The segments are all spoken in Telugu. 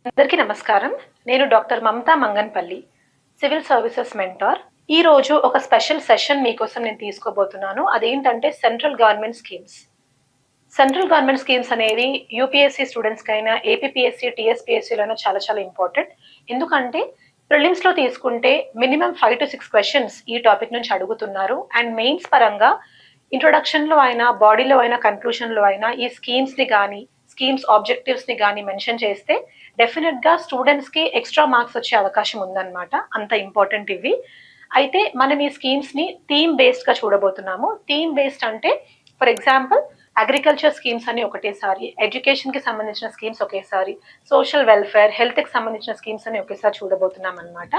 అందరికీ నమస్కారం. నేను doctor Mamata Manganpalli, civil services mentor. ఈ రోజు ఒక స్పెషల్ సెషన్ మీకోసం నేను తీసుకోబోతున్నాను. అదేంటంటే central government schemes. Central government schemes అనేవి యూపీఎస్సీ స్టూడెంట్స్కైనా, ఏపీపీఎస్సీ, టీఎస్పీఎస్సీలోనే చాలా ఇంపార్టెంట్. ఎందుకంటే ప్రిలిమ్స్లో తీసుకుంటే మినిమం 5 to 6 క్వశ్చన్స్ ఈ టాపిక్ నుంచి అడుగుతున్నారు. అండ్ మెయిన్స్ పరంగా ఇంట్రొడక్షన్లో అయినా, బాడీలో అయినా, కన్క్లూషన్లో అయినా ఈ స్కీమ్స్ని కానీ, స్కీమ్స్ ఆబ్జెక్టివ్స్ని కానీ మెన్షన్ చేస్తే డెఫినెట్గా స్టూడెంట్స్కి ఎక్స్ట్రా మార్క్స్ వచ్చే అవకాశం ఉందన్నమాట. అంత ఇంపార్టెంట్ ఇవి. అయితే మనం ఈ స్కీమ్స్ని థీమ్ బేస్డ్గా చూడబోతున్నాము. థీమ్ బేస్డ్ అంటే ఫర్ ఎగ్జాంపుల్ అగ్రికల్చర్ స్కీమ్స్ అని ఒకటేసారి, ఎడ్యుకేషన్కి సంబంధించిన స్కీమ్స్ ఒకేసారి, సోషల్ వెల్ఫేర్, హెల్త్కి సంబంధించిన స్కీమ్స్ అని ఒకేసారి చూడబోతున్నాం అనమాట.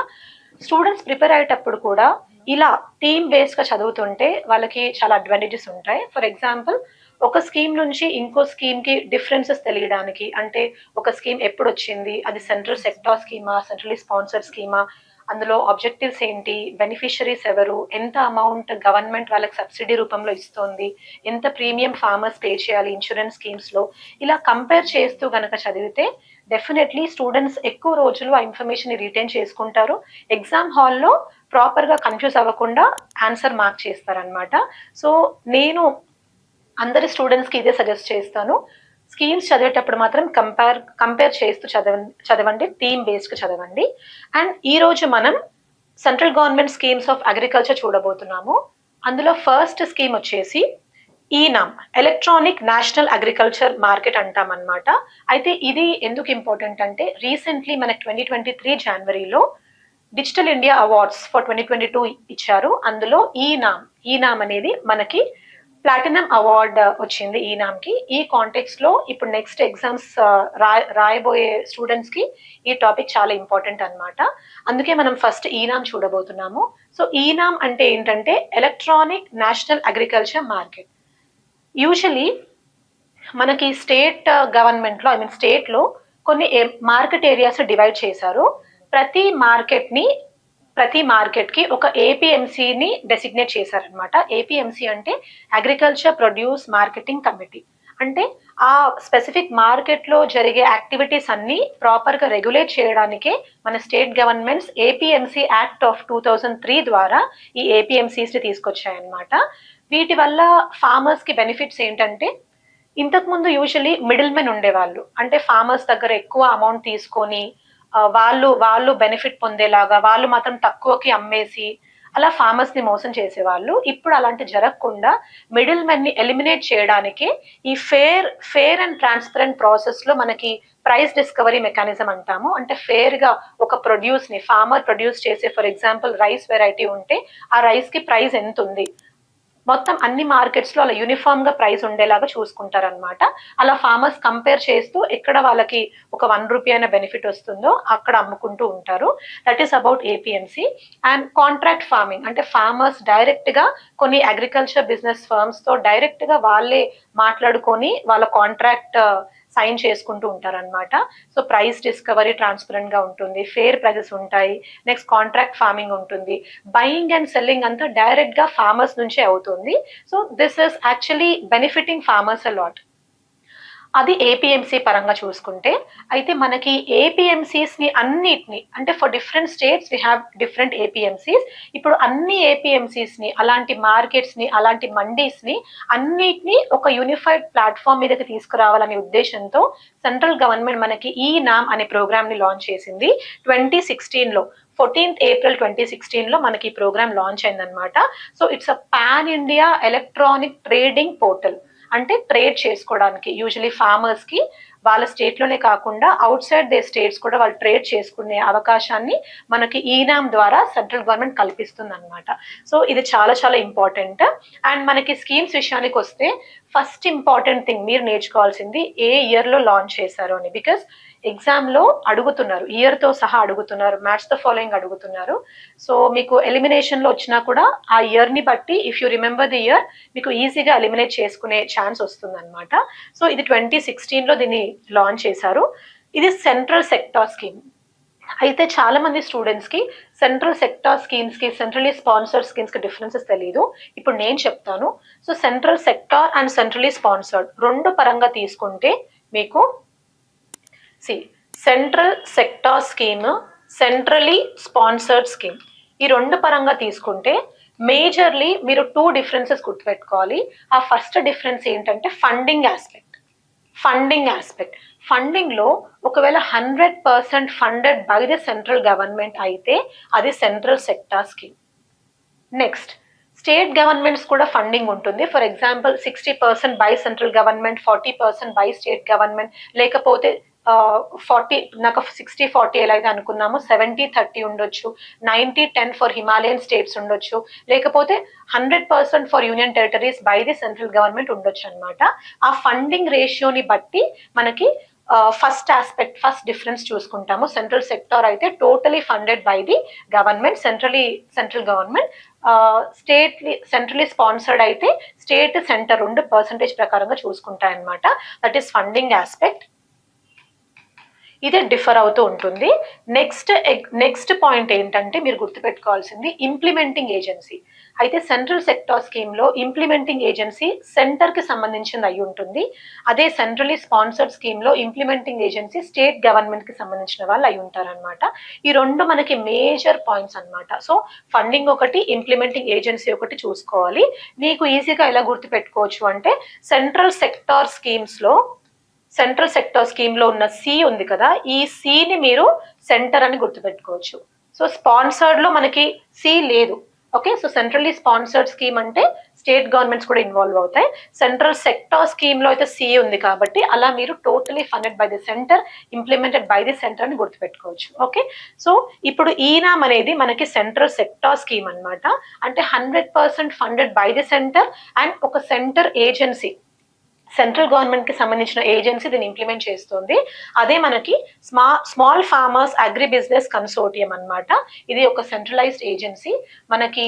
స్టూడెంట్స్ ప్రిపేర్ అయ్యేటప్పుడు కూడా ఇలా థీమ్ బేస్డ్గా చదువుతుంటే వాళ్ళకి చాలా అడ్వాంటేజెస్ ఉంటాయి. ఫర్ ఎగ్జాంపుల్ ఒక స్కీమ్ నుంచి ఇంకో స్కీమ్కి డిఫరెన్సెస్ తెలియడానికి, అంటే ఒక స్కీమ్ ఎప్పుడు వచ్చింది, అది central sector schema, centrally sponsored schema, అందులో ఆబ్జెక్టివ్స్ ఏంటి, బెనిఫిషరీస్ ఎవరు, ఎంత అమౌంట్ గవర్నమెంట్ వాళ్ళకి సబ్సిడీ రూపంలో ఇస్తుంది, ఎంత ప్రీమియం ఫార్మర్స్ పే చేయాలి ఇన్సూరెన్స్ స్కీమ్స్లో, ఇలా కంపేర్ చేస్తూ గనక చదివితే డెఫినెట్లీ స్టూడెంట్స్ ఎక్కువ రోజులు ఆ ఇన్ఫర్మేషన్ రిటైన్ చేసుకుంటారు. ఎగ్జామ్ హాల్లో ప్రాపర్గా కన్ఫ్యూజ్ అవ్వకుండా ఆన్సర్ మార్క్ చేస్తారనమాట. సో నేను అందరి స్టూడెంట్స్కి ఇదే సజెస్ట్ చేస్తాను. స్కీమ్స్ చదివేటప్పుడు మాత్రం కంపేర్ చేస్తూ చదవండి, థీమ్ బేస్డ్ చదవండి. అండ్ ఈరోజు మనం central government schemes of agriculture చూడబోతున్నాము. అందులో ఫస్ట్ స్కీమ్ వచ్చేసి ఈనామ్, ఎలక్ట్రానిక్ నేషనల్ అగ్రికల్చర్ మార్కెట్ అంటామన్నమాట. అయితే ఇది ఎందుకు ఇంపార్టెంట్ అంటే రీసెంట్లీ మనకి 2023 జనవరిలో డిజిటల్ ఇండియా అవార్డ్స్ ఫర్ 2022 ఇచ్చారు. అందులో ఈనామ్ అనేది మనకి ప్లాటినం అవార్డ్ వచ్చింది ఈనామ్కి. ఈ కాంటెక్స్ట్ లో ఇప్పుడు నెక్స్ట్ ఎగ్జామ్స్ రాయబోయే స్టూడెంట్స్ కి ఈ టాపిక్ చాలా ఇంపార్టెంట్ అన్నమాట. అందుకే మనం ఫస్ట్ ఈనామ్ చూడబోతున్నాము. సో ఈనామ్ అంటే ఏంటంటే electronic national agriculture market. Usually మనకి స్టేట్ గవర్నమెంట్లో, ఐ మీన్ స్టేట్లో కొన్ని మార్కెట్ ఏరియాస్ డివైడ్ చేశారు. ప్రతి మార్కెట్కి ఒక ఏపీఎంసీని డెసిగ్నేట్ చేశారనమాట. ఏపీఎంసీ అంటే అగ్రికల్చర్ ప్రొడ్యూస్ మార్కెటింగ్ కమిటీ. అంటే ఆ స్పెసిఫిక్ మార్కెట్లో జరిగే యాక్టివిటీస్ అన్ని ప్రాపర్గా రెగ్యులేట్ చేయడానికే మన state governments APMC act of 2003 ద్వారా ఈ ఏపీఎంసీస్ని తీసుకొచ్చాయన్నమాట. వీటి వల్ల ఫార్మర్స్కి బెనిఫిట్స్ ఏంటంటే, ఇంతకుముందు యూజువలీ మిడిల్ మెన్ ఉండేవాళ్ళు. అంటే ఫార్మర్స్ దగ్గర ఎక్కువ అమౌంట్ తీసుకొని వాళ్ళు బెనిఫిట్ పొందేలాగా వాళ్ళు మాత్రం తక్కువకి అమ్మేసి అలా ఫార్మర్స్ ని మోసం చేసేవాళ్ళు. ఇప్పుడు అలాంటి జరగకుండా మిడిల్ మెన్ ని ఎలిమినేట్ చేయడానికి ఈ ఫేర్ అండ్ ట్రాన్స్పరెంట్ ప్రాసెస్ లో మనకి ప్రైస్ డిస్కవరీ మెకానిజం అంటాము. అంటే ఫేర్ గా ఒక ప్రొడ్యూస్ ని ఫార్మర్ ప్రొడ్యూస్ చేసే, ఫర్ ఎగ్జాంపుల్ రైస్ వెరైటీ ఉంటే ఆ రైస్ కి ప్రైస్ ఎంత ఉంది, మొత్తం అన్ని మార్కెట్స్ లో అలా యూనిఫామ్ గా ప్రైస్ ఉండేలాగా చూసుకుంటారనమాట. అలా ఫార్మర్స్ కంపేర్ చేస్తూ ఎక్కడ వాళ్ళకి ఒక 1 రూపీ అయిన బెనిఫిట్ వస్తుందో అక్కడ అమ్ముకుంటూ ఉంటారు. That is about APMC. And contract farming అంటే ఫార్మర్స్ డైరెక్ట్ గా కొన్ని అగ్రికల్చర్ బిజినెస్ ఫర్మ్స్ తో డైరెక్ట్ గా వాళ్ళే మాట్లాడుకొని వాళ్ళ కాంట్రాక్ట్ సైన్ చేసుకుంటూ ఉంటారనమాట. సో ప్రైస్ డిస్కవరీ ట్రాన్స్పరెంట్ గా ఉంటుంది, ఫేర్ ప్రైజెస్ ఉంటాయి, నెక్స్ట్ కాంట్రాక్ట్ ఫార్మింగ్ ఉంటుంది, బయింగ్ అండ్ సెల్లింగ్ అంతా డైరెక్ట్ గా ఫార్మర్స్ నుంచే అవుతుంది. So this is actually benefiting farmers a lot. అది ఏపీఎంసీ పరంగా చూసుకుంటే. అయితే మనకి ఏపీఎంసీస్ ని అన్నిటిని, అంటే for different states we have different APMCs. ఇప్పుడు అన్ని ఏపీఎంసీస్ ని, అలాంటి మార్కెట్స్ ని, అలాంటి మండీస్ ని అన్నిటిని ఒక యూనిఫైడ్ ప్లాట్ఫామ్ మీదకి తీసుకురావాలనే ఉద్దేశంతో సెంట్రల్ గవర్నమెంట్ మనకి ఈ నామ్ అనే ప్రోగ్రామ్ ని లాంచ్ చేసింది 2016 లో. 14th April 2016 లో మనకి ఈ ప్రోగ్రామ్ లాంచ్ అయిందనమాట. So it's a pan India electronic trading portal. అంటే ట్రేడ్ చేసుకోవడానికి యూజువలీ ఫార్మర్స్ కి వాళ్ళ స్టేట్ లోనే కాకుండా అవుట్ సైడ్ దే స్టేట్స్ కూడా వాళ్ళు ట్రేడ్ చేసుకునే అవకాశాన్ని మనకి ఈనామ్ ద్వారా సెంట్రల్ గవర్నమెంట్ కల్పిస్తుంది అనమాట. సో ఇది చాలా ఇంపార్టెంట్. అండ్ మనకి స్కీమ్స్ విషయానికి వస్తే ఫస్ట్ ఇంపార్టెంట్ థింగ్ మీరు నేర్చుకోవాల్సింది ఏ ఇయర్ లో లాంచ్ చేశారు అని. బికాస్ ఎగ్జామ్ లో అడుగుతున్నారు, ఇయర్ తో సహా అడుగుతున్నారు, మ్యాచ్ ద ఫాలోయింగ్ అడుగుతున్నారు. సో మీకు ఎలిమినేషన్ లో వచ్చినా కూడా ఆ ఇయర్ ని బట్టి if you remember the year మీకు ఈజీగా ఎలిమినేట్ చేసుకునే ఛాన్స్ వస్తుంది అనమాట. సో ఇది 2016 లో దీన్ని లాంచ్ చేశారు. ఇది సెంట్రల్ సెక్టార్ స్కీమ్. అయితే చాలా మంది స్టూడెంట్స్ కి సెంట్రల్ సెక్టార్ స్కీమ్స్ కి, సెంట్రలీ స్పాన్సర్డ్ స్కీమ్స్ కి డిఫరెన్సెస్ తెలియదు. ఇప్పుడు నేను చెప్తాను. So central sector and centrally sponsored రెండు పరంగా తీసుకుంటే మీకు central sector scheme, centrally sponsored scheme. ఈ రెండు పరంగా తీసుకుంటే మేజర్లీ మీరు 2 డిఫరెన్సెస్ గుర్తుపెట్టుకోవాలి. ఆ ఫస్ట్ డిఫరెన్స్ ఏంటంటే ఫండింగ్ ఆస్పెక్ట్. ఫండింగ్లో ఒకవేళ 100% funded by the central government అయితే అది central sector scheme. Next, state governments కూడా ఫండింగ్ ఉంటుంది. For example 60% by central government, 40% by state government, లేకపోతే 40 నాకు 60-40 ఎలా అయితే అనుకున్నామో 70-30 ఉండొచ్చు, 90-10 ఫర్ హిమాలయన్ స్టేట్స్ ఉండొచ్చు, లేకపోతే 100% for union territories by the central government ఉండొచ్చు అనమాట. ఆ ఫండింగ్ రేషియోని బట్టి మనకి ఫస్ట్ డిఫరెన్స్ చూసుకుంటాము. సెంట్రల్ సెక్టార్ అయితే totally funded by the government, central government. Centrally sponsored అయితే స్టేట్ సెంటర్ 2% ప్రకారంగా చూసుకుంటాయన్నమాట. That is funding aspect. ఇదే డిఫర్ అవుతూ ఉంటుంది. నెక్స్ట్ పాయింట్ ఏంటంటే మీరు గుర్తుపెట్టుకోవాల్సింది ఇంప్లిమెంటింగ్ ఏజెన్సీ. అయితే సెంట్రల్ సెక్టార్ స్కీమ్లో ఇంప్లిమెంటింగ్ ఏజెన్సీ సెంటర్కి సంబంధించింది అయి ఉంటుంది. అదే సెంట్రలీ స్పాన్సర్డ్ స్కీమ్లో ఇంప్లిమెంటింగ్ ఏజెన్సీ స్టేట్ గవర్నమెంట్కి సంబంధించిన వాళ్ళు అయి ఉంటారనమాట. ఈ రెండు మనకి మేజర్ పాయింట్స్ అనమాట. సో ఫండింగ్ ఒకటి, ఇంప్లిమెంటింగ్ ఏజెన్సీ ఒకటి చూసుకోవాలి. మీకు ఈజీగా ఎలా గుర్తుపెట్టుకోవచ్చు అంటే సెంట్రల్ సెక్టార్ స్కీమ్లో ఉన్న సి ఉంది కదా, ఈ సిని మీరు సెంటర్ అని గుర్తుపెట్టుకోవచ్చు. సో స్పాన్సర్డ్లో మనకి సి లేదు. Okay, so centrally sponsored scheme అంటే స్టేట్ గవర్నమెంట్స్ కూడా ఇన్వాల్వ్ అవుతాయి. సెంట్రల్ సెక్టార్ స్కీమ్లో అయితే సి ఉంది కాబట్టి అలా మీరు totally funded by the centre, implemented by the centre అని గుర్తుపెట్టుకోవచ్చు. ఓకే, సో ఇప్పుడు ఈనామ్ అనేది మనకి సెంట్రల్ సెక్టార్ స్కీమ్ అనమాట. అంటే 100% funded by the centre and ఒక సెంటర్ ఏజెన్సీ, సెంట్రల్ గవర్నమెంట్ కి సంబంధించిన ఏజెన్సీ దీన్ని ఇంప్లిమెంట్ చేస్తుంది. అదే మనకి small farmers agri business consortium అనమాట. ఇది ఒక సెంట్రలైజ్డ్ ఏజెన్సీ. మనకి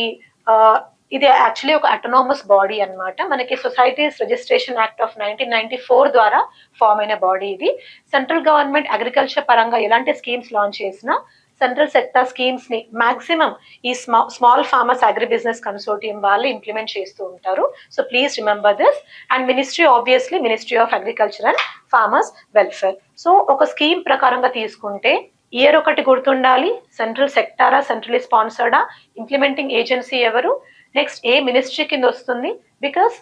ఇది యాక్చువల్లీ ఒక అటోనామస్ బాడీ అనమాట. మనకి సొసైటీస్ రిజిస్ట్రేషన్ యాక్ట్ ఆఫ్ 1994 ద్వారా ఫామ్ అయిన బాడీ ఇది. సెంట్రల్ గవర్నమెంట్ అగ్రికల్చర్ పరంగా ఎలాంటి స్కీమ్స్ లాంచ్ చేసినా సెంట్రల్ సెక్టార్ స్కీమ్స్ ని మాక్సిమం ఈ small farmers agri business consortium వాళ్ళు ఇంప్లిమెంట్ చేస్తూ ఉంటారు. So please remember this. And ministry of agriculture and farmers welfare. So ఒక స్కీమ్ ప్రకారంగా తీసుకుంటే ఇయర్ ఒకటి గుర్తుండాలి. సెంట్రల్ సెక్టారా, సెంట్రలీ స్పాన్సర్డా, ఇంప్లిమెంటింగ్ ఏజెన్సీ ఎవరు, నెక్స్ట్ ఏ మినిస్ట్రీ కింద వస్తుంది, బికాస్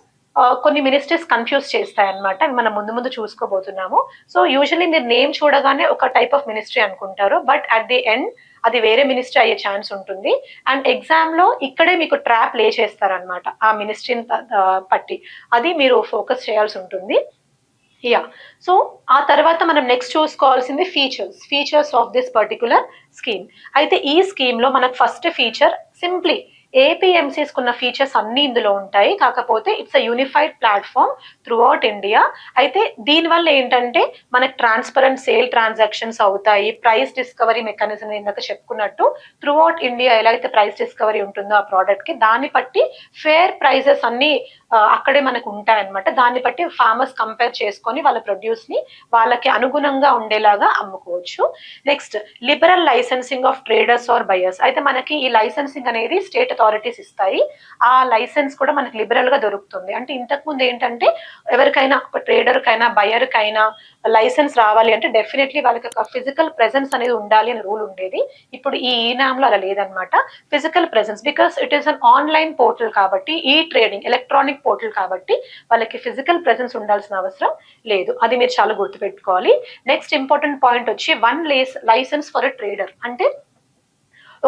కొన్ని మినిస్ట్రీస్ కన్ఫ్యూజ్ చేస్తాయి అనమాట. మనం ముందు చూసుకోబోతున్నాము. సో యూజువల్లీ మీరు నేమ్ చూడగానే ఒక టైప్ ఆఫ్ మినిస్ట్రీ అనుకుంటారు, బట్ అట్ ది ఎండ్ అది వేరే మినిస్ట్రీ అయ్యే ఛాన్స్ ఉంటుంది. అండ్ ఎగ్జామ్ లో ఇక్కడే మీకు ట్రాప్ లే చేస్తారనమాట ఆ మినిస్ట్రీని పట్టి. అది మీరు ఫోకస్ చేయాల్సి ఉంటుంది. యా, సో ఆ తర్వాత మనం నెక్స్ట్ చూసుకోవాల్సింది features of this particular scheme. అయితే ఈ స్కీమ్ లో మనకు ఫస్ట్ ఫీచర్ సింప్లీ ఏపీఎంసీస్ కున్న ఫీచర్స్ అన్ని ఇందులో ఉంటాయి. కాకపోతే it's a unified platform through out India. అయితే దీనివల్ల ఏంటంటే మనకు ట్రాన్స్పరెంట్ సేల్ ట్రాన్సాక్షన్స్ అవుతాయి. ప్రైస్ డిస్కవరీ మెకానిజం ఇందాక చెప్పుకున్నట్టు త్రూ అవుట్ ఇండియా ఎలా అయితే ప్రైస్ డిస్కవరీ ఉంటుందో ఆ ప్రోడక్ట్ కి, దాన్ని బట్టి ఫేర్ ప్రైజెస్ అన్ని అక్కడే మనకు ఉంటాయన్నమాట. దాన్ని బట్టి ఫార్మర్స్ కంపేర్ చేసుకొని వాళ్ళ ప్రొడ్యూస్ ని వాళ్ళకి అనుగుణంగా ఉండేలాగా అమ్ముకోవచ్చు. Next, liberal licensing of traders or buyers. అయితే మనకి ఈ లైసెన్సింగ్ అనేది స్టేట్ అథారిటీస్ ఇస్తాయి. ఆ లైసెన్స్ కూడా మనకి లిబరల్ గా దొరుకుతుంది. అంటే ఇంతకు ముందు ఏంటంటే ఎవరికైనా ఒక ట్రేడర్ కైనా బయర్ కైనా లైసెన్స్ రావాలి అంటే డెఫినెట్లీ వాళ్ళకి ఒక ఫిజికల్ ప్రెసెన్స్ అనేది ఉండాలి అని రూల్ ఉండేది. ఇప్పుడు ఈ ఈనామ్ లో అలా లేదనమాట. Physical presence, because it is an online portal కాబట్టి, ఈ ట్రేడింగ్ ఎలక్ట్రానిక్ పోర్టల్ కాబట్టి వాళ్ళకి ఫిజికల్ ప్రెసెన్స్ ఉండాల్సిన అవసరం లేదు. అది మీరు చాలా గుర్తుపెట్టుకోవాలి. నెక్స్ట్ ఇంపార్టెంట్ పాయింట్ వచ్చి 1 లైసెన్స్ ఫర్ ఎ ట్రేడర్. అంటే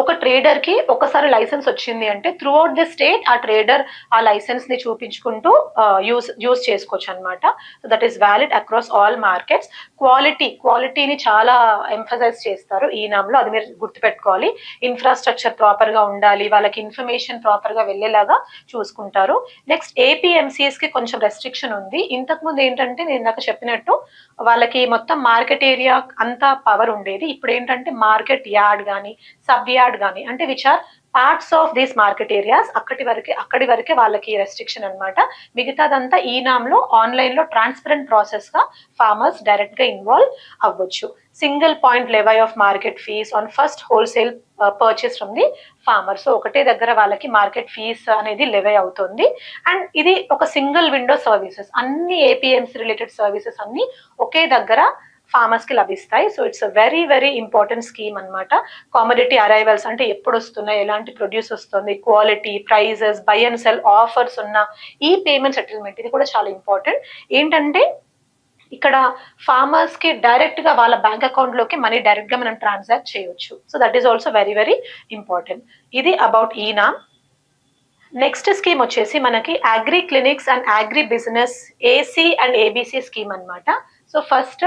ఒక ట్రేడర్ కి ఒకసారి లైసెన్స్ వచ్చింది అంటే త్రూ అవుట్ ది స్టేట్ ఆ ట్రేడర్ ఆ లైసెన్స్ ని చూపించుకుంటూ యూజ్ చేసుకోవచ్చు అనమాట. So that is valid across all markets. క్వాలిటీని చాలా ఎంఫసైజ్ చేస్తారు ఈ నామ్లో, అది మీరు గుర్తుపెట్టుకోవాలి. ఇన్ఫ్రాస్ట్రక్చర్ ప్రాపర్ గా ఉండాలి, వాళ్ళకి ఇన్ఫర్మేషన్ ప్రాపర్ గా వెళ్ళేలాగా చూసుకుంటారు. నెక్స్ట్, ఏపీఎంసీఎస్ కి కొంచెం రెస్ట్రిక్షన్ ఉంది. ఇంతకు ముందు ఏంటంటే నేను ఇందాక చెప్పినట్టు వాళ్ళకి మొత్తం మార్కెట్ ఏరియా అంతా పవర్ ఉండేది. ఇప్పుడు ఏంటంటే మార్కెట్ యార్డ్ కానీ సబ్ యార్డ్ కానీ, అంటే which are parts of these market areas, అక్కడి వరకే వాళ్ళకి రెస్ట్రిక్షన్ అనమాట. మిగతాదంతా ఈ నామ్లో ఆన్లైన్ లో ట్రాన్స్పరెంట్ ప్రాసెస్ గా ఫార్మర్స్ డైరెక్ట్ గా ఇన్వాల్వ్ అవ్వచ్చు. Single point levy of market fees on first wholesale purchase from the farmer. So ఒకటే దగ్గర వాళ్ళకి మార్కెట్ ఫీస్ అనేది లెవై అవుతుంది. అండ్ ఇది ఒక సింగిల్ విండో సర్వీసెస్, అన్ని ఏపీఎంసీ రిలేటెడ్ సర్వీసెస్ అన్ని ఒకే దగ్గర ఫార్మర్స్ కి లభిస్తాయి. So it's very very important scheme అనమాట. కామోడిటీ అరైవల్స్ అంటే ఎప్పుడు వస్తున్నాయి, ఎలాంటి ప్రొడ్యూస్ వస్తుంది, quality, prices, buy and sell offers ఉన్న ఈ పేమెంట్ సెటిల్మెంట్ ఇది కూడా చాలా ఇంపార్టెంట్. ఏంటంటే ఇక్కడ ఫార్మర్స్ కి డైరెక్ట్ గా వాళ్ళ బ్యాంక్ అకౌంట్ లోకి మనీ డైరెక్ట్ గా మనం ట్రాన్సాక్ట్ చేయొచ్చు. So that is also very very important. ఇది అబౌట్ ఈ నామ్. నెక్స్ట్ స్కీమ్ వచ్చేసి మనకి agri clinics and agri business AC and ABC scheme అనమాట. సో ఫస్ట్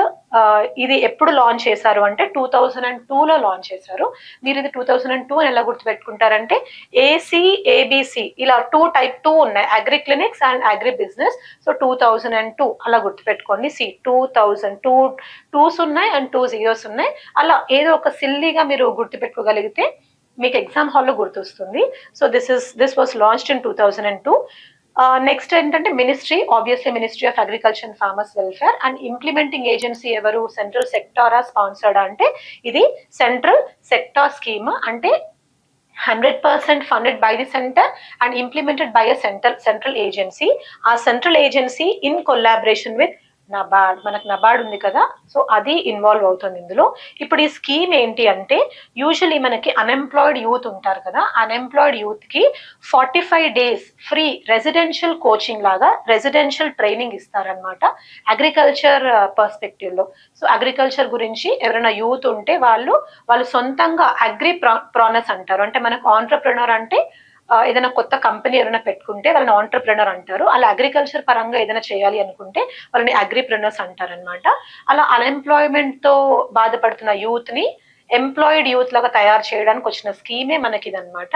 ఇది ఎప్పుడు లాంచ్ చేశారు అంటే 2002లో లాంచ్ చేశారు. మీరు ఇది 2002 అని ఎలా గుర్తుపెట్టుకుంటారంటే ఏసీ ఏబిసి ఇలా టూ ఉన్నాయి, agri clinics and agri business. So 2002 అలా గుర్తుపెట్టుకోండి. 2002 2s ఉన్నాయి అండ్ 2 zeros ఉన్నాయి. అలా ఏదో ఒక సిల్లీగా మీరు గుర్తుపెట్టుకోగలిగితే మీకు ఎగ్జామ్ హాల్లో గుర్తొస్తుంది. So this was launched in 2002. Next ఏంటంటే ministry, obviously ministry of agriculture and farmers welfare. And implementing agency ఎవరు, సెంట్రల్ సెక్టారా స్పాన్సర్డ్ అంటే ఇది సెంట్రల్ సెక్టార్ స్కీమ్. అంటే 100% funded by the center and implemented by a central agency. ఆ central agency in collaboration with NABARD. మనకు నబార్డ్ ఉంది కదా, సో అది ఇన్వాల్వ్ అవుతుంది ఇందులో. ఇప్పుడు ఈ స్కీమ్ ఏంటి అంటే యూజువలీ మనకి అన్ఎంప్లాయిడ్ యూత్ ఉంటారు కదా, అన్ఎంప్లాయిడ్ యూత్ కి 45 days ఫ్రీ రెసిడెన్షియల్ కోచింగ్ లాగా రెసిడెన్షియల్ ట్రైనింగ్ ఇస్తారనమాట అగ్రికల్చర్ పర్స్పెక్టివ్ లో. సో అగ్రికల్చర్ గురించి ఎవరైనా యూత్ ఉంటే వాళ్ళు సొంతంగా ప్రానస్ అంటారు. అంటే మనకు ఆంటర్ప్రెనర్ అంటే ఏదైనా కొత్త కంపెనీ ఏదైనా పెట్టుకుంటే వాళ్ళని ఆంటర్ప్రెనర్ అంటారు. అలా అగ్రికల్చర్ పరంగా ఏదైనా చేయాలి అనుకుంటే వాళ్ళని అగ్రిప్రెనర్స్ అంటారనమాట. అలా అన్ఎంప్లాయ్మెంట్ తో బాధపడుతున్న యూత్ ని ఎంప్లాయిడ్ యూత్ లాగా తయారు చేయడానికి వచ్చిన స్కీమే మనకి ఇదనమాట.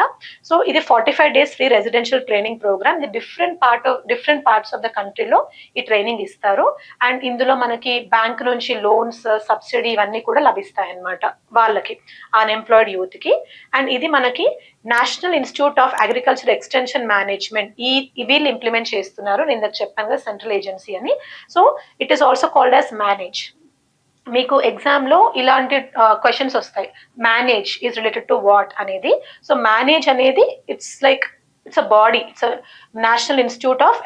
సో ఇది 45 days free residential training program. ఇది డిఫరెంట్ పార్ట్స్ ఆఫ్ ద కంట్రీలో ఈ ట్రైనింగ్ ఇస్తారు. అండ్ ఇందులో మనకి బ్యాంక్ నుంచి లోన్స్, సబ్సిడీ ఇవన్నీ కూడా లభిస్తాయి అనమాట వాళ్ళకి, అన్ఎంప్లాయిడ్ యూత్ కి. అండ్ ఇది మనకి national institute of agriculture extension management వీళ్ళు ఇంప్లిమెంట్ చేస్తున్నారు. నేను ఇందాక చెప్పాను కదా సెంట్రల్ ఏజెన్సీ అని. So it is also called as MANAGE. మీకు ఎగ్జామ్ లో ఇలాంటి క్వశ్చన్స్ వస్తాయి, MANAGE is related to what అనేది. సో మేనేజ్ అనేది it's a body, it's national institute of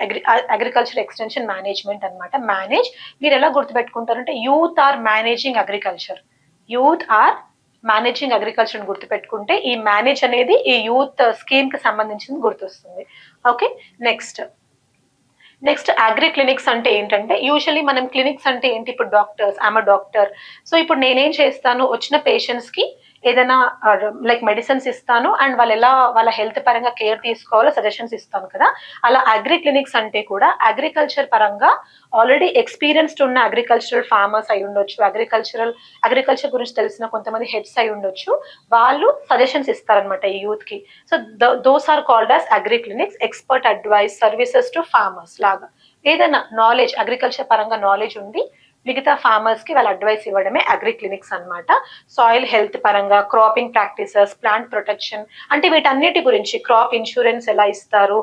agriculture extension management అనమాట. మేనేజ్ మీరు ఎలా గుర్తుపెట్టుకుంటారంటే youth are managing agriculture, youth are managing agriculture గుర్తుపెట్టుకుంటే ఈ మేనేజ్ అనేది ఈ యూత్ స్కీమ్ కి సంబంధించింది గుర్తొస్తుంది. ఓకే, నెక్స్ట్ అగ్రి క్లినిక్స్ అంటే ఏంటంటే యూజువలీ మనం క్లినిక్స్ అంటే ఏంటి, ఇప్పుడు doctors, I'm a doctor. So ఇప్పుడు నేనేం చేస్తాను, వచ్చిన పేషెంట్స్ కి ఏదైనా లైక్ మెడిసిన్స్ ఇస్తాను అండ్ వాళ్ళ హెల్త్ పరంగా కేర్ తీసుకోవాలో సజెషన్స్ ఇస్తాను కదా. అలా అగ్రి క్లినిక్స్ అంటే కూడా అగ్రికల్చర్ పరంగా ఆల్రెడీ ఎక్స్పీరియన్స్డ్ ఉన్న అగ్రికల్చరల్ ఫార్మర్స్ అయి ఉండొచ్చు, అగ్రికల్చర్ గురించి తెలిసిన కొంతమంది హెడ్స్ అయి ఉండొచ్చు, వాళ్ళు సజెషన్స్ ఇస్తారనమాట ఈ యూత్ కి. So those are called as agri clinics. Expert advice services to farmers లాగా ఏదైనా నాలెడ్జ్, అగ్రికల్చర్ పరంగా నాలెడ్జ్ ఉండి మిగతా ఫార్మర్స్ కి వాళ్ళ అడ్వైస్ ఇవ్వడమే అగ్రి క్లినిక్స్ అనమాట. సాయిల్ హెల్త్ పరంగా, క్రాపింగ్ ప్రాక్టీసెస్, ప్లాంట్ ప్రొటెక్షన్ అంటే వీటన్నిటి గురించి, క్రాప్ ఇన్సూరెన్స్ ఎలా ఇస్తారు,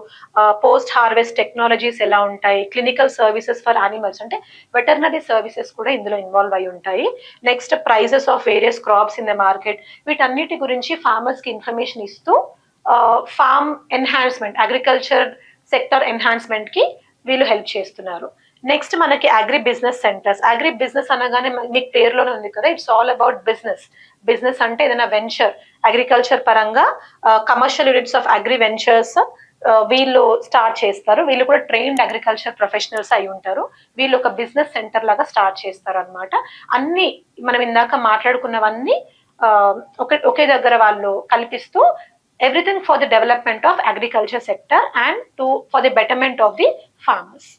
పోస్ట్ హార్వెస్ట్ టెక్నాలజీస్ ఎలా ఉంటాయి, క్లినికల్ సర్వీసెస్ ఫర్ యానిమల్స్ అంటే వెటర్నరీ సర్వీసెస్ కూడా ఇందులో ఇన్వాల్వ్ అయి ఉంటాయి. Next prices of various crops in the market, వీటన్నిటి గురించి ఫార్మర్స్ కి ఇన్ఫర్మేషన్ ఇస్తూ farm enhancement, agriculture sector enhancement కి వీళ్ళు హెల్ప్ చేస్తున్నారు. నెక్స్ట్ మనకి agri business centres. Agri business అనగానే మీకు పేరులోనే ఉంది కదా, it's all about business. Business అంటే ఏదైనా వెంచర్, అగ్రికల్చర్ పరంగా commercial units of agri ventures వీళ్ళు స్టార్ట్ చేస్తారు. వీళ్ళు కూడా ట్రైన్డ్ అగ్రికల్చర్ ప్రొఫెషనల్స్ అయి ఉంటారు. వీళ్ళు ఒక బిజినెస్ సెంటర్ లాగా స్టార్ట్ చేస్తారు అనమాట. అన్ని మనం ఇందాక మాట్లాడుకున్నవన్నీ ఒకే దగ్గర వాళ్ళు కల్పిస్తూ everything for the development of agriculture sector and for the betterment of the farmers.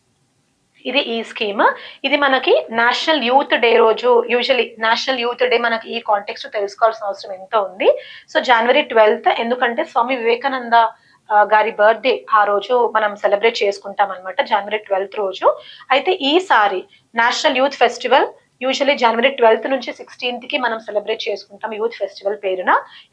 ఇది ఈ స్కీమ్. ఇది మనకి నేషనల్ యూత్ డే రోజు, యూజువలీ నేషనల్ యూత్ డే మనకి ఈ కాంటెక్స్ట్ తెలుసుకోవాల్సిన అవసరం ఎంతో ఉంది. సో January 12th, ఎందుకంటే స్వామి వివేకానంద గారి బర్త్డే ఆ రోజు మనం సెలబ్రేట్ చేసుకుంటాం అనమాట, January 12th రోజు. అయితే ఈసారి national youth festival usually January 12th నుంచి 16th కి మనం సెలబ్రేట్ చేసుకుంటాం యూత్ ఫెస్టివల్ పేరున.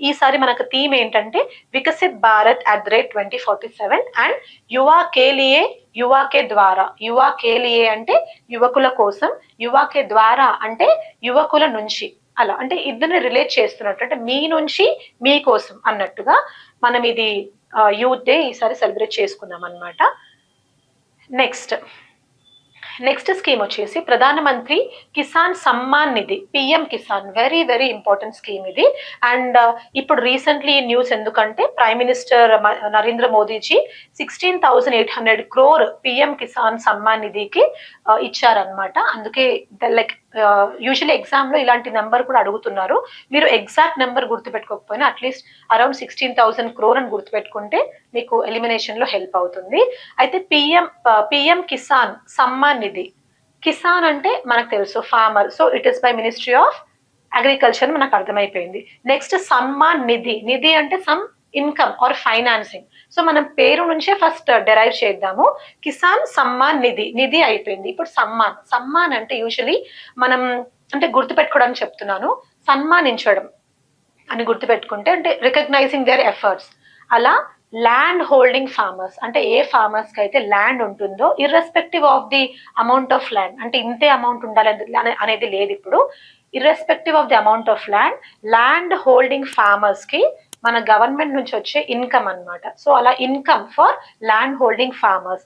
ఈసారి మనకు థీమ్ ఏంటంటే వికసిత్ భారత్ @2047 అండ్ యువా కే లియే యువా కే ద్వారా. యువా కే లియే అంటే యువకుల కోసం, యువా కే ద్వారా అంటే యువకుల నుంచి. అలా అంటే ఇద్దరిని రిలేట్ చేస్తున్నట్టు, అంటే మీ నుంచి మీ కోసం అన్నట్టుగా మనం ఇది యూత్ డే ఈసారి సెలబ్రేట్ చేసుకున్నాం అనమాట. నెక్స్ట్ నెక్స్ట్ స్కీమ్ వచ్చేసి Pradhan Mantri Kisan Samman Nidhi, PM Kisan, very very important scheme ఇది. అండ్ ఇప్పుడు రీసెంట్లీ న్యూస్ ఎందుకంటే prime minister Narendra Modi ji 16,800 crore PM Kisan Samman నిధికి ఇచ్చారనమాట. అందుకే లైక్ యూజువల్లీ ఎగ్జామ్ లో ఇలాంటి నెంబర్ కూడా అడుగుతున్నారు. మీరు ఎగ్జాక్ట్ నెంబర్ గుర్తుపెట్టుకోకపోయినా అట్లీస్ట్ అరౌండ్ 16,000 crore అని గుర్తుపెట్టుకుంటే మీకు ఎలిమినేషన్ లో హెల్ప్ అవుతుంది. అయితే పిఎం కిసాన్ సమ్మాన్ నిధి, కిసాన్ అంటే మనకు తెలుసు farmer, so it is by ministry of agriculture, మనకు అర్థమైపోయింది. నెక్స్ట్ సమ్మాన్ నిధి, నిధి అంటే సమ్ ఇన్కమ్ ఆర్ ఫైనాన్సింగ్. సో మనం పేరు నుంచే ఫస్ట్ డెరైవ్ చేద్దాము. కిసాన్ సమ్మాన్ నిధి, నిధి అయిపోయింది. ఇప్పుడు సమ్మాన్, సమ్మాన్ అంటే యూజువలీ మనం అంటే గుర్తుపెట్టుకోవడానికి చెప్తున్నాను, సన్మానించడం అని గుర్తుపెట్టుకుంటే అంటే రికగ్నైజింగ్ దేర్ ఎఫర్ట్స్. అలా ల్యాండ్ హోల్డింగ్ ఫార్మర్స్ అంటే ఏ ఫార్మర్స్ కి అయితే ల్యాండ్ ఉంటుందో irrespective of the amount of land, అంటే ఇంతే అమౌంట్ ఉండాలి అనేది లేదు ఇప్పుడు. Irrespective of the amount of land holding farmers కి మన గవర్నమెంట్ నుంచి వచ్చే ఇన్కమ్ అన్నమాట. సో అలా income for land holding farmers,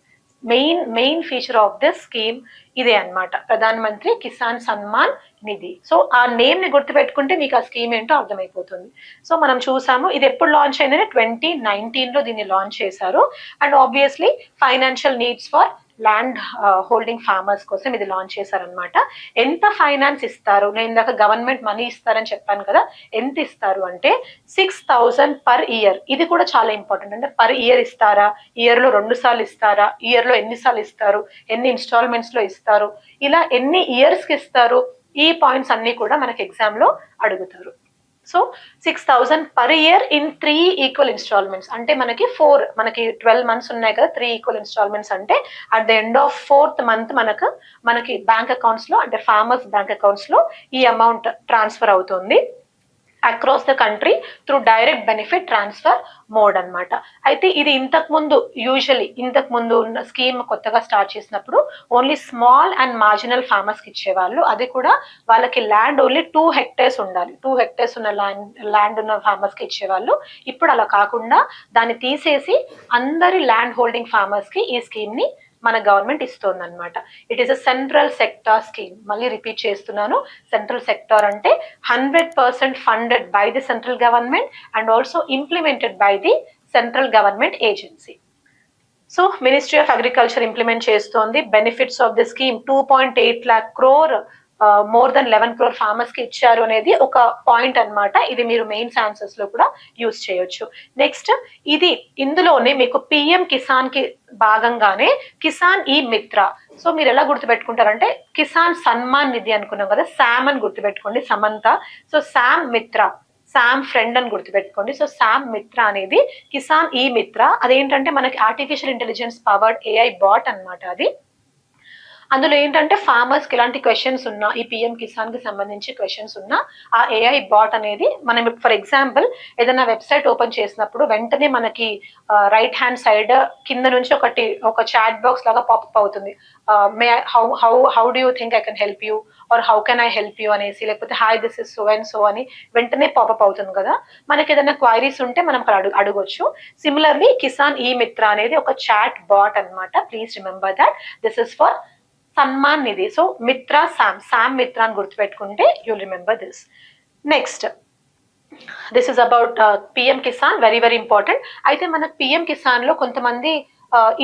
main feature of this scheme ఇదే అన్నమాట, ప్రధాన మంత్రి కిసాన్ సన్మాన్ నిధి. సో ఆ నేమ్ ని గుర్తుపెట్టుకుంటే మీకు ఆ స్కీమ్ ఏంటో అర్థమైపోతుంది. సో మనం చూసాము ఇది ఎప్పుడు లాంచ్ అయిందని 2019 లో దీన్ని లాంచ్ చేశారు. And obviously financial needs for land holding farmers కోసం ఇది లాంచ్ చేశారనమాట. ఎంత ఫైనాన్స్ ఇస్తారు, నేను ఇందాక గవర్నమెంట్ మనీ ఇస్తారని చెప్పాను కదా, ఎంత ఇస్తారు అంటే 6,000 per year. ఇది కూడా చాలా ఇంపార్టెంట్, అంటే పర్ ఇయర్ ఇస్తారా, ఇయర్ లో 2 సార్లు ఇస్తారా, ఇయర్ లో ఎన్నిసార్లు ఇస్తారు, ఎన్ని ఇన్స్టాల్మెంట్స్ లో ఇస్తారు, ఇలా ఎన్ని ఇయర్స్ కి ఇస్తారు, ఈ పాయింట్స్ అన్ని కూడా మనకి ఎగ్జామ్ లో అడుగుతారు. So 6,000 per year in 3 equal installments, అంటే మనకి 12 months ఉన్నాయి కదా, 3 equal installments అంటే at the end of 4th month మనకి బ్యాంక్ అకౌంట్స్ లో, అంటే ఫార్మర్స్ బ్యాంక్ అకౌంట్స్ లో ఈ అమౌంట్ ట్రాన్స్ఫర్ అవుతుంది across the country through direct benefit transfer mode అన్నమాట. అయితే ఇది ఇంతకు ముందు ఉన్న స్కీమ్ కొత్తగా స్టార్ట్ చేసినప్పుడు only small and marginal farmers కి ఇచ్చేవాళ్ళు, అది కూడా వాళ్ళకి ల్యాండ్ ఓన్లీ 2 hectares ఉండాలి, 2 hectares ఉన్న ల్యాండ్ ఉన్న ఫార్మర్స్ కి ఇచ్చేవాళ్ళు. ఇప్పుడు అలా కాకుండా దాన్ని తీసేసి అందరి ల్యాండ్ హోల్డింగ్ ఫార్మర్స్ కి ఈ స్కీమ్ ని మన గవర్నమెంట్ ఇస్తుంది అనమాట. It is a central sector scheme. మళ్ళీ రిపీట్ చేస్తున్నాను, సెంట్రల్ సెక్టార్ అంటే 100% funded by the central government and also implemented by the central government agency. So ministry of agriculture implement చేస్తోంది. Benefits of the scheme 2.8 lakh crore more than 11 crore farmers కి ఇచ్చారు అనేది ఒక పాయింట్ అన్నమాట. ఇది మీరు మెయిన్స్ ఆన్సర్స్ లో కూడా యూజ్ చేయొచ్చు. నెక్స్ట్ ఇందులోనే మీకు పిఎం కిసాన్ కి భాగంగానే కిసాన్ ఈ మిత్ర. సో మీరు ఎలా గుర్తుపెట్టుకుంటారంటే కిసాన్ సన్మాన్ నిధి అనుకున్నాం కదా, శామ్ అని గుర్తుపెట్టుకోండి, సమంత. సో శామ్ మిత్ర, శామ్ ఫ్రెండ్ అని గుర్తుపెట్టుకోండి. సో శామ్ మిత్ర అనేది కిసాన్ ఈ మిత్ర. అదేంటంటే మనకి artificial intelligence powered AI bot అన్నమాట. అది అందులో ఏంటంటే ఫార్మర్స్ కి ఇలాంటి క్వశ్చన్స్ ఉన్నా, ఈ పిఎం కిసాన్ కి సంబంధించి క్వశ్చన్స్ ఉన్నా, ఆ ఏఐ బాట్ అనేది మనం ఫర్ ఎగ్జాంపుల్ ఏదైనా వెబ్సైట్ ఓపెన్ చేసినప్పుడు వెంటనే మనకి రైట్ హ్యాండ్ సైడ్ కింద నుంచి ఒక చాట్ బాక్స్ లాగా పాపప్ అవుతుంది. May how do you think I can help you or how can I help you అనేసి, లేకపోతే hi this is so and so అని వెంటనే పాపప్ అవుతుంది కదా. మనకి ఏదైనా క్వైరీస్ ఉంటే మనం అక్కడ అడగొచ్చు. సిమిలర్లీ కిసాన్ ఈ మిత్ర అనేది ఒక చాట్ బాట్ అన్నమాట. Please remember that this is for Samman Nidhi. So Mitra Sam Mitra అని గుర్తుపెట్టుకుంటే you'll remember this. Next this is about PM Kisan, very very important. అయితే మనకు పిఎం కిసాన్ లో కొంతమంది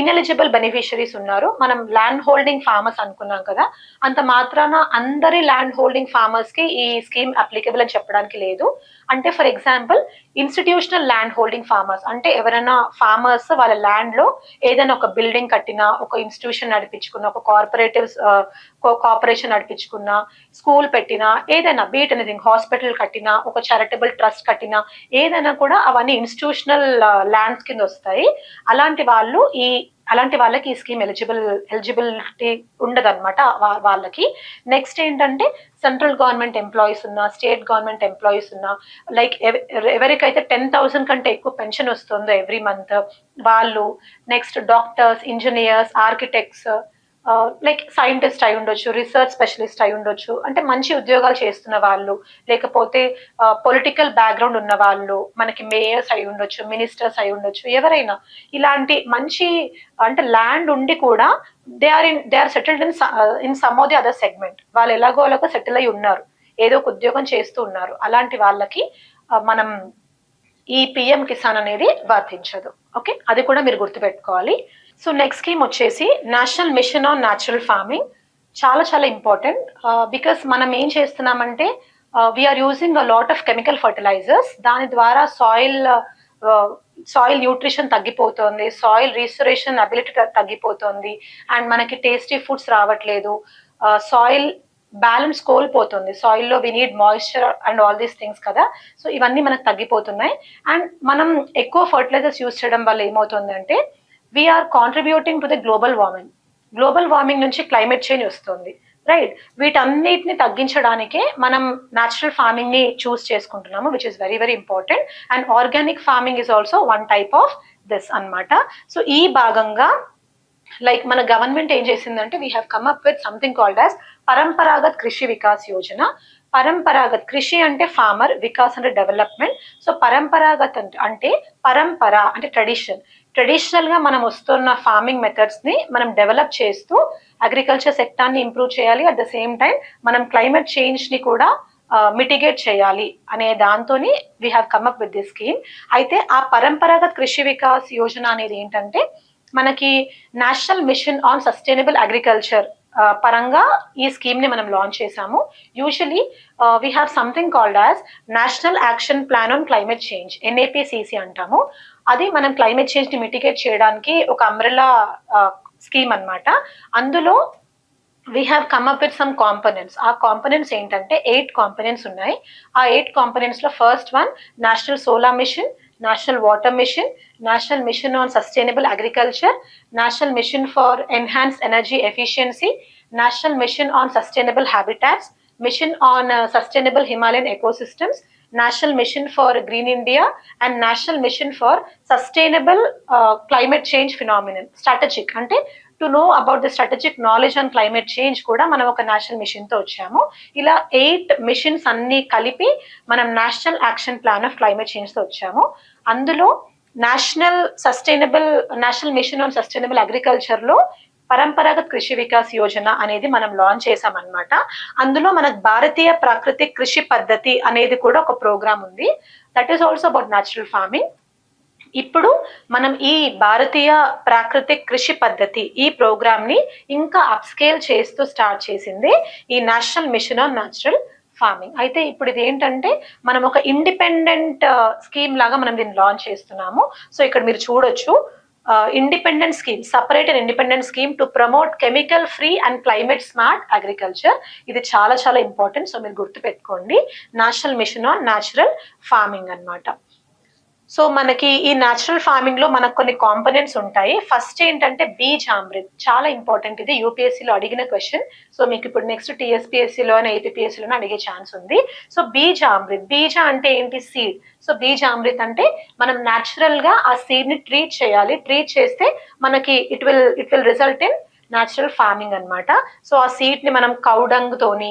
ఇన్ఎలిజిబుల్ బెనిఫిషరీస్ ఉన్నారు. మనం ల్యాండ్ హోల్డింగ్ ఫార్మర్స్ అనుకున్నాం కదా, అంత మాత్రాన అందరి ల్యాండ్ హోల్డింగ్ ఫార్మర్స్ కి ఈ స్కీమ్ అప్లికబుల్ అని చెప్పడానికి లేదు. అంటే for example institutional land holding farmers అంటే ఎవరైనా ఫార్మర్స్ వాళ్ళ ల్యాండ్ లో ఏదైనా ఒక బిల్డింగ్ కట్టినా, ఒక ఇన్స్టిట్యూషన్ నడిపించుకున్నా, ఒక కార్పొరేషన్ నడిపించుకున్నా, స్కూల్ పెట్టినా, ఏదైనా బీట్ ఎనీథింగ్, హాస్పిటల్ కట్టినా, ఒక చారిటబుల్ ట్రస్ట్ కట్టినా, ఏదైనా కూడా అవన్నీ ఇన్స్టిట్యూషనల్ ల్యాండ్స్ కింద వస్తాయి. అలాంటి వాళ్ళకి ఈ స్కీమ్ ఎలిజిబిలిటీ ఉండదన్నమాట వాళ్ళకి. నెక్స్ట్ ఏంటంటే సెంట్రల్ గవర్నమెంట్ ఎంప్లాయీస్ ఉన్నా, స్టేట్ గవర్నమెంట్ ఎంప్లాయీస్ ఉన్నా, లైక్ ఎవరికైతే 10,000 కంటే ఎక్కువ పెన్షన్ వస్తుందో ఎవ్రీ మంత్ వాళ్ళు, next doctors, engineers, architects, like scientist అయి ఉండొచ్చు, రీసెర్చ్ స్పెషలిస్ట్ అయి ఉండొచ్చు, అంటే మంచి ఉద్యోగాలు చేస్తున్న వాళ్ళు, లేకపోతే పొలిటికల్ బ్యాక్గ్రౌండ్ ఉన్న వాళ్ళు, మనకి మేయర్స్ అయి ఉండొచ్చు, మినిస్టర్స్ అయి ఉండొచ్చు, ఎవరైనా ఇలాంటి మంచి అంటే ల్యాండ్ ఉండి కూడా they are settled in some of the other segment. వాళ్ళు ఎలాగో అలాగో సెటిల్ అయి ఉన్నారు, ఏదో ఒక ఉద్యోగం చేస్తూ ఉన్నారు. అలాంటి వాళ్ళకి మనం ఈ పిఎం కిసాన్ అనేది వర్తించదు. ఓకే, అది కూడా మీరు గుర్తుపెట్టుకోవాలి. సో నెక్స్ట్ స్కీమ్ వచ్చేసి national mission on natural farming. చాలా చాలా ఇంపార్టెంట్, బికాస్ మనం ఏం చేస్తున్నామంటే we are using a lot of chemical fertilisers. దాని ద్వారా సాయిల్ న్యూట్రిషన్ తగ్గిపోతుంది, సాయిల్ రీస్టోరేషన్ అబిలిటీ తగ్గిపోతుంది, అండ్ మనకి టేస్టీ ఫుడ్స్ రావట్లేదు, సాయిల్ బ్యాలెన్స్ కోల్పోతుంది. సాయిల్లో we need moisture and all these things కదా. సో ఇవన్నీ మనకు తగ్గిపోతున్నాయి. అండ్ మనం ఎక్కువ ఫర్టిలైజర్స్ యూజ్ చేయడం వల్ల ఏమవుతుందంటే we are contributing to the global warming. Global warming నుంచి క్లైమేట్ చేంజ్ వస్తుంది, రైట్? వీటన్నిటిని తగ్గించడానికే మనం న్యాచురల్ ఫార్మింగ్ ని చూస్ చేసుకుంటున్నాము, which is very very important. And organic farming is also one type of this అన్నమాట. సో ఈ భాగంగా లైక్ మన గవర్నమెంట్ ఏం చేసిందంటే we have come up with something called as Paramparagat Krishi Vikas Yojana. Paramparagat, కృషి అంటే ఫార్మర్, వికాస్ అంటే డెవలప్మెంట్. సో పరంపరాగత్ అంటే పరంపర అంటే ట్రెడిషనల్ గా మనం వస్తున్న ఫార్మింగ్ మెథడ్స్ ని మనం డెవలప్ చేస్తూ అగ్రికల్చర్ సెక్టార్ ని ఇంప్రూవ్ చేయాలి. అట్ ద సేమ్ టైం మనం క్లైమేట్ చేంజ్ ని కూడా మిటిగేట్ చేయాలి అనే దాంతోని we have come up with this scheme. అయితే ఆ పరంపరాగత్ కృషి వికాస్ యోజన అనేది ఏంటంటే మనకి national mission on sustainable agriculture పరంగా ఈ స్కీమ్ ని మనం లాంచ్ చేశాము. Usually we have something called as national action plan on climate change, NAPCC అంటాము. అది మనం క్లైమేట్ చేంజ్ ని మిటిగేట్ చేయడానికి ఒక అంబ్రెల్లా స్కీమ్ అన్నమాట. అందులో we have come up with some components. ఆ కాంపోనెంట్స్ ఏంటంటే 8 కాంపోనెంట్స్ ఉన్నాయి. ఆ 8 కాంపోనెంట్స్ లో first one national solar mission, national water mission, national mission on sustainable agriculture, national mission for enhanced energy efficiency, national mission on sustainable habitats, mission on sustainable Himalayan ecosystems, national mission for green India and national mission for sustainable climate change phenomenon. Strategic అంటే to know about the strategic knowledge on climate change కూడా మనం ఒక నేషనల్ మిషన్ తో వచ్చాము. ఇలా 8 మిషన్స్ అన్ని కలిపి మనం national action plan of climate change తో వచ్చాము. అందులో national mission on sustainable agriculture లో పరంపరాగత్ కృషి వికాస్ యోజన అనేది మనం లాంచ్ చేసామన్నమాట. అందులో మనకు భారతీయ ప్రాకృతిక కృషి పద్ధతి అనేది కూడా ఒక ప్రోగ్రామ్ ఉంది. That is also about natural farming. ఇప్పుడు మనం ఈ భారతీయ ప్రాకృతిక కృషి పద్ధతి ఈ ప్రోగ్రామ్ ని ఇంకా అప్స్కేల్ చేస్తూ స్టార్ట్ చేసింది ఈ national mission on natural farming. అయితే ఇప్పుడు ఇది ఏంటంటే మనం ఒక ఇండిపెండెంట్ స్కీమ్ లాగా మనం దీన్ని లాంచ్ చేస్తున్నాము. సో ఇక్కడ మీరు చూడొచ్చు, independent scheme, separate and independent scheme to promote chemical free and climate smart agriculture. ఇది చాలా చాలా ఇంపార్టెంట్. సో మీరు గుర్తుపెట్టుకోండి, national mission on natural farming అన్నమాట. సో మనకి ఈ న్యాచురల్ ఫార్మింగ్ లో మనకు కొన్ని కాంపోనెంట్స్ ఉంటాయి. ఫస్ట్ ఏంటంటే బీజామృత్, చాలా ఇంపార్టెంట్. ఇది UPSC లో అడిగిన క్వశ్చన్. సో మీకు ఇప్పుడు నెక్స్ట్ TSPSC లోనే APPSC లోనే అడిగే ఛాన్స్ ఉంది. సో బీజామృత్, బీజ అంటే ఏంటి? సీడ్. సో బీజామృత్ అంటే మనం న్యాచురల్ గా ఆ సీడ్ ని ట్రీట్ చేయాలి. ట్రీట్ చేస్తే మనకి it will result in natural farming అన్నమాట. సో ఆ సీడ్ ని మనం కౌడంగ్ తోని,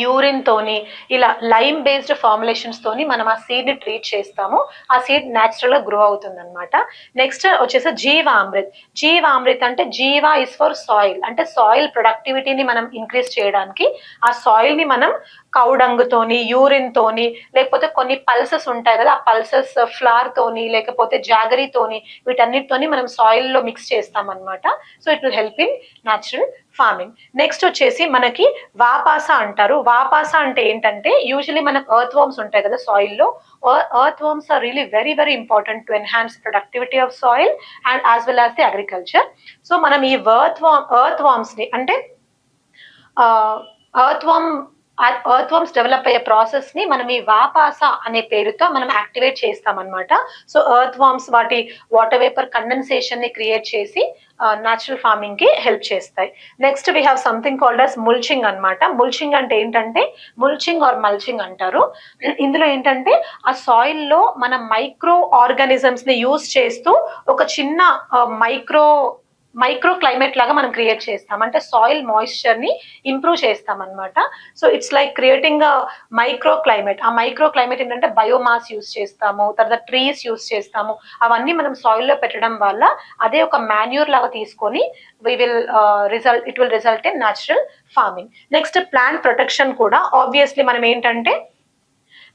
యూరిన్ తోని, ఇలా లైమ్ బేస్డ్ ఫార్ములేషన్స్ తోని మనం ఆ సీడ్ ని ట్రీట్ చేస్తాము. ఆ సీడ్ న్యాచురల్ గా గ్రో అవుతుంది అనమాట. నెక్స్ట్ వచ్చేసి జీవామృత్. జీవామృత్ అంటే జీవా ఇస్ ఫర్ సాయిల్, అంటే సాయిల్ ప్రొడక్టివిటీని మనం ఇంక్రీజ్ చేయడానికి ఆ సాయిల్ ని మనం కౌడంగుతోని, యూరిన్ తోని, లేకపోతే కొన్ని పల్సెస్ ఉంటాయి కదా, ఆ పల్సెస్ ఫ్లార్ తోని, లేకపోతే జాగరీతోని, వీటన్నిటితోని మనం సాయిల్ లో మిక్స్ చేస్తాం అనమాట. So it will help in natural farming. Next వచ్చేసి మనకి వాపాస అంటారు. వాపాస అంటే ఏంటంటే యూజువలీ మనకు ఎర్త్ వార్మ్స్ ఉంటాయి కదా సాయిల్లో. Earth worms are really very very important to enhance productivity of soil and as well as the agriculture. So మనం ఈ ఎర్త్ వార్మ్స్ ని అంటే ఎర్త్ వార్మ్స్ డెవలప్ అయ్యే ప్రాసెస్ ని మనం ఈ వాపాస అనే పేరుతో మనం యాక్టివేట్ చేస్తాం అనమాట. సో ఎర్త్ వార్మ్స్ వాటి వాటర్ వేపర్ కండెన్సేషన్ ని క్రియేట్ చేసి న్యాచురల్ ఫార్మింగ్ కి హెల్ప్ చేస్తాయి. Next we have something called as mulching అనమాట. ముల్చింగ్ అంటే ఏంటంటే ముల్చింగ్ ఆర్ మల్చింగ్ అంటారు. ఇందులో ఏంటంటే ఆ సాయిల్ లో మన మైక్రో ఆర్గానిజమ్స్ ని యూజ్ చేస్తూ ఒక చిన్న మైక్రో మైక్రో క్లైమేట్ లాగా మనం క్రియేట్ చేస్తాం, అంటే సాయిల్ మాయిశ్చర్ ని ఇంప్రూవ్ చేస్తాం అనమాట. So it's like creating micro climate. ఆ మైక్రో క్లైమేట్ ఏంటంటే బయోమాస్ యూస్ చేస్తాము, తర్వాత ట్రీస్ యూస్ చేస్తాము. అవన్నీ మనం సాయిల్ లో పెట్టడం వల్ల అదే ఒక మాన్యూర్ లాగా తీసుకొని it will result in natural farming. Next plant protection కూడా ఆబ్వియస్లీ మనం ఏంటంటే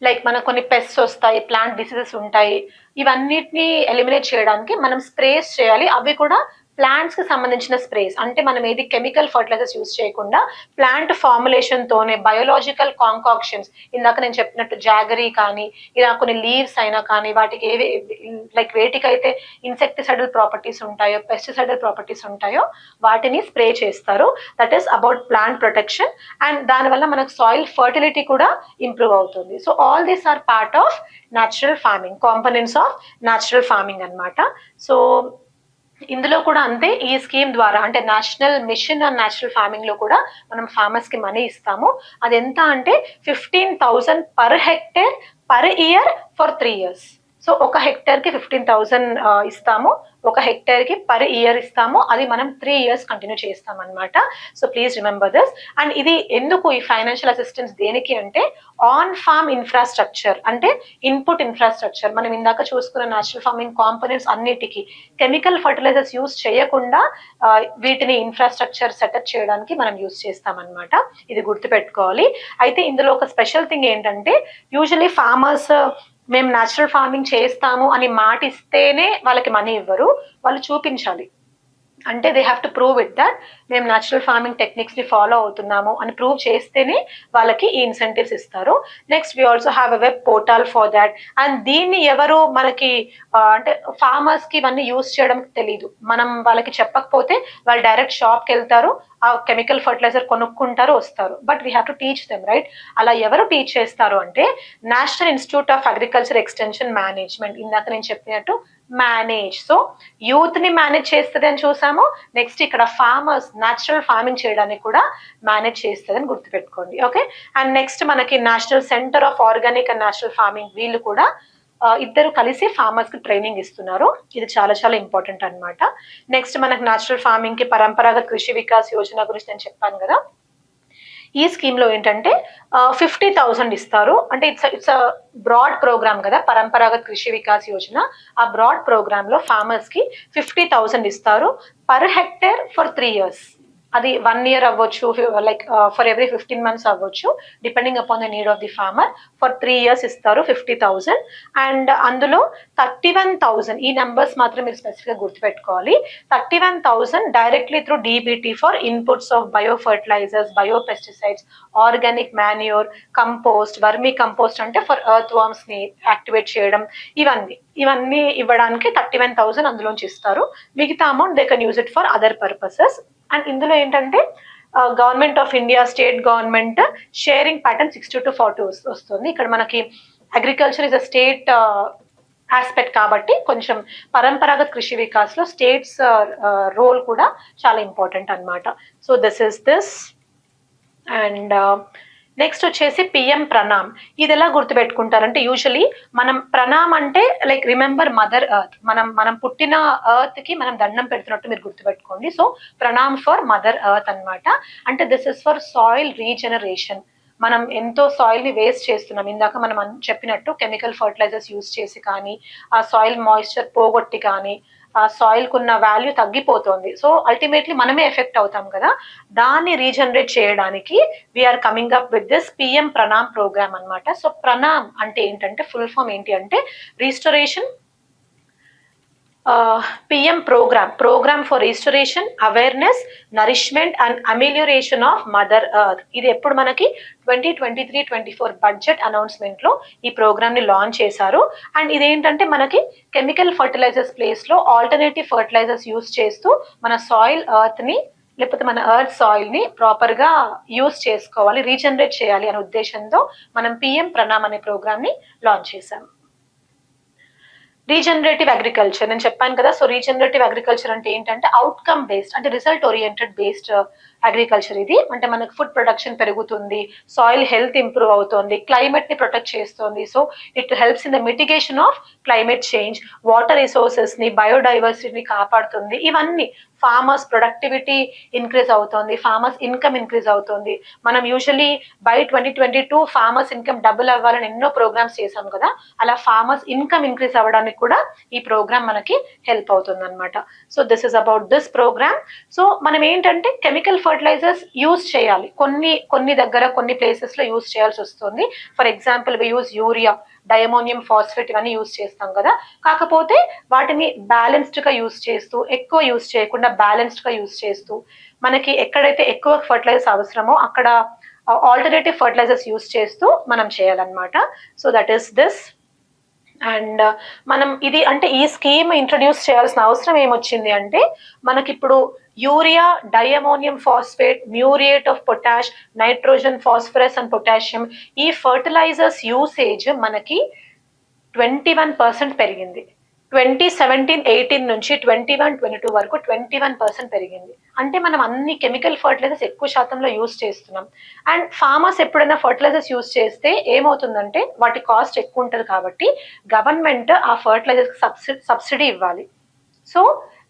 లైక్ మనకు కొన్ని పెస్ట్స్ వస్తాయి, ప్లాంట్ డిసీజెస్ ఉంటాయి, ఇవన్నిటిని ఎలిమినేట్ చేయడానికి మనం స్ప్రేస్ చేయాలి. అవి కూడా ప్లాంట్స్ కి సంబంధించిన స్ప్రేస్, అంటే మనం ఏది కెమికల్ ఫర్టిలైజర్స్ యూస్ చేయకుండా ప్లాంట్ ఫార్ములేషన్ తోనే బయోలాజికల్ కాంకాక్షన్స్, ఇందాక నేను చెప్పినట్టు జాగరీ కానీ ఇలా కొన్ని లీవ్స్ అయినా కానీ వాటికి ఏవి లైక్ వేటికైతే ఇన్సెక్టిసైడల్ ప్రాపర్టీస్ ఉంటాయో పెస్టిసైడల్ ప్రాపర్టీస్ ఉంటాయో వాటిని స్ప్రే చేస్తారు. That is about plant protection. And దానివల్ల మనకు సాయిల్ ఫర్టిలిటీ కూడా ఇంప్రూవ్ అవుతుంది. So all these are part of natural farming, components of natural farming అన్నమాట. సో ఇందులో కూడా అంతే, ఈ స్కీమ్ ద్వారా అంటే national mission on natural farming లో కూడా మనం ఫార్మర్స్ కి మనీ ఇస్తాము. అది ఎంత అంటే 15,000 per hectare per year for 3 years. So ఒక హెక్టేర్ కి 15,000 ఇస్తాము, ఒక హెక్టేర్ కి పర్ ఇయర్ ఇస్తాము. అది మనం 3 years కంటిన్యూ చేస్తాం అనమాట. So please remember this. And ఇది ఎందుకు ఈ ఫైనాన్షియల్ అసిస్టెన్స్ దేనికి అంటే ఆన్ ఫార్మ్ ఇన్ఫ్రాస్ట్రక్చర్, అంటే ఇన్పుట్ ఇన్ఫ్రాస్ట్రక్చర్. మనం ఇందాక చూసుకున్న న్యాచురల్ ఫార్మింగ్ కాంపోనెంట్స్ అన్నిటికీ కెమికల్ ఫర్టిలైజర్స్ యూస్ చేయకుండా వీటిని ఇన్ఫ్రాస్ట్రక్చర్ సెటప్ చేయడానికి మనం యూస్ చేస్తాం అనమాట. ఇది గుర్తుపెట్టుకోవాలి. అయితే ఇందులో ఒక స్పెషల్ థింగ్ ఏంటంటే యూజువలీ ఫార్మర్స్ మేము న్యాచురల్ ఫార్మింగ్ చేస్తాము అని మాట ఇస్తేనే వాళ్ళకి మనీ ఇవ్వరు, వాళ్ళు చూపించాలి. అంటే they have to prove it that మేము న్యాచురల్ ఫార్మింగ్ టెక్నిక్స్ ని ఫాలో అవుతున్నాము అని ప్రూవ్ చేస్తేనే వాళ్ళకి ఈ ఇన్సెంటివ్స్ ఇస్తారు. Next we also have a web portal for that. And దీన్ని ఎవరు మనకి అంటే ఫార్మర్స్ కి ఇవన్నీ యూస్ చేయడం తెలియదు, మనం వాళ్ళకి చెప్పకపోతే వాళ్ళు డైరెక్ట్ షాప్ కి వెళ్తారు, ఆ కెమికల్ ఫర్టిలైజర్ కొనుక్కుంటారు, వస్తారు. But we have to teach them, right? అలా ఎవరు టీచ్ చేస్తారు అంటే national institute of agriculture extension management, ఇందాక నేను చెప్పినట్టు మేనేజ్. సో యూత్ ని మేనేజ్ చేస్తుంది అని చూసాము, నెక్స్ట్ ఇక్కడ ఫార్మర్స్ న్యాచురల్ ఫార్మింగ్ చేయడానికి కూడా మేనేజ్ చేస్తుంది అని గుర్తుపెట్టుకోండి. ఓకే. అండ్ నెక్స్ట్ మనకి national centre of organic and natural farming, వీళ్ళు కూడా ఇద్దరు కలిసి ఫార్మర్స్ కి ట్రైనింగ్ ఇస్తున్నారు. ఇది చాలా చాలా ఇంపార్టెంట్ అనమాట. నెక్స్ట్ మనకి న్యాచురల్ ఫార్మింగ్ కి పరంపరాగత కృషి వికాస్ యోజన గురించి నేను చెప్పాను కదా. ఈ స్కీమ్ లో ఏంటంటే 50,000 ఇస్తారు. అంటే ఇట్స్ బ్రాడ్ ప్రోగ్రామ్ కదా పరంపరాగత కృషి వికాస్ యోజన. ఆ బ్రాడ్ ప్రోగ్రామ్ లో ఫార్మర్స్ కి 50,000 ఇస్తారు పర్ హెక్టేర్ ఫర్ 3 years. అది 1 year అవ్వచ్చు, లైక్ ఫర్ ఎవ్రీ 15 months అవ్వచ్చు, depending upon the need of the farmer. For 3 years ఇస్తారు 50,000. అండ్ అందులో 31,000, ఈ నెంబర్స్ మాత్రం మీరు స్పెసిఫిక్ గా గుర్తుపెట్టుకోవాలి. 31,000 directly through DBT for inputs of bio fertilizers, bio pesticides, organic manure, compost, vermi compost అంటే ఫర్ ఎర్త్ వార్మ్స్ ని యాక్టివేట్ చేయడం, ఇవన్నీ ఇవ్వడానికి 31,000 అందులోంచి ఇస్తారు. మిగతా amount they can use it for other purposes. And ఇందులో ఏంటంటే government of India, state government sharing pattern 60-40 వస్తుంది. ఇక్కడ మనకి agriculture is a state aspect కాబట్టి కొంచెం పరంపరాగత కృషి వికాస్ లో స్టేట్స్ రోల్ కూడా చాలా ఇంపార్టెంట్ అన్నమాట. So this is this. And next వచ్చేసి పిఎం ప్రణామ్. ఇది ఎలా గుర్తుపెట్టుకుంటారంటే యూజువలీ మనం ప్రణామ్ అంటే లైక్ రిమెంబర్ మదర్ ఎర్త్, మనం పుట్టిన ఎర్త్ కి మనం దండం పెడుతున్నట్టు మీరు గుర్తుపెట్టుకోండి. So Pranam for mother earth అన్నమాట. అంటే this is for soil regeneration. మనం ఎంతో సాయిల్ ని వేస్ట్ చేస్తున్నాం, ఇందాక మనం చెప్పినట్టు కెమికల్ ఫర్టిలైజర్స్ యూస్ చేసి కానీ, ఆ సాయిల్ మాయిశ్చర్ పోగొట్టి కానీ ఆ సాయిల్ కున్న వాల్యూ తగ్గిపోతుంది. సో అల్టిమేట్లీ మనమే ఎఫెక్ట్ అవుతాం కదా, దాన్ని రీజనరేట్ చేయడానికి we are coming up with this PM PRANAM programme అన్నమాట. సో ప్రణామ్ అంటే ఏంటంటే ఫుల్ ఫామ్ ఏంటి అంటే restoration PM programme for restoration, awareness, nourishment and amelioration of mother earth. ఇది ఎప్పుడు మనకి 2023-24 బడ్జెట్ అనౌన్స్మెంట్ లో ఈ ప్రోగ్రామ్ ని లాంచ్ చేశారు. అండ్ ఇదేంటంటే మనకి కెమికల్ ఫర్టిలైజర్స్ ప్లేస్ లో ఆల్టర్నేటివ్ ఫర్టిలైజర్స్ యూస్ చేస్తూ మన సాయిల్ ఎర్త్ ని, లేకపోతే మన ఎర్త్ సాయిల్ ని ప్రాపర్ గా యూస్ చేసుకోవాలి, రీజనరేట్ చేయాలి అనే ఉద్దేశంతో మనం పిఎం ప్రణామ్ అనే ప్రోగ్రామ్ ని లాంచ్ చేశాం. రీజనరేటివ్ అగ్రికల్చర్ నేను చెప్పాను కదా. సో రీజనరేటివ్ అగ్రికల్చర్ అంటే ఏంటంటే అవుట్కమ్ బేస్డ్, అంటే రిజల్ట్ ఓరియంటెడ్ బేస్డ్ అగ్రికల్చర్. ఇది అంటే మనకు ఫుడ్ ప్రొడక్షన్ పెరుగుతుంది, సాయిల్ హెల్త్ ఇంప్రూవ్ అవుతుంది, క్లైమేట్ ని ప్రొటెక్ట్ చేస్తుంది. So it helps in the mitigation of climate change, water resources ని, బయోడైవర్సిటీని కాపాడుతుంది. ఇవన్నీ ఫార్మర్స్ ప్రొడక్టివిటీ ఇంక్రీజ్ అవుతుంది, ఫార్మర్స్ ఇన్కమ్ ఇంక్రీజ్ అవుతుంది. మనం usually by 2022 farmers income double అవ్వాలని ఎన్నో ప్రోగ్రామ్స్ చేసాం కదా, అలా ఫార్మర్స్ ఇన్కమ్ ఇంక్రీజ్ అవ్వడానికి కూడా ఈ ప్రోగ్రామ్ మనకి హెల్ప్ అవుతుంది అనమాట. So this is about this program. So మనం ఏంటంటే కెమికల్ ఫర్టిలైజర్స్ యూజ్ చేయాలి, కొన్ని దగ్గర కొన్ని ప్లేసెస్ లో యూజ్ చేయాల్సి వస్తుంది. For example we use urea, diammonium phosphate ఇవన్నీ యూజ్ చేస్తాం కదా, కాకపోతే వాటిని బ్యాలెన్స్డ్ గా యూజ్ చేస్తూ, ఎక్కువ యూజ్ చేయకుండా బ్యాలెన్స్డ్ గా యూజ్ చేస్తూ, మనకి ఎక్కడైతే ఎక్కువ ఫర్టిలైజర్స్ అవసరమో అక్కడ ఆల్టర్నేటివ్ ఫర్టిలైజర్స్ యూజ్ చేస్తూ మనం చేయాలన్నమాట. So that is this. And మనం ఇది అంటే ఈ స్కీమ్ ఇంట్రడ్యూస్ చేయాల్సిన అవసరం ఏమొచ్చింది అంటే, మనకిప్పుడు urea, diammonium phosphate, muriate of potash, nitrogen, phosphorus and potassium, ఈ ఫర్టిలైజర్స్ యూసేజ్ మనకి 21% పెరిగింది. 2017-18 నుంచి 21-22 వరకు 21% పెరిగింది. అంటే మనం అన్ని కెమికల్ ఫర్టిలైజర్స్ ఎక్కువ శాతంలో యూజ్ చేస్తున్నాం. అండ్ ఫార్మర్స్ ఎప్పుడైనా ఫర్టిలైజర్స్ యూజ్ చేస్తే ఏమవుతుందంటే వాటి కాస్ట్ ఎక్కువ ఉంటుంది కాబట్టి గవర్నమెంట్ ఆ ఫర్టిలైజర్స్ సబ్సిడీ ఇవ్వాలి. సో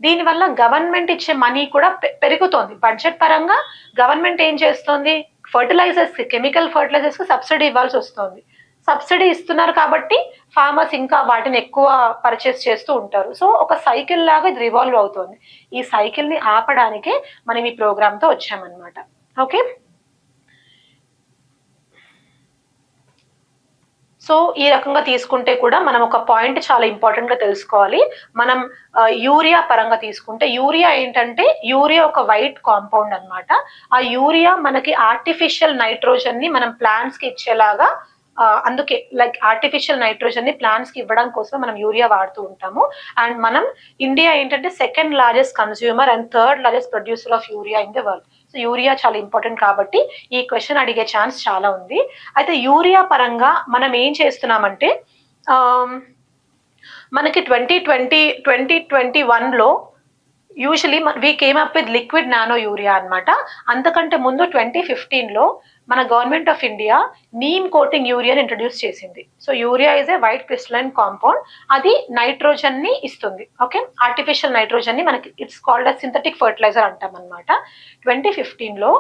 దీనివల్ల గవర్నమెంట్ ఇచ్చే మనీ కూడా పెరుగుతోంది. బడ్జెట్ పరంగా గవర్నమెంట్ ఏం చేస్తుంది, ఫర్టిలైజర్స్, కెమికల్ ఫర్టిలైజర్స్ కి సబ్సిడీ ఇవ్వాల్సి వస్తుంది. సబ్సిడీ ఇస్తున్నారు కాబట్టి ఫార్మర్స్ ఇంకా వాటిని ఎక్కువ పర్చేస్ చేస్తూ ఉంటారు. సో ఒక సైకిల్ లాగా ఇది రివాల్వ్ అవుతుంది. ఈ సైకిల్ ని ఆపడానికే మనం ఈ ప్రోగ్రామ్ తో వచ్చామన్నమాట. ఓకే, సో ఈ రకంగా తీసుకుంటే కూడా మనం ఒక పాయింట్ చాలా ఇంపార్టెంట్ గా తెలుసుకోవాలి. మనం యూరియా పరంగా తీసుకుంటే, యూరియా ఏంటంటే యూరియా ఒక వైట్ కాంపౌండ్ అన్నమాట. ఆ యూరియా మనకి ఆర్టిఫిషియల్ నైట్రోజన్ ని మనం ప్లాంట్స్ కి ఇచ్చేలాగా, అందుకే లైక్ ఆర్టిఫిషియల్ నైట్రోజన్ ని ప్లాంట్స్ కి ఇవ్వడం కోసం మనం యూరియా వాడుతూ ఉంటాము. అండ్ మనం ఇండియా ఏంటంటే second largest consumer and third largest producer of urea in the world. So urea చాలా ఇంపార్టెంట్ కాబట్టి ఈ క్వశ్చన్ అడిగే ఛాన్స్ చాలా ఉంది. అయితే యూరియా పరంగా మనం ఏం చేస్తున్నామంటే, మనకి 2021లో usually we came up with liquid nano urea అనమాట. అంతకంటే ముందు 2015లో మన government of India neem coating యూరియాని ఇంట్రడ్యూస్ చేసింది. So urea is a white crystalline compound, అది నైట్రోజన్ ని ఇస్తుంది. ఓకే, ఆర్టిఫిషియల్ నైట్రోజన్ ని మనకి it's called a synthetic fertilizer అంటాం అనమాట. 2015లో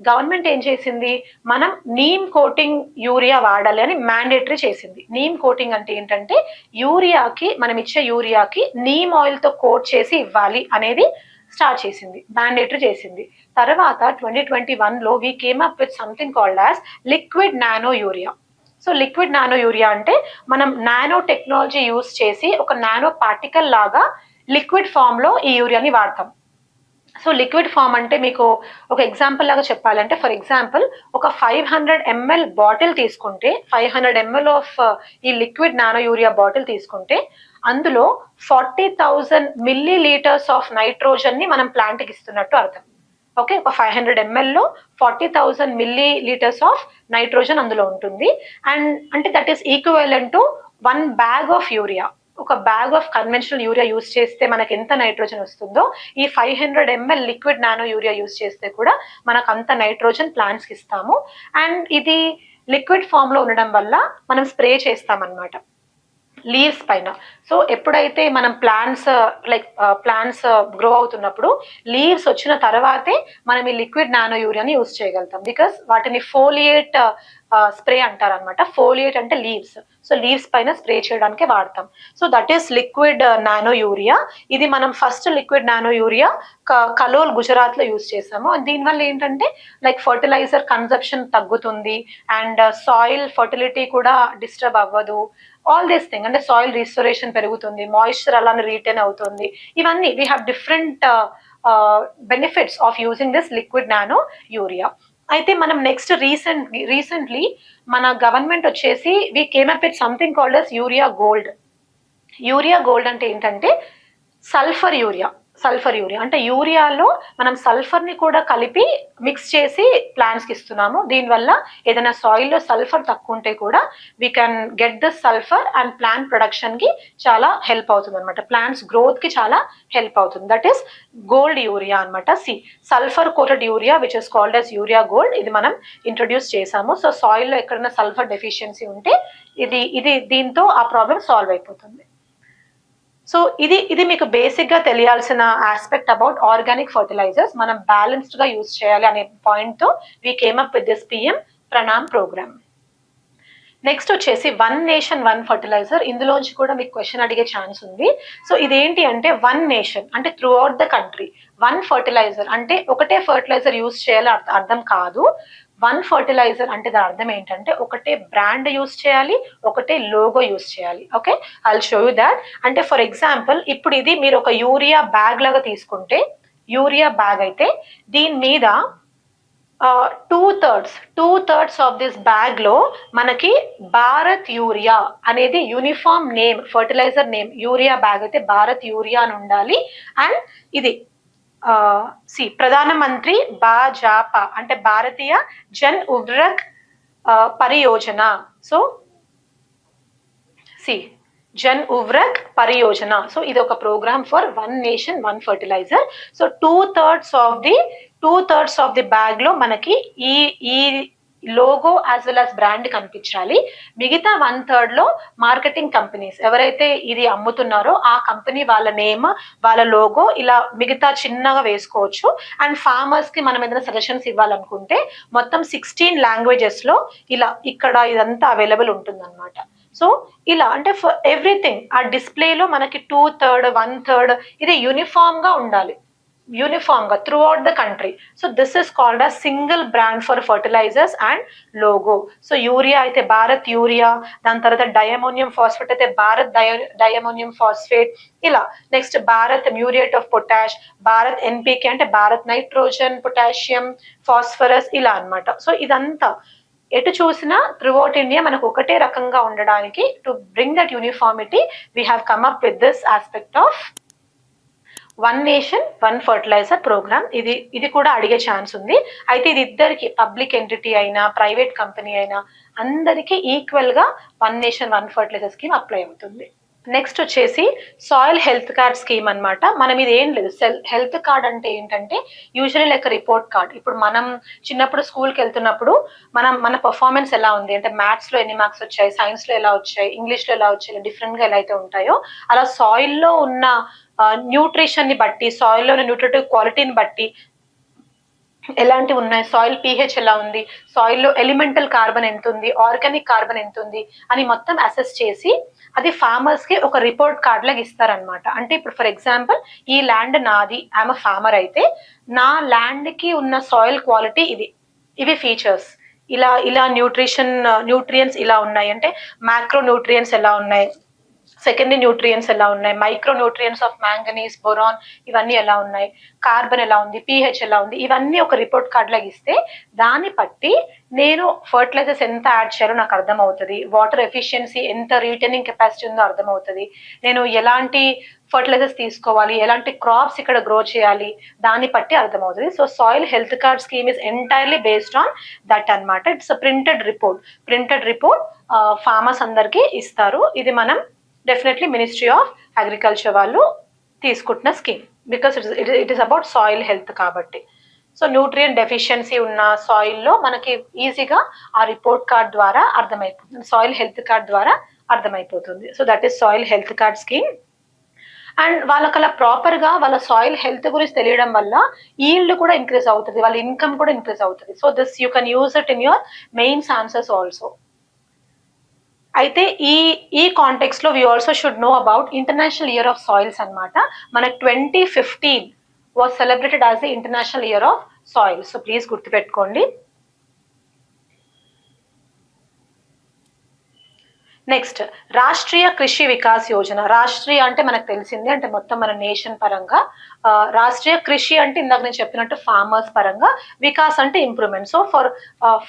గవర్నమెంట్ ఏం చేసింది, మనం నీమ్ కోటింగ్ యూరియా వాడాలి అని మ్యాండేటరీ చేసింది. నీమ్ కోటింగ్ అంటే ఏంటంటే యూరియాకి, మనం ఇచ్చే యూరియాకి నీమ్ ఆయిల్ తో కోట్ చేసి ఇవ్వాలి అనేది స్టార్ట్ చేసింది, మ్యాండేటరీ చేసింది. తర్వాత 2021లో we came up with something called as liquid nano urea. So liquid nano urea అంటే మనం నానో టెక్నాలజీ యూజ్ చేసి ఒక నానో పార్టికల్ లాగా లిక్విడ్ ఫామ్ లో ఈ యూరియాని వాడతాం. సో లిక్విడ్ ఫామ్ అంటే మీకు ఒక ఎగ్జాంపుల్ లాగా చెప్పాలంటే, ఫర్ ఎగ్జాంపుల్ ఒక 500 ml బాటిల్ తీసుకుంటే, 500 ml ఆఫ్ ఈ లిక్విడ్ నానో యూరియా బాటిల్ తీసుకుంటే అందులో 40,000 మిల్లీలీటర్స్ ఆఫ్ నైట్రోజన్ ని మనం ప్లాంట్ కి ఇస్తున్నట్టు అర్థం. ఓకే, ఒక 500 ml లో 40,000 మిల్లీలీటర్స్ ఆఫ్ నైట్రోజన్ అందులో ఉంటుంది. అండ్ అంటే that is equivalent to 1 bag of urea. ఒక bag of conventional urea use చేస్తే మనకు ఎంత నైట్రోజన్ వస్తుందో, ఈ 500 ml liquid nano urea use చేస్తే కూడా మనకు అంత నైట్రోజన్ ప్లాంట్స్ కి ఇస్తాము. అండ్ ఇది లిక్విడ్ ఫామ్ లో ఉండడం వల్ల మనం స్ప్రే చేస్తామన్నమాట లీవ్స్ పైన. సో ఎప్పుడైతే మనం ప్లాంట్స్ గ్రో అవుతున్నప్పుడు లీవ్స్ వచ్చిన తర్వాతే మనం ఈ లిక్విడ్ నానో యూరియాని యూజ్ చేయగలుగుతాం. బికాస్ వాటిని ఫోలియేట్ స్ప్రే అంటారు అనమాట. ఫోలియేట్ అంటే లీవ్స్, సో లీవ్స్ పైన స్ప్రే చేయడానికి వాడతాం. So that is liquid nano urea. ఇది మనం first liquid nano urea Kalol, Gujarat లో యూజ్ చేసాము. దీనివల్ల ఏంటంటే లైక్ ఫర్టిలైజర్ కన్సంప్షన్ తగ్గుతుంది అండ్ సాయిల్ ఫర్టిలిటీ కూడా డిస్టర్బ్ అవ్వదు. ఆల్ దిస్ థింగ్ అంటే సాయిల్ రీస్టోరేషన్ పెరుగుతుంది, మాయిశ్చర్ అలానే రీటైన్ అవుతుంది. ఇవన్నీ we have different benefits of using this liquid nano urea. అయితే మనం నెక్స్ట్ రీసెంట్లీ మన గవర్నమెంట్ వచ్చేసి we came up with something called as urea gold. Urea gold అంటే ఏంటంటే సల్ఫర్ యూరియా అంటే యూరియాలో మనం సల్ఫర్ ని కూడా కలిపి మిక్స్ చేసి ప్లాంట్స్ కి ఇస్తున్నాము. దీనివల్ల ఏదైనా సాయిల్ లో సల్ఫర్ తక్కువ ఉంటే కూడా we can get this sulphur and plant production కి చాలా హెల్ప్ అవుతుంది అనమాట, ప్లాంట్స్ గ్రోత్ కి చాలా హెల్ప్ అవుతుంది. దట్ ఈస్ గోల్డ్ యూరియా అనమాట. Sulphur coated urea which is called as urea gold, ఇది మనం ఇంట్రొడ్యూస్ చేసాము. సో సాయిల్ లో ఎక్కడైనా సల్ఫర్ డెఫిషియన్సీ ఉంటే ఇది దీంతో ఆ ప్రాబ్లం సాల్వ్ అయిపోతుంది. సో ఇది మీకు బేసిక్ గా తెలియాల్సిన ఆస్పెక్ట్ అబౌట్ ఆర్గానిక్ ఫర్టిలైజర్స్. మనం బ్యాలెన్స్డ్ గా యూజ్ చేయాలి అనే పాయింట్ తో we came up with this PM PRANAM programme. Next వచ్చేసి వన్ నేషన్ వన్ ఫర్టిలైజర్. ఇందులోంచి కూడా మీకు క్వశ్చన్ అడిగే ఛాన్స్ ఉంది. సో ఇదేంటి అంటే వన్ నేషన్ అంటే throughout the country, one fertilizer అంటే ఒకటే ఫర్టిలైజర్ యూజ్ చేయాలి అర్థం కాదు. వన్ ఫర్టిలైజర్ అంటే దాని అర్థం ఏంటంటే ఒకటే బ్రాండ్ యూజ్ చేయాలి, ఒకటే లోగో యూజ్ చేయాలి. Okay, I'll show you that. అంటే ఫర్ ఎగ్జాంపుల్ ఇప్పుడు ఇది మీరు ఒక యూరియా బ్యాగ్ లాగా తీసుకుంటే, యూరియా బ్యాగ్ అయితే దీని మీద two thirds of this bag లో మనకి భారత్ యూరియా అనేది uniform name, fertilizer name. Urea bag అయితే భారత్ యూరియా అని ఉండాలి. అండ్ ఇది ప్రధానమంత్రి భాజపా అంటే భారతీయ జన్ ఉర్వరక్ పరియోజన. సో జన్ ఉర్వరక్ పరియోజన. సో ఇది ఒక program for one nation one fertilizer. So two thirds of the bag లో మనకి ఈ logo as well as brand కనిపించాలి. మిగతా 1/3 లో మార్కెటింగ్ కంపెనీస్ ఎవరైతే ఇది అమ్ముతున్నారో ఆ కంపెనీ వాళ్ళ నేమ్, వాళ్ళ లోగో ఇలా మిగతా చిన్నగా వేసుకోవచ్చు. అండ్ ఫార్మర్స్ కి మనం ఏదైనా సజెషన్స్ ఇవ్వాలనుకుంటే మొత్తం 16 లాంగ్వేజెస్ లో ఇలా ఇక్కడ ఇదంతా అవైలబుల్ ఉంటుంది అనమాట. సో ఇలా అంటే ఫర్ ఎవ్రీథింగ్ ఆ డిస్ప్లేలో మనకి 2/3, 1/3 ఇది యూనిఫామ్ గా ఉండాలి, యూనిఫామ్ గా throughout the country. So this is called a single brand for fertilizers and logo. So urea అయితే భారత్ యూరియా, దాని తర్వాత డయమోనియం ఫాస్ఫేట్ అయితే భారత్ డయమోనియం ఫాస్ఫేట్, ఇలా. Next Bharat muriate of potash, Bharat NPK అంటే భారత్ నైట్రోజన్ పొటాషియం ఫాస్ఫరస్, ఇలా అన్నమాట. సో ఇదంతా ఎటు చూసినా త్రూ అవుట్ ఇండియా మనకు ఒకటే రకంగా ఉండడానికి, to bring that uniformity we have come up with this aspect of one nation one fertilizer program. ఇది కూడా అడిగే ఛాన్స్ ఉంది. అయితే ఇది ఇద్దరికి, పబ్లిక్ ఎంటిటీ అయినా ప్రైవేట్ కంపెనీ అయినా అందరికీ ఈక్వల్ గా one nation one fertilizer scheme apply అవుతుంది. నెక్స్ట్ వచ్చేసి సాయిల్ హెల్త్ కార్డ్ స్కీమ్ అనమాట. మనం ఇది ఏం లేదు, హెల్త్ కార్డ్ అంటే ఏంటంటే యూజువల్లీ లైక్ రిపోర్ట్ కార్డ్. ఇప్పుడు మనం చిన్నప్పుడు స్కూల్కి వెళ్తున్నప్పుడు మన పర్ఫార్మెన్స్ ఎలా ఉంది అంటే మ్యాథ్స్ లో ఎన్ని మార్క్స్ వచ్చాయి, సైన్స్ లో ఎలా వచ్చాయి, ఇంగ్లీష్ లో ఎలా వచ్చాయి, డిఫరెంట్ గా ఎలా అయితే ఉంటాయో అలా సాయిల్ లో ఉన్న న్యూట్రిషన్ ని బట్టి, సాయిల్ లో ఉన్న న్యూట్రిటివ్ క్వాలిటీని బట్టి ఎలాంటివి ఉన్నాయి, సాయిల్ పీహెచ్ ఎలా ఉంది, సాయిల్లో ఎలిమెంటల్ కార్బన్ ఎంత ఉంది, ఆర్గానిక్ కార్బన్ ఎంత ఉంది అని మొత్తం అసెస్ చేసి అది ఫార్మర్స్ కి ఒక రిపోర్ట్ కార్డ్ లాగా ఇస్తారనమాట. అంటే ఇప్పుడు ఫర్ ఎగ్జాంపుల్ ఈ ల్యాండ్ నాది, ఐఎమ్ అ ఫార్మర్ అయితే నా ల్యాండ్ కి ఉన్న సాయిల్ క్వాలిటీ ఇవి ఫీచర్స్, ఇలా న్యూట్రియన్స్ ఇలా ఉన్నాయి అంటే మ్యాక్రో న్యూట్రియన్స్ ఎలా ఉన్నాయి, సెకండరీ న్యూట్రియన్స్ ఎలా ఉన్నాయి, micro nutrients of manganese, boron ఇవన్నీ ఎలా ఉన్నాయి, కార్బన్ ఎలా ఉంది, పీహెచ్ ఎలా ఉంది, ఇవన్నీ ఒక రిపోర్ట్ కార్డ్ లాగా ఇస్తే దాన్ని బట్టి నేను ఫర్టిలైజర్స్ ఎంత యాడ్ చేయాలో నాకు అర్థమవుతుంది, వాటర్ ఎఫిషియన్సీ ఎంత రీటైనింగ్ కెపాసిటీ ఉందో అర్థమవుతుంది, నేను ఎలాంటి ఫర్టిలైజర్స్ తీసుకోవాలి, ఎలాంటి క్రాప్స్ ఇక్కడ గ్రో చేయాలి, దాన్ని బట్టి అర్థమవుతుంది. So soil health card scheme is entirely based on that అనమాట. ఇట్స్ ప్రింటెడ్ రిపోర్ట్ ఫార్మర్స్ అందరికి ఇస్తారు. ఇది మనం డెఫినెట్లీ మినిస్ట్రీ ఆఫ్ అగ్రికల్చర్ వాళ్ళు తీసుకుంటున్న scheme, because it is about soil health కాబట్టి. సో న్యూట్రియన్ డెఫిషియన్సీ ఉన్న సాయిల్లో మనకి ఈజీగా ఆ రిపోర్ట్ కార్డ్ ద్వారా అర్థమైపోతుంది, సాయిల్ హెల్త్ కార్డ్ ద్వారా అర్థమైపోతుంది. So that is soil health card scheme. And వాళ్ళకి అలా ప్రాపర్ గా వాళ్ళ సాయిల్ హెల్త్ గురించి తెలియడం వల్ల ఈల్డ్ కూడా ఇంక్రీజ్ అవుతుంది, వాళ్ళ ఇన్కమ్ కూడా ఇంక్రీజ్ అవుతుంది. So this you can use it in your mains answers also. అయితే ఈ కాంటెక్స్ట్ లో we also should know about international year of soils అనమాట. మనకు 2015 was celebrated as the international year of soil. So please గుర్తుపెట్టుకోండి. నెక్స్ట్ రాష్ట్రీయ కృషి వికాస్ యోజన. రాష్ట్రీయ అంటే మనకు తెలిసింది అంటే మొత్తం మన నేషన్ పరంగా, రాష్ట్రీయ కృషి అంటే ఇందాక నేను చెప్పినట్టు ఫార్మర్స్ పరంగా, వికాస్ అంటే ఇంప్రూవ్మెంట్. సో ఫర్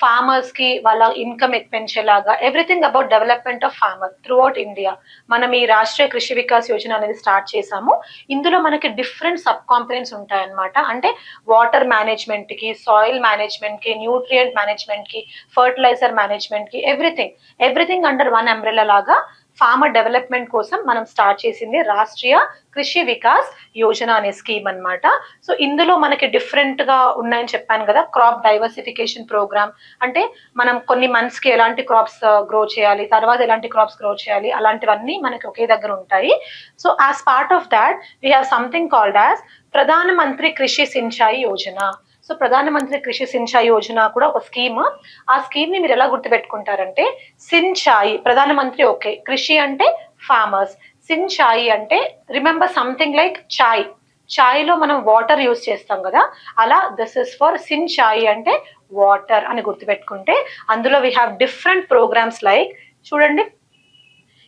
ఫార్మర్స్ కి వాళ్ళ ఇన్కమ్ పెంచేలాగా everything about development of farmer throughout India మనం ఈ రాష్ట్రీయ కృషి వికాస్ యోజన అనేది స్టార్ట్ చేసాము. ఇందులో మనకి డిఫరెంట్ సబ్ కాంపనెంట్స్ ఉంటాయన్నమాట. అంటే వాటర్ మేనేజ్మెంట్ కి, సాయిల్ మేనేజ్మెంట్ కి, న్యూట్రియంట్ మేనేజ్మెంట్ కి, ఫర్టిలైజర్ మేనేజ్మెంట్ కి, ఎవ్రీథింగ్ అండర్ వన్ అంబ్రెల్లా లాగా ఫార్మర్ డెవలప్మెంట్ కోసం మనం స్టార్ట్ చేసింది రాష్ట్రీయ కృషి వికాస్ యోజన అనే స్కీమ్ అన్నమాట. సో ఇందులో మనకి డిఫరెంట్ గా ఉన్నాయని చెప్పాను కదా. క్రాప్ డైవర్సిఫికేషన్ ప్రోగ్రామ్ అంటే మనం కొన్ని మంత్స్ కి ఎలాంటి క్రాప్స్ గ్రో చేయాలి, తర్వాత ఎలాంటి క్రాప్స్ గ్రో చేయాలి, అలాంటివన్నీ మనకి ఒకే దగ్గర ఉంటాయి. So as part of that we have something called as ప్రధాన మంత్రి కృషి సించాయి యోజన. సో ప్రధాన మంత్రి కృషి సించాయి యోజన కూడా ఒక స్కీమ్. ఆ స్కీమ్ ని మీరు ఎలా గుర్తుపెట్టుకుంటారంటే, సించాయి ప్రధాన మంత్రి ఓకే, కృషి అంటే ఫార్మర్స్, సించాయి అంటే రిమెంబర్ సంథింగ్ లైక్ చాయ్. చాయ్లో మనం వాటర్ యూస్ చేస్తాం కదా, అలా దిస్ ఇస్ ఫర్ సించాయి అంటే వాటర్ అని గుర్తుపెట్టుకుంటే, అందులో we have different programs like చూడండి,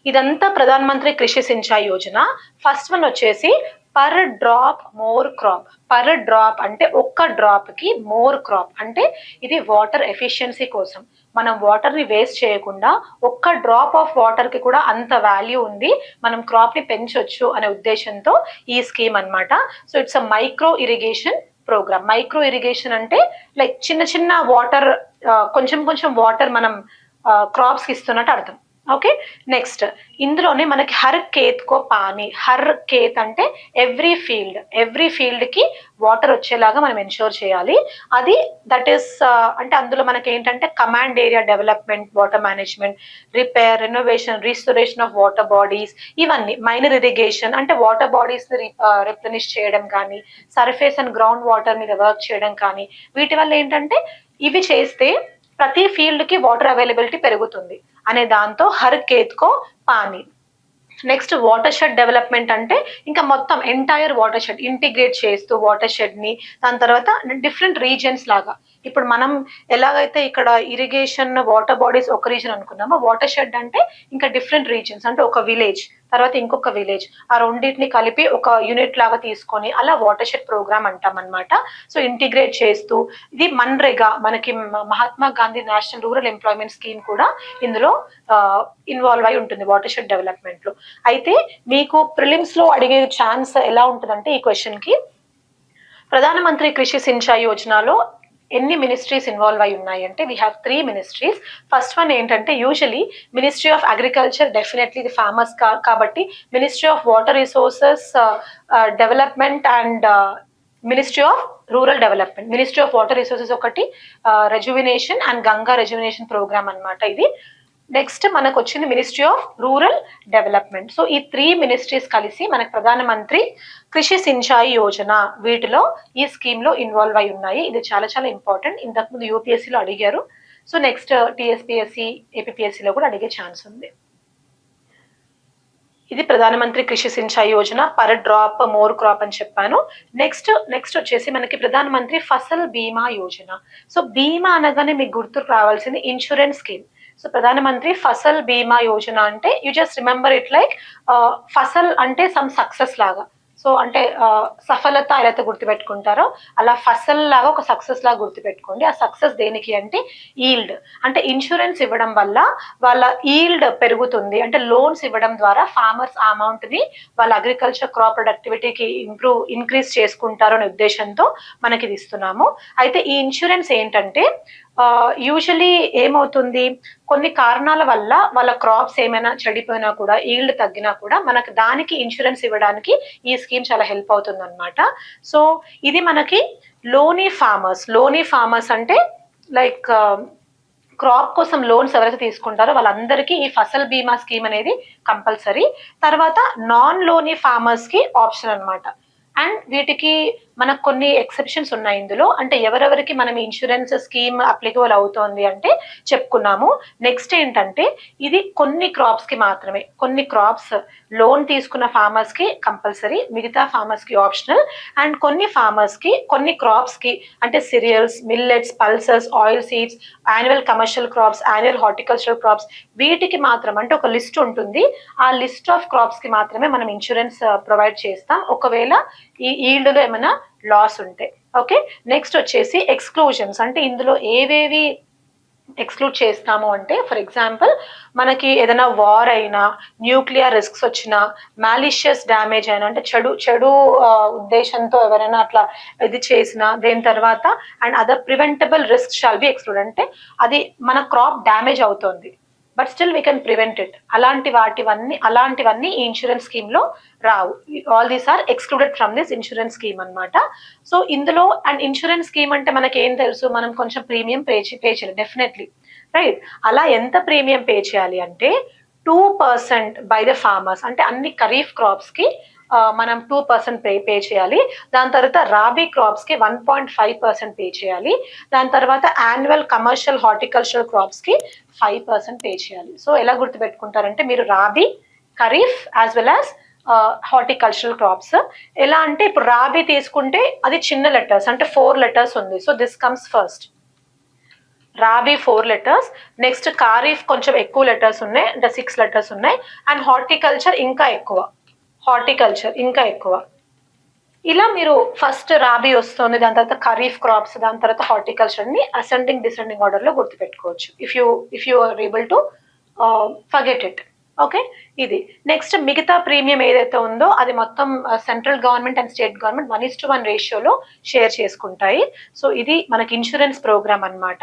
ఇదంతా ప్రధాన మంత్రి కృషి సించాయి యోజన. ఫస్ట్ వన్ వచ్చేసి per drop more crop. Per drop అంటే ఒక్క డ్రాప్ కి మోర్ క్రాప్ అంటే ఇది వాటర్ ఎఫిషియన్సీ కోసం. మనం వాటర్ ని వేస్ట్ చేయకుండా ఒక్క డ్రాప్ ఆఫ్ వాటర్ కి కూడా అంత వాల్యూ ఉంది, మనం క్రాప్ ని పెంచొచ్చు అనే ఉద్దేశంతో ఈ స్కీమ్ అన్నమాట. So it's a micro irrigation program. Micro irrigation అంటే లైక్ చిన్న చిన్న వాటర్, కొంచెం కొంచెం వాటర్ మనం క్రాప్స్ కి ఇస్తున్నట్టు అర్థం. ఓకే, నెక్స్ట్ ఇందులోనే మనకి her Khet Ko pani. Her kth అంటే ఎవ్రీ ఫీల్డ్ కి వాటర్ వచ్చేలాగా మనం ఎన్షూర్ చేయాలి. అది దట్ ఈస్ అంటే అందులో మనకి ఏంటంటే command area development, water management, repair, renovation, restoration of water bodies, ఇవన్నీ. మైనర్ ఇరిగేషన్ అంటే వాటర్ బాడీస్ ని రిప్లెనిష్ చేయడం కానీ, సర్ఫేస్ అండ్ గ్రౌండ్ వాటర్ మీద వర్క్ చేయడం కానీ, వీటి వల్ల ఏంటంటే ఇవి చేస్తే ప్రతి ఫీల్డ్ కి వాటర్ అవైలబిలిటీ పెరుగుతుంది అనే దాంతో Har Khet Ko Pani. Next watershed development అంటే ఇంకా మొత్తం ఎంటైర్ వాటర్ షెడ్ ఇంటిగ్రేట్ చేస్తూ వాటర్ షెడ్ ని, దాని తర్వాత డిఫరెంట్ రీజియన్స్ లాగా. ఇప్పుడు మనం ఎలాగైతే ఇక్కడ ఇరిగేషన్ వాటర్ బాడీస్ ఒక రీజన్ అనుకున్నామో, వాటర్ షెడ్ అంటే ఇంకా డిఫరెంట్ రీజన్స్ అంటే ఒక విలేజ్ తర్వాత ఇంకొక విలేజ్, ఆ రెండింటిని కలిపి ఒక యూనిట్ లాగా తీసుకొని అలా వాటర్ షెడ్ ప్రోగ్రామ్ అంటాం అనమాట. సో ఇంటిగ్రేట్ చేస్తూ ఇది మన్రేగా, మనకి Mahatma Gandhi national rural employment scheme కూడా ఇందులో ఇన్వాల్వ్ అయి ఉంటుంది వాటర్ షెడ్ డెవలప్మెంట్ లో. అయితే మీకు ప్రిలిమ్స్ లో అడిగే ఛాన్స్ ఎలా ఉంటుందంటే, ఈ క్వశ్చన్ కి ప్రధాన మంత్రి కృషి సించాయి యోజనలో ఎన్ని మినిస్ట్రీస్ ఇన్వాల్వ్ అయి ఉన్నాయి అంటే, we have 3 ministries. First one ఏంటంటే usually ministry of agriculture, definitely ఇది ఫార్మర్స్ కాబట్టి ministry of water resources development and ministry of rural development. Ministry of water resources ఒకటి, rejuvenation and Ganga rejuvenation programme అనమాట ఇది. నెక్స్ట్ మనకు వచ్చింది ministry of rural development. So ఈ 3 మినిస్ట్రీస్ కలిసి మనకు ప్రధాన మంత్రి కృషి సించాయి యోజన, వీటిలో ఈ స్కీమ్ లో ఇన్వాల్వ్ అయి ఉన్నాయి. ఇది చాలా చాలా ఇంపార్టెంట్. ఇంతకుముందు యూపీఎస్సీలో అడిగారు. సో నెక్స్ట్ టీఎస్పీఎస్సీ, ఏపీపీఎస్సీలో కూడా అడిగే ఛాన్స్ ఉంది. ఇది Pradhan Mantri Krishi Sinchai Yojana, per drop more crop అని చెప్పాను. నెక్స్ట్ వచ్చేసి మనకి ప్రధానమంత్రి ఫసల్ బీమా యోజన. సో బీమా అనగానే మీకు గుర్తుకు రావాల్సింది ఇన్సూరెన్స్ స్కీమ్. సో ప్రధానమంత్రి ఫసల్ బీమా యోజన అంటే you just remember it like Fasal అంటే సమ్ సక్సెస్ లాగా. సో అంటే సఫలత ఎలా అయితే గుర్తుపెట్టుకుంటారో అలా ఫసల్ లాగా ఒక సక్సెస్ లాగా గుర్తుపెట్టుకోండి. ఆ సక్సెస్ దేనికి అంటే ఈల్డ్. అంటే ఇన్సూరెన్స్ ఇవ్వడం వల్ల వాళ్ళ ఈల్డ్ పెరుగుతుంది. అంటే లోన్స్ ఇవ్వడం ద్వారా ఫార్మర్స్ ఆ అమౌంట్ ని వాళ్ళ అగ్రికల్చర్ క్రాప్ ప్రొడక్టివిటీకి ఇంక్రీజ్ చేసుకుంటారు అనే ఉద్దేశంతో మనకి ఇది ఇస్తున్నాము. అయితే ఈ ఇన్సూరెన్స్ ఏంటంటే యూజువలీ ఏమవుతుంది, కొన్ని కారణాల వల్ల వాళ్ళ క్రాప్స్ ఏమైనా చెడిపోయినా కూడా, ఈల్డ్ తగ్గినా కూడా మనకి దానికి ఇన్సూరెన్స్ ఇవ్వడానికి ఈ స్కీమ్ చాలా హెల్ప్ అవుతుంది అనమాట. సో ఇది మనకి లోనీ ఫార్మర్స్ అంటే లైక్ క్రాప్ కోసం లోన్స్ ఎవరైతే తీసుకుంటారో వాళ్ళందరికీ ఈ ఫసల్ బీమా స్కీమ్ అనేది కంపల్సరీ. తర్వాత నాన్ లోనీ ఫార్మర్స్ కి ఆప్షన్ అనమాట. అండ్ వీటికి మనకు కొన్ని ఎక్సెప్షన్స్ ఉన్నాయి ఇందులో. అంటే ఎవరెవరికి మనం ఇన్సూరెన్స్ స్కీమ్ అప్లికబుల్ అవుతోంది అంటే చెప్పుకున్నాము. నెక్స్ట్ ఏంటంటే ఇది కొన్ని క్రాప్స్ కి మాత్రమే. కొన్ని క్రాప్స్ లోన్ తీసుకున్న ఫార్మర్స్ కి కంపల్సరీ, మిగతా ఫార్మర్స్ కి ఆప్షనల్. అండ్ కొన్ని ఫార్మర్స్ కి, కొన్ని క్రాప్స్ కి అంటే cereals, millets, pulses, oil seeds, annual commercial crops, annual horticultural crops, వీటికి మాత్రం అంటే ఒక లిస్ట్ ఉంటుంది. ఆ లిస్ట్ ఆఫ్ క్రాప్స్ కి మాత్రమే మనం ఇన్సూరెన్స్ ప్రొవైడ్ చేస్తాం ఒకవేళ ఈ ఈల్డ్ లో ఏమైనా లాస్ ఉంటే. ఓకే, నెక్స్ట్ వచ్చేసి ఎక్స్క్లూజన్స్. అంటే ఇందులో ఏవేవి ఎక్స్క్లూడ్ చేస్తాము అంటే, ఫర్ ఎగ్జాంపుల్ మనకి ఏదైనా వార్ అయినా, న్యూక్లియర్ రిస్క్స్ వచ్చినా, మాలిషియస్ డ్యామేజ్ అయినా అంటే చెడు ఉద్దేశంతో ఎవరైనా అట్లా ఇది చేసినా, దేని తర్వాత and other preventable risk shall be exclude. అంటే అది మన క్రాప్ డ్యామేజ్ అవుతుంది but still we can prevent it. అలాంటివన్నీ ఈ ఇన్సూరెన్స్ స్కీమ్ లో రావు. All these are excluded from this insurance scheme అనమాట. సో ఇందులో అండ్ ఇన్సూరెన్స్ స్కీమ్ అంటే మనకి ఏం తెలుసు, మనం కొంచెం ప్రీమియం పే చేయాలి డెఫినెట్లీ, రైట్? అలా ఎంత ప్రీమియం పే చేయాలి అంటే 2% బై ద ఫార్మర్స్, అంటే అన్ని ఖరీఫ్ క్రాప్స్ కి మనం 2% పే చేయాలి. దాని తర్వాత రాబీ క్రాప్స్ కి 1.5% పే చేయాలి. దాని తర్వాత యాన్యువల్ కమర్షియల్ హార్టికల్చరల్ క్రాప్స్ కి 5% పే చేయాలి. సో ఎలా గుర్తుపెట్టుకుంటారంటే మీరు Rabi, Kharif as well as horticultural crops. ఎలా అంటే ఇప్పుడు రాబీ తీసుకుంటే అది చిన్న లెటర్స్, అంటే 4 letters ఉంది. So this comes first, Rabi 4 letters. Next Kharif కొంచెం ఎక్కువ లెటర్స్ ఉన్నాయి, అంటే 6 letters ఉన్నాయి. అండ్ హార్టికల్చర్ ఇంకా ఎక్కువ. ఇలా మీరు ఫస్ట్ రాబీ వస్తుంది, దాని తర్వాత ఖరీఫ్ క్రాప్స్, దాని తర్వాత హార్టికల్చర్ ని అసెండింగ్ డిసెండింగ్ ఆర్డర్ లో గుర్తుపెట్టుకోవచ్చు if you are able to forget it. Okay, ఇది నెక్స్ట్ మిగతా ప్రీమియం ఏదైతే ఉందో అది మొత్తం central government and state government 1:1 రేషియోలో షేర్ చేసుకుంటాయి. సో ఇది మనకి ఇన్సూరెన్స్ ప్రోగ్రామ్ అన్నమాట.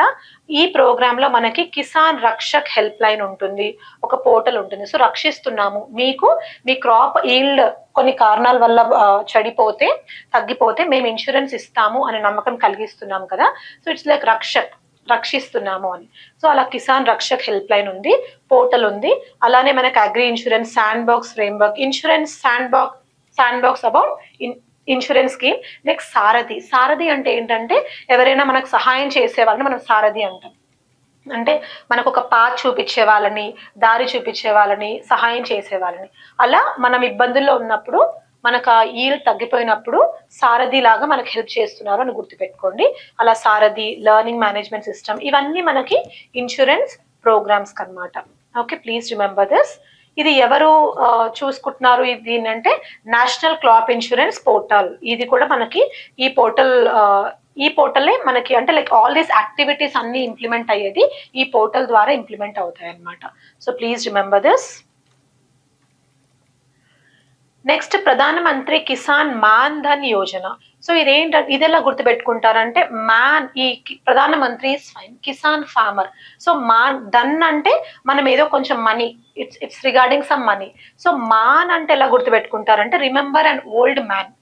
ఈ ప్రోగ్రామ్ లో మనకి కిసాన్ రక్షక్ హెల్ప్ లైన్ ఉంటుంది, ఒక పోర్టల్ ఉంటుంది. సో రక్షిస్తున్నాము, మీకు మీ క్రాప్ ఈల్డ్ కొన్ని కారణాల వల్ల తగ్గిపోతే మేము ఇన్సూరెన్స్ ఇస్తాము అనే నమ్మకం కలిగిస్తున్నాము కదా. సో ఇట్స్ లైక్ రక్షిస్తున్నాము అని. సో అలా కిసాన్ రక్షక్ హెల్ప్ లైన్ ఉంది, పోర్టల్ ఉంది. అలానే మనకి agri insurance sandbox framework, insurance sandbox about insurance scheme. Next Sarathi అంటే ఏంటంటే ఎవరైనా మనకు సహాయం చేసే వాళ్ళని మనం సారథి అంటాం. అంటే మనకు ఒక పాత్ చూపించే వాళ్ళని, దారి చూపించే వాళ్ళని, సహాయం చేసే వాళ్ళని. అలా మనం ఇబ్బందుల్లో ఉన్నప్పుడు, మనకు ఆ ఈల్డ్ తగ్గిపోయినప్పుడు సారథి లాగా మనకు హెల్ప్ చేస్తున్నారు అని గుర్తుపెట్టుకోండి. అలా సారథి, లెర్నింగ్ మేనేజ్మెంట్ సిస్టమ్, ఇవన్నీ మనకి ఇన్సూరెన్స్ ప్రోగ్రామ్స్ అన్నమాట. Okay, please remember this. ఇది ఎవరు చూసుకుంటున్నారు దీన్ని అంటే నేషనల్ క్రాప్ ఇన్సూరెన్స్ పోర్టల్. ఇది కూడా మనకి ఈ పోర్టల్లే మనకి, అంటే లైక్ ఆల్ దీస్ యాక్టివిటీస్ అన్ని ఇంప్లిమెంట్ అయ్యేది ఈ పోర్టల్ ద్వారా ఇంప్లిమెంట్ అవుతాయి అన్నమాట. So please remember this. Next Pradhan Mantri Kisan Maan Dhan Yojana. So ఇది ఎలా గుర్తుపెట్టుకుంటారంటే ఈ ప్రధాన మంత్రి కిసాన్ ఫార్మర్. సో మాన్ ధన్ అంటే మనం ఏదో కొంచెం money, it's regarding some money. So Maan అంటే ఎలా గుర్తుపెట్టుకుంటారంటే రిమెంబర్ అన్ ఓల్డ్ మ్యాన్.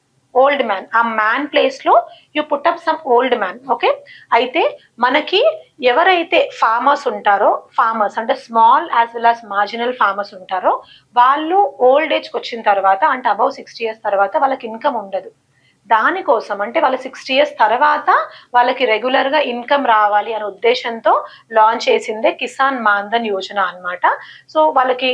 ఆ మ్యాన్ ప్లేస్ లో you put up some old man. Okay, అయితే మనకి ఎవరైతే ఫార్మర్స్ అంటే small as well as marginal farmers ఉంటారో వాళ్ళు ఓల్డ్ ఏజ్కి వచ్చిన తర్వాత, అంటే అబౌవ్ 60 years తర్వాత వాళ్ళకి ఇన్కమ్ ఉండదు. దానికోసం అంటే వాళ్ళ 60 years తర్వాత వాళ్ళకి రెగ్యులర్ గా ఇన్కమ్ రావాలి అనే ఉద్దేశంతో లాంచ్ చేసిందే కిసాన్ మాన్ ధన్ యోజన అన్నమాట. సో వాళ్ళకి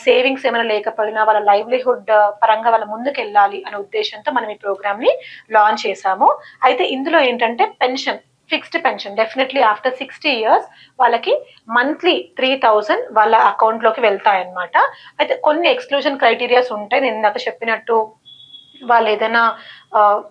సేవింగ్స్ ఏమైనా లేకపోయినా వాళ్ళ లైవ్లీహుడ్ పరంగా వాళ్ళ ముందుకు వెళ్ళాలి అనే ఉద్దేశంతో మనం ఈ ప్రోగ్రామ్ ని లాంచ్ చేశాము. అయితే ఇందులో ఏంటంటే fixed pension definitely after 60 years వాళ్ళకి మంత్లీ 3,000 వాళ్ళ అకౌంట్ లోకి వెళ్తాయి అన్నమాట. అయితే కొన్ని ఎక్స్క్లూజన్ క్రైటీరియాస్ ఉంటాయి. నేను ఇందాక చెప్పినట్టు వాళ్ళు ఏదైనా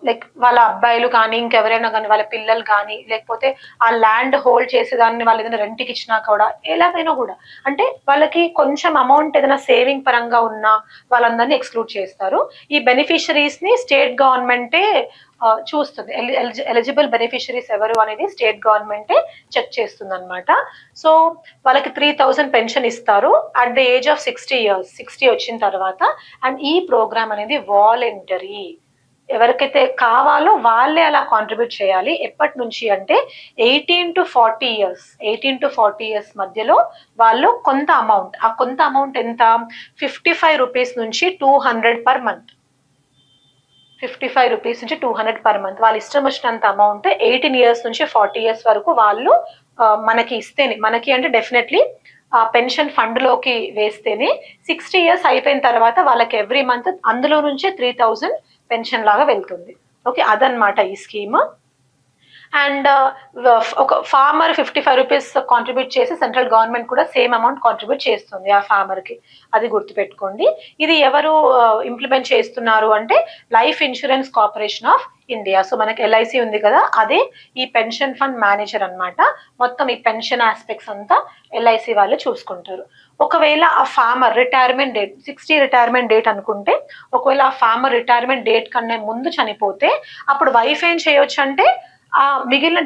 లైక్ వాళ్ళ అబ్బాయిలు కానీ, ఇంకెవరైనా కానీ, వాళ్ళ పిల్లలు కానీ, లేకపోతే ఆ ల్యాండ్ హోల్డ్ చేసేదాన్ని వాళ్ళు ఏదైనా రెంట్కి ఇచ్చినా కూడా, ఎలాగైనా కూడా అంటే వాళ్ళకి కొంచెం అమౌంట్ ఏదైనా సేవింగ్ పరంగా ఉన్నా వాళ్ళందరినీ ఎక్స్క్లూడ్ చేస్తారు. ఈ బెనిఫిషరీస్ ని స్టేట్ గవర్నమెంటే చూస్తుంది. ఎలిజిబుల్ బెనిఫిషరీస్ ఎవరు అనేది స్టేట్ గవర్నమెంటే చెక్ చేస్తుంది అనమాట. సో వాళ్ళకి 3,000 పెన్షన్ ఇస్తారు at the age of 60 years, 60 వచ్చిన తర్వాత. అండ్ ఈ ప్రోగ్రామ్ అనేది వాలంటరీ, ఎవరికైతే కావాలో వాళ్ళే అలా కాంట్రిబ్యూట్ చేయాలి. ఎప్పటి నుంచి అంటే 18 to 40 years మధ్యలో వాళ్ళు కొంత అమౌంట్ ఎంత, 55 rupees నుంచి 200 per month. 55 rupees నుంచి 200 per month. వాళ్ళు ఇష్టం వచ్చినంత అమౌంట్ 18 years నుంచి 40 years వరకు వాళ్ళు మనకి ఇస్తేనే, మనకి అంటే డెఫినెట్లీ ఆ పెన్షన్ ఫండ్ లోకి వేస్తేనే 60 years అయిపోయిన తర్వాత వాళ్ళకి ఎవ్రీ మంత్ అందులో నుంచే 3,000 పెన్షన్ లాగా వెళ్తుంది. ఓకే, అదనమాట ఈ స్కీమ్. అండ్ ఒక ఫార్మర్ 55 rupees కాంట్రిబ్యూట్ చేసి సెంట్రల్ గవర్నమెంట్ కూడా సేమ్ అమౌంట్ కాంట్రిబ్యూట్ చేస్తుంది ఆ ఫార్మర్ కి. అది గుర్తుపెట్టుకోండి. ఇది ఎవరు ఇంప్లిమెంట్ చేస్తున్నారు అంటే life insurance corporation of India. So మనకి LIC ఉంది కదా, అదే ఈ పెన్షన్ ఫండ్ మేనేజర్ అన్నమాట. మొత్తం ఈ పెన్షన్ ఆస్పెక్ట్స్ అంతా LIC వాళ్ళు చూసుకుంటారు. ఒకవేళ ఆ farmer retirement date 60 retirement date అనుకుంటే, ఒకవేళ ఆ ఫార్మర్ రిటైర్మెంట్ డేట్ కన్నా ముందు చనిపోతే అప్పుడు వైఫ్ ఏం చేయొచ్చు అంటే ఆ మిగిలిన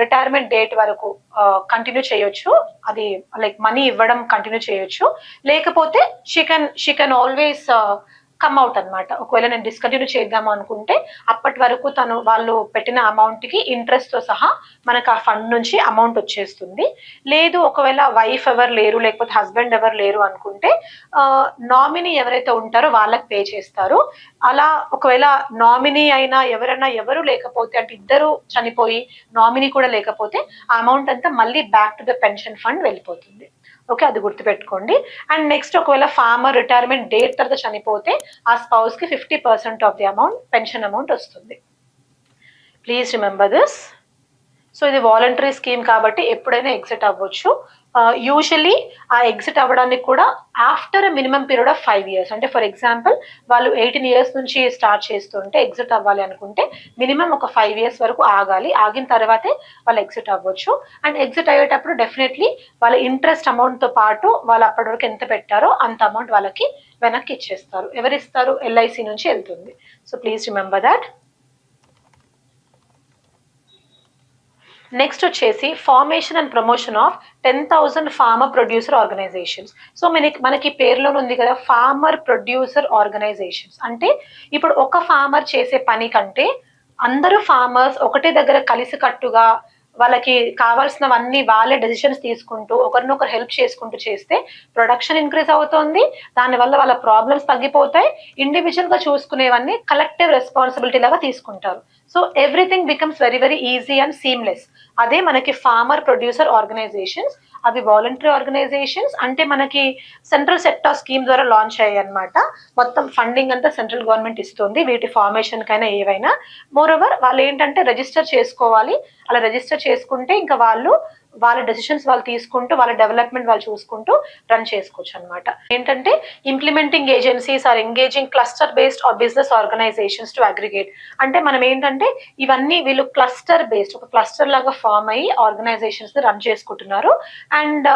రిటైర్మెంట్ డేట్ వరకు కంటిన్యూ చేయొచ్చు. అది లైక్ మనీ ఇవ్వడం కంటిన్యూ చేయొచ్చు. లేకపోతే she can always come out అనమాట. ఒకవేళ నేను డిస్కంటిన్యూ చేద్దాము అనుకుంటే అప్పటి వరకు వాళ్ళు పెట్టిన అమౌంట్ కి ఇంట్రెస్ట్ తో సహా మనకు ఆ ఫండ్ నుంచి అమౌంట్ వచ్చేస్తుంది. లేదు ఒకవేళ వైఫ్ ఎవరు లేరు లేకపోతే హస్బెండ్ ఎవరు లేరు అనుకుంటే నామినీ ఎవరైతే ఉంటారో వాళ్ళకి పే చేస్తారు. అలా ఒకవేళ నామినీ అయినా ఎవరు లేకపోతే అంటే ఇద్దరు చనిపోయి నామినీ కూడా లేకపోతే ఆ అమౌంట్ అంతా మళ్ళీ back to the pension fund వెళ్ళిపోతుంది. ఓకే, అది గుర్తుపెట్టుకోండి. అండ్ నెక్స్ట్ ఒకవేళ ఫార్మర్ రిటైర్మెంట్ డేట్ తర్వాత చనిపోతే ఆ స్పౌస్ కి 50% of the amount pension amount వస్తుంది. Please remember this. సో ఇది వాలంటరీ స్కీమ్ కాబట్టి ఎప్పుడైనా ఎగ్జిట్ అవ్వచ్చు. యూజువల్లీ ఆ ఎగ్జిట్ అవ్వడానికి కూడా after minimum period of 5 years. అంటే ఫర్ ఎగ్జాంపుల్ వాళ్ళు 18 years నుంచి స్టార్ట్ చేస్తుంటే ఎగ్జిట్ అవ్వాలి అనుకుంటే మినిమం ఒక 5 years వరకు ఆగాలి. ఆగిన తర్వాతే వాళ్ళు ఎగ్జిట్ అవ్వచ్చు. అండ్ ఎగ్జిట్ అయ్యేటప్పుడు డెఫినెట్లీ వాళ్ళ ఇంట్రెస్ట్ అమౌంట్ తో పాటు వాళ్ళు అప్పటి వరకు ఎంత పెట్టారో అంత అమౌంట్ వాళ్ళకి వెనక్కి ఇచ్చేస్తారు. ఎవరిస్తారు? ఎల్ఐసి నుంచి వెళ్తుంది. So please remember that. Next వచ్చేసి formation and promotion of 10,000 farmer producer organisations. So మనకి పేరులో ఉంది కదా ఫార్మర్ ప్రొడ్యూసర్ ఆర్గనైజేషన్స్. అంటే ఇప్పుడు ఒక ఫార్మర్ చేసే పని కంటే అందరూ ఫార్మర్స్ ఒకటే దగ్గర కలిసికట్టుగా వాళ్ళకి కావాల్సినవన్నీ వాళ్ళే డెసిషన్స్ తీసుకుంటూ ఒకరినొకరు హెల్ప్ చేసుకుంటూ చేస్తే ప్రొడక్షన్ ఇంక్రీజ్ అవుతుంది. దానివల్ల వాళ్ళ ప్రాబ్లమ్స్ తగ్గిపోతాయి. ఇండివిజువల్ గా చూసుకునేవన్నీ కలెక్టివ్ రెస్పాన్సిబిలిటీ లాగా తీసుకుంటారు. So everything becomes very very easy and seamless. అదే మనకి ఫార్మర్ ప్రొడ్యూసర్ ఆర్గనైజేషన్స్. అవి వాలంటరీ ఆర్గనైజేషన్స్. అంటే మనకి సెంట్రల్ సెక్టార్ స్కీమ్ ద్వారా లాంచ్ అయ్యాయి అనమాట. మొత్తం ఫండింగ్ అంతా సెంట్రల్ గవర్నమెంట్ ఇస్తుంది వీటి ఫార్మేషన్ కైనా ఏవైనా. మోర్ ఓవర్ వాళ్ళు ఏంటంటే రిజిస్టర్ చేసుకోవాలి. అలా రిజిస్టర్ చేసుకుంటే ఇంకా వాళ్ళ డెసిషన్స్ వాళ్ళు తీసుకుంటూ వాళ్ళ డెవలప్మెంట్ వాళ్ళు చూసుకుంటూ రన్ చేసుకోవచ్చు అనమాట. ఏంటంటే implementing agencies are engaging cluster based or business organisations to aggregate. అంటే మనం ఏంటంటే ఇవన్నీ వీళ్ళు క్లస్టర్ బేస్డ్ ఒక క్లస్టర్ లాగా ఫామ్ అయ్యి ఆర్గనైజేషన్స్ రన్ చేసుకుంటున్నారు. అండ్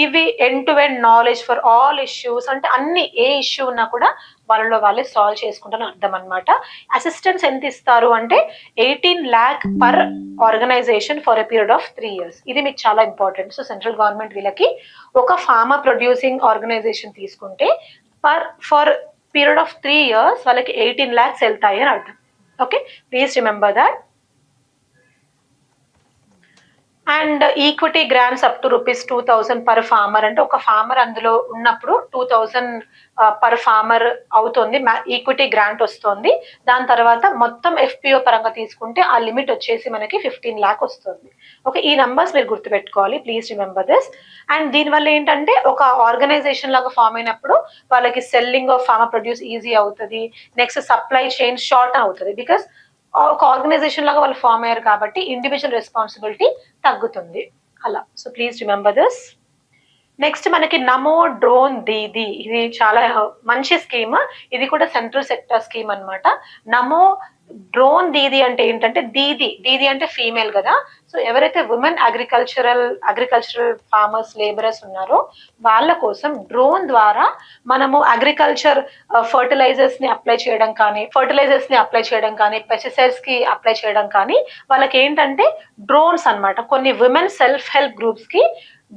ఇవి end to end knowledge for all issues. అంటే అన్ని ఏ ఇష్యూ ఉన్నా కూడా వాళ్ళే సాల్వ్ చేసుకుంటారని అర్థం అనమాట. అసిస్టెన్స్ ఎంత ఇస్తారు అంటే 18 lakh per organisation for a period of 3 years. ఇది మీకు చాలా ఇంపార్టెంట్. సో సెంట్రల్ గవర్నమెంట్ వీళ్ళకి ఒక ఫార్మర్ ప్రొడ్యూసింగ్ ఆర్గనైజేషన్ తీసుకుంటే ఫర్ పీరియడ్ ఆఫ్ 3 years వాళ్ళకి 18 lakhs వెళ్తాయి అని అర్థం. Okay, please remember that. And equity grants up to ₹2,000 per farmer. అంటే ఒక ఫార్మర్ అందులో ఉన్నప్పుడు 2,000 పర్ ఫార్మర్ అవుతుంది, ఈక్విటీ గ్రాంట్ వస్తుంది. దాని తర్వాత మొత్తం ఎఫ్పిఓ పరంగా తీసుకుంటే ఆ లిమిట్ వచ్చేసి మనకి 15 lakh వస్తుంది. ఓకే, ఈ నంబర్స్ మీరు గుర్తుపెట్టుకోవాలి. Please remember this. అండ్ దీనివల్ల ఏంటంటే ఒక ఆర్గనైజేషన్ లాగా ఫామ్ అయినప్పుడు వాళ్ళకి selling of farmer produce easy అవుతుంది. నెక్స్ట్ సప్లై చైన్ షార్ట్ అవుతుంది. బికాస్ ఒక ఆర్గనైజేషన్ లాగా వాళ్ళు ఫామ్ అయ్యారు కాబట్టి ఇండివిజువల్ రెస్పాన్సిబిలిటీ తగ్గుతుంది అలా. So please remember this. Next మనకి నమో డ్రోన్ దీది. ఇది చాలా మంచి స్కీమ్. ఇది కూడా సెంట్రల్ సెక్టర్ స్కీమ్ అనమాట. నమో డ్రోన్ దీది అంటే ఏంటంటే దీది అంటే ఫీమేల్ కదా. సో ఎవరైతే ఉమెన్ అగ్రికల్చరల్ ఫార్మర్స్ లేబరర్స్ ఉన్నారో వాళ్ళ కోసం డ్రోన్ ద్వారా మనము అగ్రికల్చర్ ఫర్టిలైజర్స్ ని అప్లై చేయడం కానీ పెస్టిసైడ్స్ కి అప్లై చేయడం కానీ వాళ్ళకి ఏంటంటే డ్రోన్స్ అన్నమాట. కొన్ని ఉమెన్ సెల్ఫ్ హెల్ప్ గ్రూప్స్ కి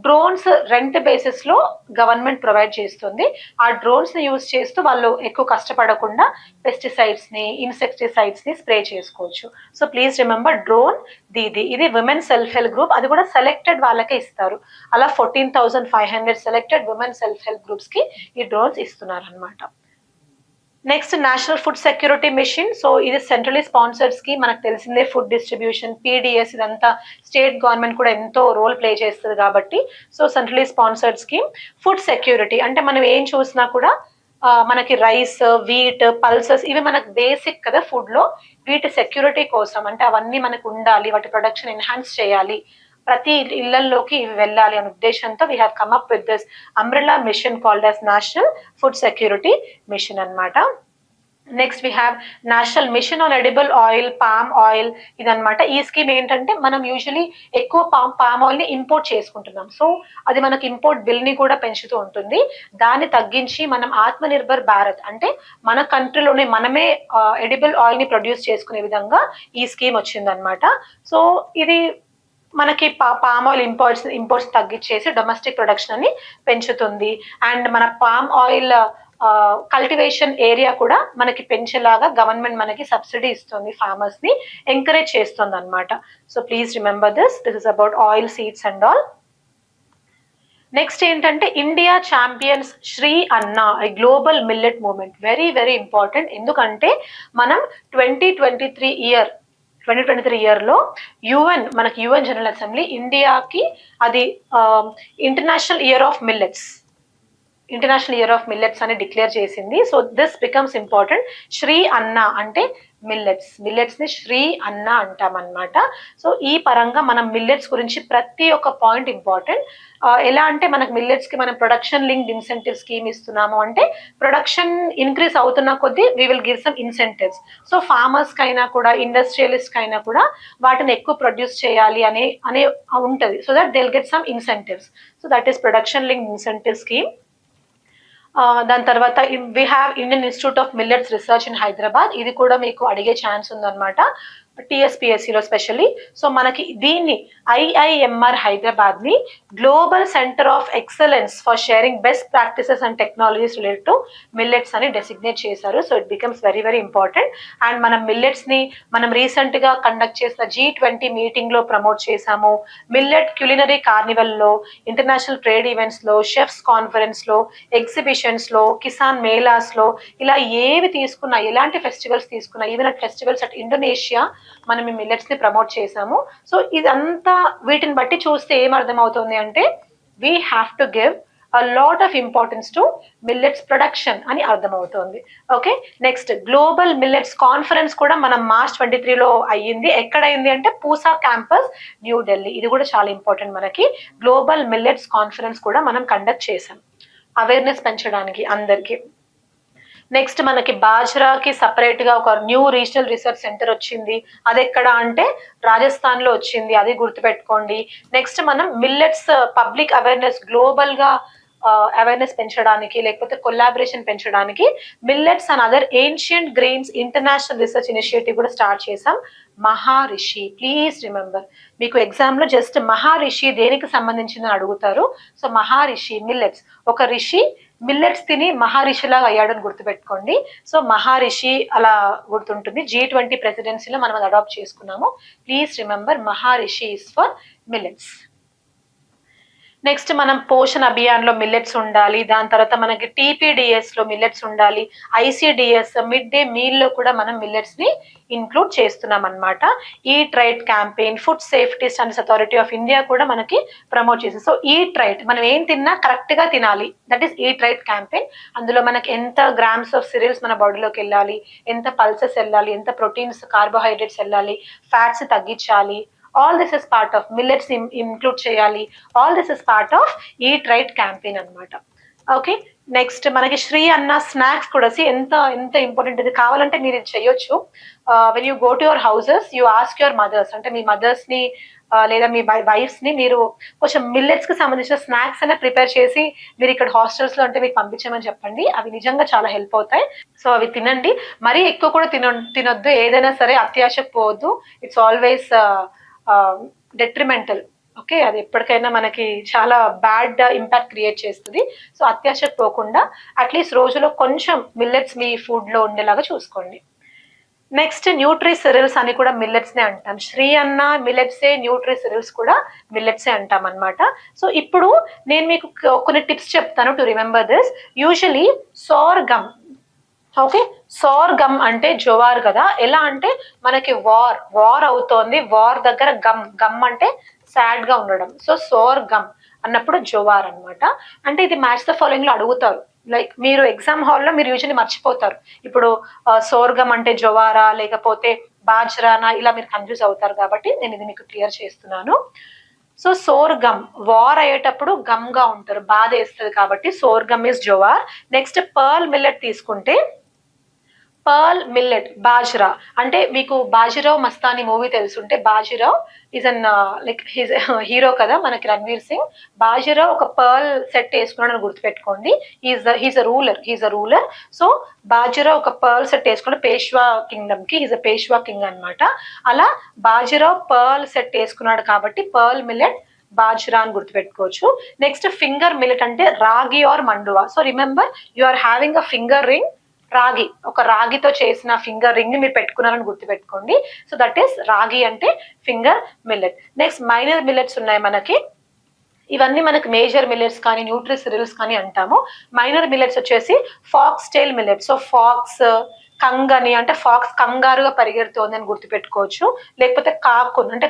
డ్రోన్స్ రెంట్ బేసిస్ లో గవర్నమెంట్ ప్రొవైడ్ చేస్తుంది. ఆ డ్రోన్స్ ని యూజ్ చేస్తూ వాళ్ళు ఎక్కువ కష్టపడకుండా పెస్టిసైడ్స్ ని ఇన్సెక్టిసైడ్స్ ని స్ప్రే చేసుకోవచ్చు. సో ప్లీజ్ రిమెంబర్ డ్రోన్ దీది. ఇది విమెన్ సెల్ఫ్ హెల్ప్ గ్రూప్. అది కూడా సెలెక్టెడ్ వాళ్ళకే ఇస్తారు. అలా 14,500 selected women self help groups కి ఈ డ్రోన్స్ ఇస్తున్నారు అనమాట. Next national food security machine. So ఇది సెంట్రలీ స్పాన్సర్డ్ స్కీమ్. మనకు తెలిసిందే ఫుడ్ డిస్ట్రిబ్యూషన్, పీడిఎస్ ఇదంతా స్టేట్ గవర్నమెంట్ కూడా ఎంతో రోల్ ప్లే చేస్తుంది కాబట్టి so centrally sponsored scheme. Food security అంటే మనం ఏం చూసినా కూడా మనకి రైస్, వీట్, పల్సెస్ ఇవి మనకు బేసిక్ కదా ఫుడ్ లో. వీటి సెక్యూరిటీ కోసం అంటే అవన్నీ మనకు ఉండాలి, వాటి ప్రొడక్షన్ ఎన్హాన్స్ చేయాలి, ప్రతి ఇళ్లలోకి ఇవి వెళ్ళాలి అనే ఉద్దేశంతో we have come up with this umbrella mission called as national food security mission అన్నమాట. Next we have national mission on edible oil, palm oil. ఇదనమాట. ఈ స్కీమ్ ఏంటంటే మనం యూజువలీ ఎక్కువ పామ్ ఆయిల్ ని ఇంపోర్ట్ చేసుకుంటున్నాం. సో అది మనకి ఇంపోర్ట్ బిల్ ని కూడా పెంచుతూ ఉంటుంది. దాన్ని తగ్గించి మనం ఆత్మ నిర్భర్ భారత్ అంటే మన కంట్రీలోనే మనమే ఎడిబుల్ ఆయిల్ ని ప్రొడ్యూస్ చేసుకునే విధంగా ఈ స్కీమ్ వచ్చిందనమాట. సో ఇది మనకి పామ్ ఆయిల్ ఇంపోర్ట్స్ తగ్గించేసి డొమెస్టిక్ ప్రొడక్షన్ అని పెంచుతుంది. అండ్ మన పామ్ ఆయిల్ కల్టివేషన్ ఏరియా కూడా మనకి పెంచేలాగా గవర్నమెంట్ మనకి సబ్సిడీ ఇస్తుంది, ఫార్మర్స్ ని ఎంకరేజ్ చేస్తుంది అనమాట. So please remember this is about oil seeds and all. Next ఏంటంటే ఇండియా ఛాంపియన్స్ శ్రీ అన్న global millet movement. Very very important. ఎందుకంటే మనం 2023 ఇయర్లో మనకి యుఎన్ జనరల్ అసెంబ్లీ ఇండియాకి అది ఇంటర్నేషనల్ ఇయర్ ఆఫ్ మిల్లెట్స్ అని డిక్లేర్ చేసింది. So this becomes important. Shri Anna అంటే మిల్లెట్స్ ని శ్రీ అన్న అంటామన్నమాట. సో ఈ పరంగా మనం మిల్లెట్స్ గురించి ప్రతి ఒక్క పాయింట్ ఇంపార్టెంట్. ఎలా అంటే మనకు మిల్లెట్స్ కి మనం ప్రొడక్షన్ లింక్డ్ ఇన్సెంటివ్ స్కీమ్ ఇస్తున్నాము అంటే ప్రొడక్షన్ ఇంక్రీజ్ అవుతున్న కొద్దీ we will give some incentives. So farmers కైనా కూడా ఇండస్ట్రియలిస్ట్ కైనా కూడా వాటిని ఎక్కువ ప్రొడ్యూస్ చేయాలి అనే ఉంటుంది. So that they will get some incentives. So that is production linked incentive scheme. దాని తర్వాత we have Indian Institute of Millets Research in Hyderabad. ఇది కూడా మీకు అడిగే ఛాన్స్ ఉందన్నమాట TSPSCలో స్పెషల్లీ. సో మనకి దీన్ని IIMR హైదరాబాద్ ని global centre of excellence for sharing best practices and technologies related to millets అని డెసిగ్నేట్ చేశారు. So it becomes very very important. And మనం మిల్లెట్స్ ని మనం రీసెంట్ గా కండక్ట్ చేసిన G20 మీటింగ్ లో ప్రమోట్ చేశాము. మిల్లెట్ క్యులినరీ కార్నివల్ లో, ఇంటర్నేషనల్ ట్రేడ్ ఈవెంట్స్ లో, షెఫ్స్ కాన్ఫరెన్స్ లో, ఎగ్జిబిషన్స్ లో, కిసాన్ మేళాస్ లో, ఇలా ఏవి తీసుకున్నా, ఎలాంటి ఫెస్టివల్స్ తీసుకున్నా, even at festivals at Indonesia మనం ఈ మిల్లెట్స్ ని ప్రమోట్ చేశాము. సో ఇదంతా వీటిని బట్టి చూస్తే ఏం అర్థమవుతుంది అంటే we have to give a lot of importance to millets production అని అర్థమవుతుంది. Okay, next global millets conference కూడా మనం March 23లో అయ్యింది. ఎక్కడైంది అంటే పూసా క్యాంపస్, న్యూఢిల్లీ. ఇది కూడా చాలా ఇంపార్టెంట్. మనకి గ్లోబల్ మిల్లెట్స్ కాన్ఫరెన్స్ కూడా మనం కండక్ట్ చేసాం అవేర్నెస్ పెంచడానికి అందరికి. నెక్స్ట్ మనకి బాజ్రాకి సపరేట్ గా ఒక న్యూ రీజనల్ రీసెర్చ్ సెంటర్ వచ్చింది. అది ఎక్కడ అంటే రాజస్థాన్ లో వచ్చింది, అది గుర్తుపెట్టుకోండి. నెక్స్ట్ మనం మిల్లెట్స్ పబ్లిక్ అవేర్నెస్ గ్లోబల్ గా అవేర్నెస్ పెంచడానికి లేకపోతే కొలాబరేషన్ పెంచడానికి millets and other ancient grains international research initiative కూడా స్టార్ట్ చేసాం. Maharishi, please remember. మీకు ఎగ్జామ్ లో జస్ట్ మహారిషి దేనికి సంబంధించిందని అడుగుతారు. సో మహారిషి మిల్లెట్స్, ఒక రిషి మిల్లెట్స్ తిని మహారిషిలాగా అయ్యాడని గుర్తుపెట్టుకోండి. సో మహారిషి అలా గుర్తుంటుంది. G20 ప్రెసిడెన్సీలో మనం అది అడాప్ట్ చేసుకున్నాము. Please remember Maharishi is for millets. Next మనం పోషణ్ అభియాన్ లో మిల్లెట్స్ ఉండాలి. దాని తర్వాత మనకి TPDS లో మిల్లెట్స్ ఉండాలి. ICDS మిడ్ డే మీల్ లో కూడా మనం మిల్లెట్స్ ని ఇంక్లూడ్ చేస్తున్నాం అనమాట. Eat right campaign, food safety standards authority of India కూడా మనకి ప్రమోట్ చేసింది. సో ఈట్ రైట్, మనం ఏం తిన్నా కరెక్ట్ గా తినాలి, that is eat right campaign. అందులో మనకి ఎంత గ్రామ్స్ ఆఫ్ సిరియల్స్ మన బాడీలోకి వెళ్ళాలి, ఎంత పల్సెస్ వెళ్ళాలి, ఎంత ప్రోటీన్స్ కార్బోహైడ్రేట్స్ వెళ్ళాలి, ఫ్యాట్స్ తగ్గించాలి. All this is part of millets include చేయాలి. All this is part of eat right campaign అన్నమాట. ఓకే, నెక్స్ట్ మనకి శ్రీ అన్న స్నాక్స్ కూడా ఎంత ఎంత ఇంపార్టెంట్. ఇది కావాలంటే మీరు ఇది చేయొచ్చు. When you go to your houses you ask your mothers, అంటే మీ మదర్స్ ని లేదా మీ వైఫ్స్ ని మీరు కొంచెం మిల్లెట్స్ కి సంబంధించిన స్నాక్స్ అయినా ప్రిపేర్ చేసి మీరు ఇక్కడ హాస్టల్స్ లో అంటే మీకు పంపించమని చెప్పండి. అవి నిజంగా చాలా హెల్ప్ అవుతాయి. సో అవి తినండి. మరీ ఎక్కువ కూడా తినొద్దు. ఏదైనా సరే అత్యాశకు పోవద్దు. It's always detrimental. ఓకే, అది ఎప్పటికైనా మనకి చాలా బ్యాడ్ ఇంపాక్ట్ క్రియేట్ చేస్తుంది. సో అత్యాశకు పోకుండా అట్లీస్ట్ రోజులో కొంచెం మిల్లెట్స్ మీ ఫుడ్ లో ఉండేలాగా చూసుకోండి. నెక్స్ట్ న్యూట్రీ సిరియల్స్ అని కూడా మిల్లెట్స్ నే అంటాం. శ్రీ అన్న మిల్లెట్సే, న్యూట్రీ సిరియల్స్ కూడా మిల్లెట్సే అంటాం అనమాట. సో ఇప్పుడు నేను మీకు కొన్ని టిప్స్ చెప్తాను to remember this. Usually sorghum, okay, sorghum అంటే జోవార్ కదా. ఎలా అంటే మనకి వార్ అవుతోంది, వార్ దగ్గర గమ్ అంటే సాడ్ గా ఉండడం. సో సోర్గమ్ అన్నప్పుడు జోవార్ అన్నమాట. అంటే ఇది మ్యాచ్ ద ఫాలోయింగ్ లో అడుగుతారు. లైక్ మీరు ఎగ్జామ్ హాల్లో మీరు యూజువల్లీ మర్చిపోతారు. ఇప్పుడు సోర్గమ్ అంటే జోవారా లేకపోతే బాజ్రానా, ఇలా మీరు కన్ఫ్యూజ్ అవుతారు. కాబట్టి నేను ఇది మీకు క్లియర్ చేస్తున్నాను. సో సోర్గమ్, వార్ అయ్యేటప్పుడు గమ్ గా ఉంటారు, బాధ వేస్తుంది కాబట్టి sorghum is jowar. Next pearl millet తీసుకుంటే పర్ల్ మిల్లెట్ బాజ్రా, అంటే మీకు బాజీరావ్ మస్తానీ మూవీ తెలుసుంటే Bajirao is an like his hero కదా మనకి రణ్వీర్ సింగ్. బాజీరావ్ ఒక పర్ల్ సెట్ వేసుకున్నాడని గుర్తుపెట్టుకోండి. He's a ruler. So Bajirao ఒక పర్ల్ సెట్ వేసుకున్నాడు పేష్వా కింగ్డమ్ కి, హీజ్ అ పేష్వా కింగ్ అనమాట. అలా బాజీరావ్ పర్ల్ సెట్ వేసుకున్నాడు కాబట్టి పర్ల్ మిల్లెట్ బాజ్రా అని గుర్తుపెట్టుకోవచ్చు. నెక్స్ట్ ఫింగర్ మిల్లెట్ అంటే ragi or mandua. So remember you are having a finger ring, ragi, ఒక రాగితో చేసిన ఫింగర్ రింగ్ ని మీరు పెట్టుకున్నారని గుర్తుపెట్టుకోండి. సో దట్ ఈస్ రాగి అంటే finger millet. Next minor millets ఉన్నాయి మనకి. ఇవన్నీ మనకి మేజర్ మిల్లెట్స్ కానీ న్యూట్రిసిరిల్స్ కానీ అంటాము. మైనర్ మిల్లెట్స్ వచ్చేసి foxtail millet. So fox kangni అంటే ఫాక్స్ కంగారుగా పరిగెడుతోంది అని గుర్తుపెట్టుకోవచ్చు. లేకపోతే కాకు అంటే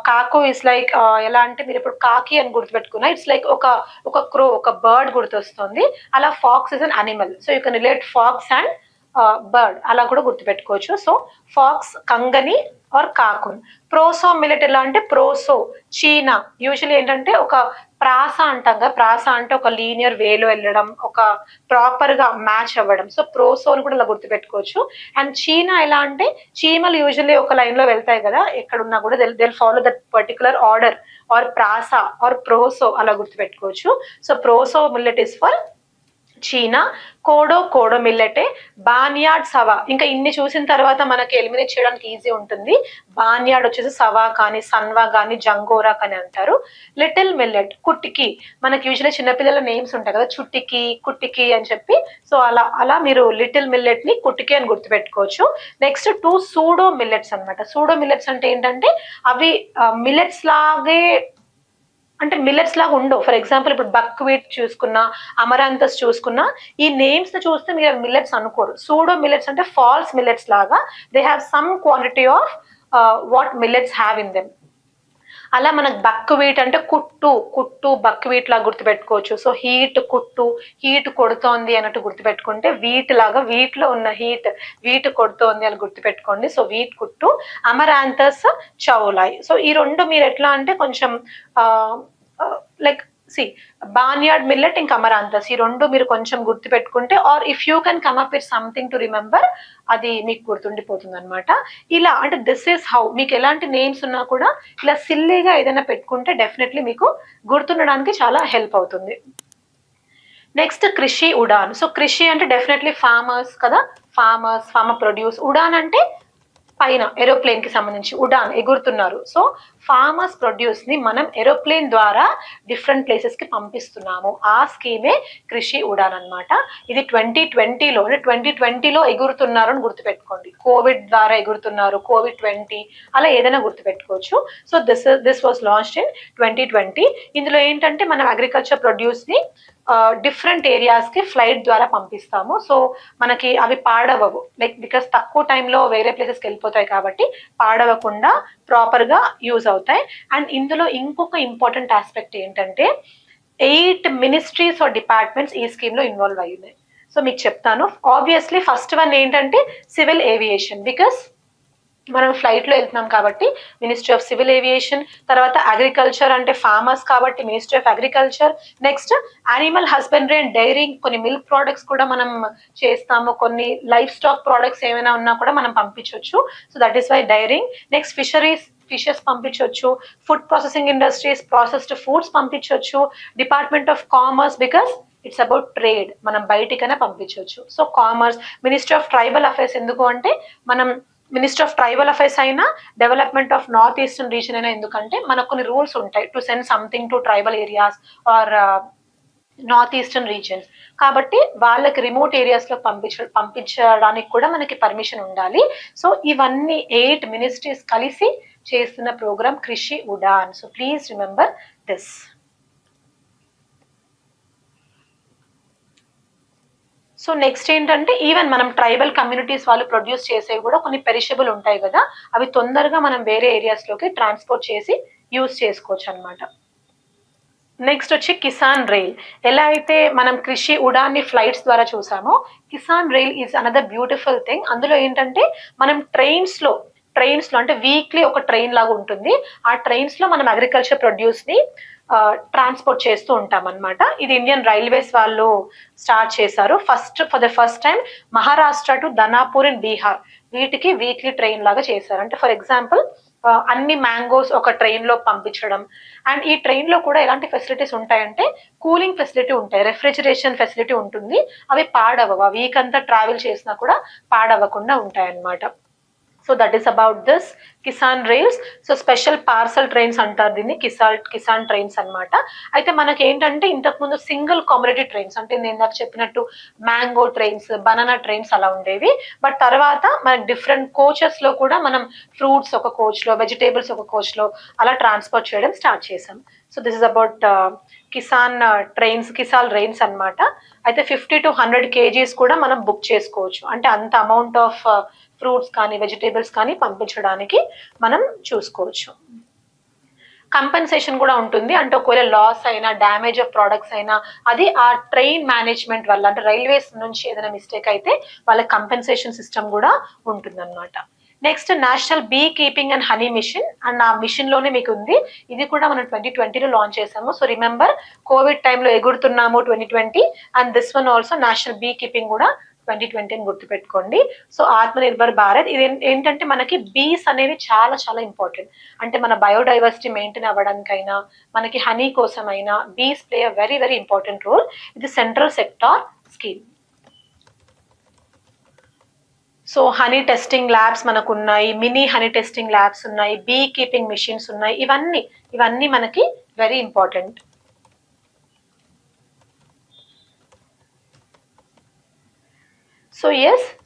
కాకు ఇస్ లైక్ ఎలా అంటే మీరు ఇప్పుడు కాకి అని గుర్తుపెట్టుకున్నా, ఇట్స్ లైక్ ఒక క్రో, ఒక బర్డ్ గుర్తొస్తుంది. అలా fox is an animal. So you can relate fox and bird అలా కూడా గుర్తుపెట్టుకోవచ్చు. So fox kangni or kakun. Proso millet ఎలా అంటే ప్రోసో చీనా. యూజువల్లీ ఏంటంటే ఒక ప్రాస అంటాం కదా, ప్రాస అంటే ఒక లీనియర్ వేలో వెళ్ళడం, ఒక ప్రాపర్ గా మ్యాచ్ అవ్వడం. సో ప్రోసో అని కూడా ఇలా గుర్తుపెట్టుకోవచ్చు. అండ్ చీనా ఎలా అంటే చీమలు యూజువల్లీ ఒక లైన్ లో వెళ్తాయి కదా, ఎక్కడున్నా కూడా they'll follow that particular order or ప్రాస ఆర్ ప్రోసో అలా గుర్తుపెట్టుకోవచ్చు. So proso millet is for cheena. Kodo మిల్లెటే. బాన్యాడ్ సవా, ఇంకా ఇన్ని చూసిన తర్వాత మనకి ఎలిమినేట్ చేయడానికి ఈజీ ఉంటుంది. బాన్యాడ్ వచ్చేసి సవా కానీ సన్వా కానీ జంగోరా కానీ అంటారు. లిటిల్ మిల్లెట్ కుట్టికి, మనకి యూజువల్లీ చిన్నపిల్లల నేమ్స్ ఉంటాయి కదా, చుట్టికి కుట్టికి అని చెప్పి. సో అలా మీరు లిటిల్ మిల్లెట్ ని కుట్టికి అని గుర్తుపెట్టుకోవచ్చు. నెక్స్ట్ 2 సూడో మిల్లెట్స్ అనమాట. సూడో మిల్లెట్స్ అంటే ఏంటంటే అవి మిల్లెట్స్ లాగే, అంటే మిల్లెట్స్ లాగా ఉండవు. ఫర్ ఎగ్జాంపుల్ ఇప్పుడు బక్ వీట్ చూసుకున్నా, అమరాంతస్ చూసుకున్నా, ఈ నేమ్స్ ని చూస్తే మీరు మిల్లెట్స్ అనుకోరు. సూడో మిల్లెట్స్ అంటే ఫాల్స్ మిల్లెట్స్ లాగా, they have some quantity of what millets have in them. అలా మనకు బక్ వీట్ అంటే కుట్టు బక్ వీట్ లాగా గుర్తుపెట్టుకోవచ్చు. సో హీట్ కొడుతోంది అన్నట్టు గుర్తుపెట్టుకుంటే వీట్ లాగా, వీట్ లో ఉన్న వీట్ కొడుతోంది అని గుర్తుపెట్టుకోండి. సో వీట్ కుట్టు. అమరాంతస్ చౌలాయ్. సో ఈ రెండు మీరు ఎట్లా అంటే కొంచెం లైక్ బాన్యార్డ్ మిల్లెట్ ఇంకా అమరాంతస్, ఈ రెండు మీరు కొంచెం గుర్తుపెట్టుకుంటే, or if you can come up with something to remember, అది మీకు గుర్తుండిపోతుంది అనమాట. ఇలా అంటే దిస్ ఈస్ హౌ, మీకు ఎలాంటి నేమ్స్ ఉన్నా కూడా ఇలా సిల్లీగా ఏదైనా పెట్టుకుంటే డెఫినెట్లీ మీకు గుర్తుండడానికి చాలా హెల్ప్ అవుతుంది. నెక్స్ట్ కృషి ఉడాన్. సో కృషి అంటే డెఫినెట్లీ ఫార్మర్స్ కదా, ఫార్మర్ ప్రొడ్యూస్. ఉడాన్ అంటే పైన ఏరోప్లేన్ కి సంబంధించి, ఉడాన్ ఎగురుతున్నారు. సో ఫార్మర్స్ ప్రొడ్యూస్ ని మనం ఏరోప్లేన్ ద్వారా డిఫరెంట్ ప్లేసెస్ కి పంపిస్తున్నాము. ఆ స్కీమే కృషి ఉడాన్ అనమాట. ఇది 2020లో ఎగురుతున్నారు అని గుర్తుపెట్టుకోండి. కోవిడ్ ద్వారా ఎగురుతున్నారు, COVID-20 అలా ఏదైనా గుర్తుపెట్టుకోవచ్చు. So this was launched in 2020. ఇందులో ఏంటంటే మనం అగ్రికల్చర్ ప్రొడ్యూస్ ని డిఫరెంట్ ఏరియాస్ కి ఫ్లైట్ ద్వారా పంపిస్తాము. సో మనకి అవి పాడవవు, లైక్ బికాస్ తక్కువ టైంలో వేరే ప్లేసెస్కి వెళ్ళిపోతాయి కాబట్టి పాడవకుండా ప్రాపర్ గా యూజ్ అవుతాయి. అండ్ ఇందులో ఇంకొక ఇంపార్టెంట్ ఆస్పెక్ట్ ఏంటంటే 8 మినిస్ట్రీస్ ఆర్ డిపార్ట్మెంట్స్ ఈ స్కీమ్ లో ఇన్వాల్వ్ అయ్యాయి. సో మీకు చెప్తాను. ఆబ్వియస్లీ ఫస్ట్ వన్ ఏంటంటే సివిల్ ఏవియేషన్, బికాస్ మనం ఫ్లైట్ లో వెళ్తున్నాం కాబట్టి మినిస్ట్రీ ఆఫ్ సివిల్ ఏవియేషన్. తర్వాత అగ్రికల్చర్ అంటే ఫార్మర్స్ కాబట్టి ministry of agriculture. Next animal husbandry and daring, కొన్ని మిల్క్ ప్రోడక్ట్స్ కూడా మనం చేస్తాము, కొన్ని లైఫ్ స్టాక్ ప్రోడక్ట్స్ ఏమైనా ఉన్నా కూడా మనం పంపించవచ్చు. So that is why dairying. Next fishes పంపించవచ్చు. Food processing industries, processed foods పంపించవచ్చు. Department of commerce, because it's about trade, మనం బయటికైనా పంపించవచ్చు. So commerce. Ministry of tribal affairs, ఎందుకు అంటే మనం మినిస్టర్ ఆఫ్ ట్రైబల్ అఫైర్స్ అయినా, development of north eastern region అయినా, ఎందుకంటే మనకు కొన్ని రూల్స్ ఉంటాయి to send something to tribal areas or north eastern regions. కాబట్టి వాళ్ళకి రిమోట్ ఏరియాస్ లో పంపించడానికి కూడా మనకి పర్మిషన్ ఉండాలి. సో ఇవన్నీ 8 మినిస్ట్రీస్ కలిసి చేస్తున్న programme Krishi Udan. So please remember this. So next ఏంటంటే ఈవెన్ మనం ట్రైబల్ కమ్యూనిటీస్ వాళ్ళు ప్రొడ్యూస్ చేసేవి కూడా కొన్ని పెరిషబుల్ ఉంటాయి కదా, అవి తొందరగా మనం వేరే ఏరియాస్ లోకి ట్రాన్స్పోర్ట్ చేసి యూజ్ చేసుకోవచ్చు అనమాట. నెక్స్ట్ వచ్చి కిసాన్ రైల్. ఎలా అయితే మనం కృషి ఉడాన్ని ఫ్లైట్స్ ద్వారా చూసామో, Kisan rail is another beautiful thing. అందులో ఏంటంటే మనం ట్రైన్స్ లో అంటే వీక్లీ ఒక ట్రైన్ లాగా ఉంటుంది. ఆ ట్రైన్స్ లో మనం అగ్రికల్చర్ ప్రొడ్యూస్ ని ట్రాన్స్పోర్ట్ చేస్తూ ఉంటాం అనమాట. ఇది ఇండియన్ రైల్వేస్ వాళ్ళు స్టార్ట్ చేశారు. For the first time Maharashtra to Danapur in Bihar వీటికి వీక్లీ ట్రైన్ లాగా చేశారు. అంటే ఫర్ ఎగ్జాంపుల్ అన్ని మ్యాంగోస్ ఒక ట్రైన్ లో పంపించడం. అండ్ ఈ ట్రైన్ లో కూడా ఎలాంటి ఫెసిలిటీస్ ఉంటాయంటే కూలింగ్ ఫెసిలిటీ ఉంటాయి, రెఫ్రిజరేషన్ ఫెసిలిటీ ఉంటుంది. అవి పాడవ వీక్ అంతా ట్రావెల్ చేసినా కూడా పాడవకుండా ఉంటాయి అన్నమాట. So that is about this Kisan rails. So special parcel trains అంటారు దీన్ని, కిసాన్ ట్రైన్స్ అన్నమాట. అయితే మనకి ఏంటంటే ఇంతకుముందు సింగిల్ కామోడిటీ ట్రైన్స్, అంటే నేను ఇందాక చెప్పినట్టు మ్యాంగో ట్రైన్స్, బనానా ట్రైన్స్ అలా ఉండేవి. బట్ తర్వాత మనకి డిఫరెంట్ కోచెస్ లో కూడా మనం ఫ్రూట్స్ ఒక కోచ్ లో, వెజిటేబుల్స్ ఒక కోచ్ లో అలా ట్రాన్స్పోర్ట్ చేయడం స్టార్ట్ చేసాం. So this is about Kisan rails అన్నమాట. అయితే 50 to 100 kgs కూడా మనం బుక్ చేసుకోవచ్చు. అంటే అంత అమౌంట్ ఆఫ్ ఫ్రూట్స్ కానీ వెజిటేబుల్స్ కానీ పంపించడానికి మనం చూసుకోవచ్చు. కంపెన్సేషన్ కూడా ఉంటుంది. అంటే ఒకవేళ లాస్ అయినా, డ్యామేజ్ ఆఫ్ ప్రోడక్ట్స్ అయినా అది ఆ ట్రైన్ మేనేజ్మెంట్ వల్ల, అంటే రైల్వేస్ నుంచి ఏదైనా మిస్టేక్ అయితే వాళ్ళ కంపెన్సేషన్ సిస్టమ్ కూడా ఉంటుందన్నమాట. Next national beekeeping and honey mission, and ఆ మిషన్ లోనే మీకు ఉంది. ఇది కూడా మనం 2020లో లాంచ్ చేసాము. సో రిమెంబర్ కోవిడ్ టైంలో ఎగురుతున్నాము 2020, and this one also national beekeeping కూడా 2020 అని గుర్తుపెట్టుకోండి. సో ఆత్మనిర్భర్ భారత్ ఇది ఏంటంటే మనకి బీస్ అనేవి చాలా చాలా ఇంపార్టెంట్. అంటే మన బయోడైవర్సిటీ మెయింటైన్ అవ్వడానికైనా, మనకి హనీ కోసమైనా bees play a very very important role. ఇది central sector scheme. So honey testing labs మనకు ఉన్నాయి, మినీ హనీ టెస్టింగ్ ల్యాబ్స్ ఉన్నాయి, బీ కీపింగ్ మిషన్స్ ఉన్నాయి. ఇవన్నీ మనకి వెరీ ఇంపార్టెంట్.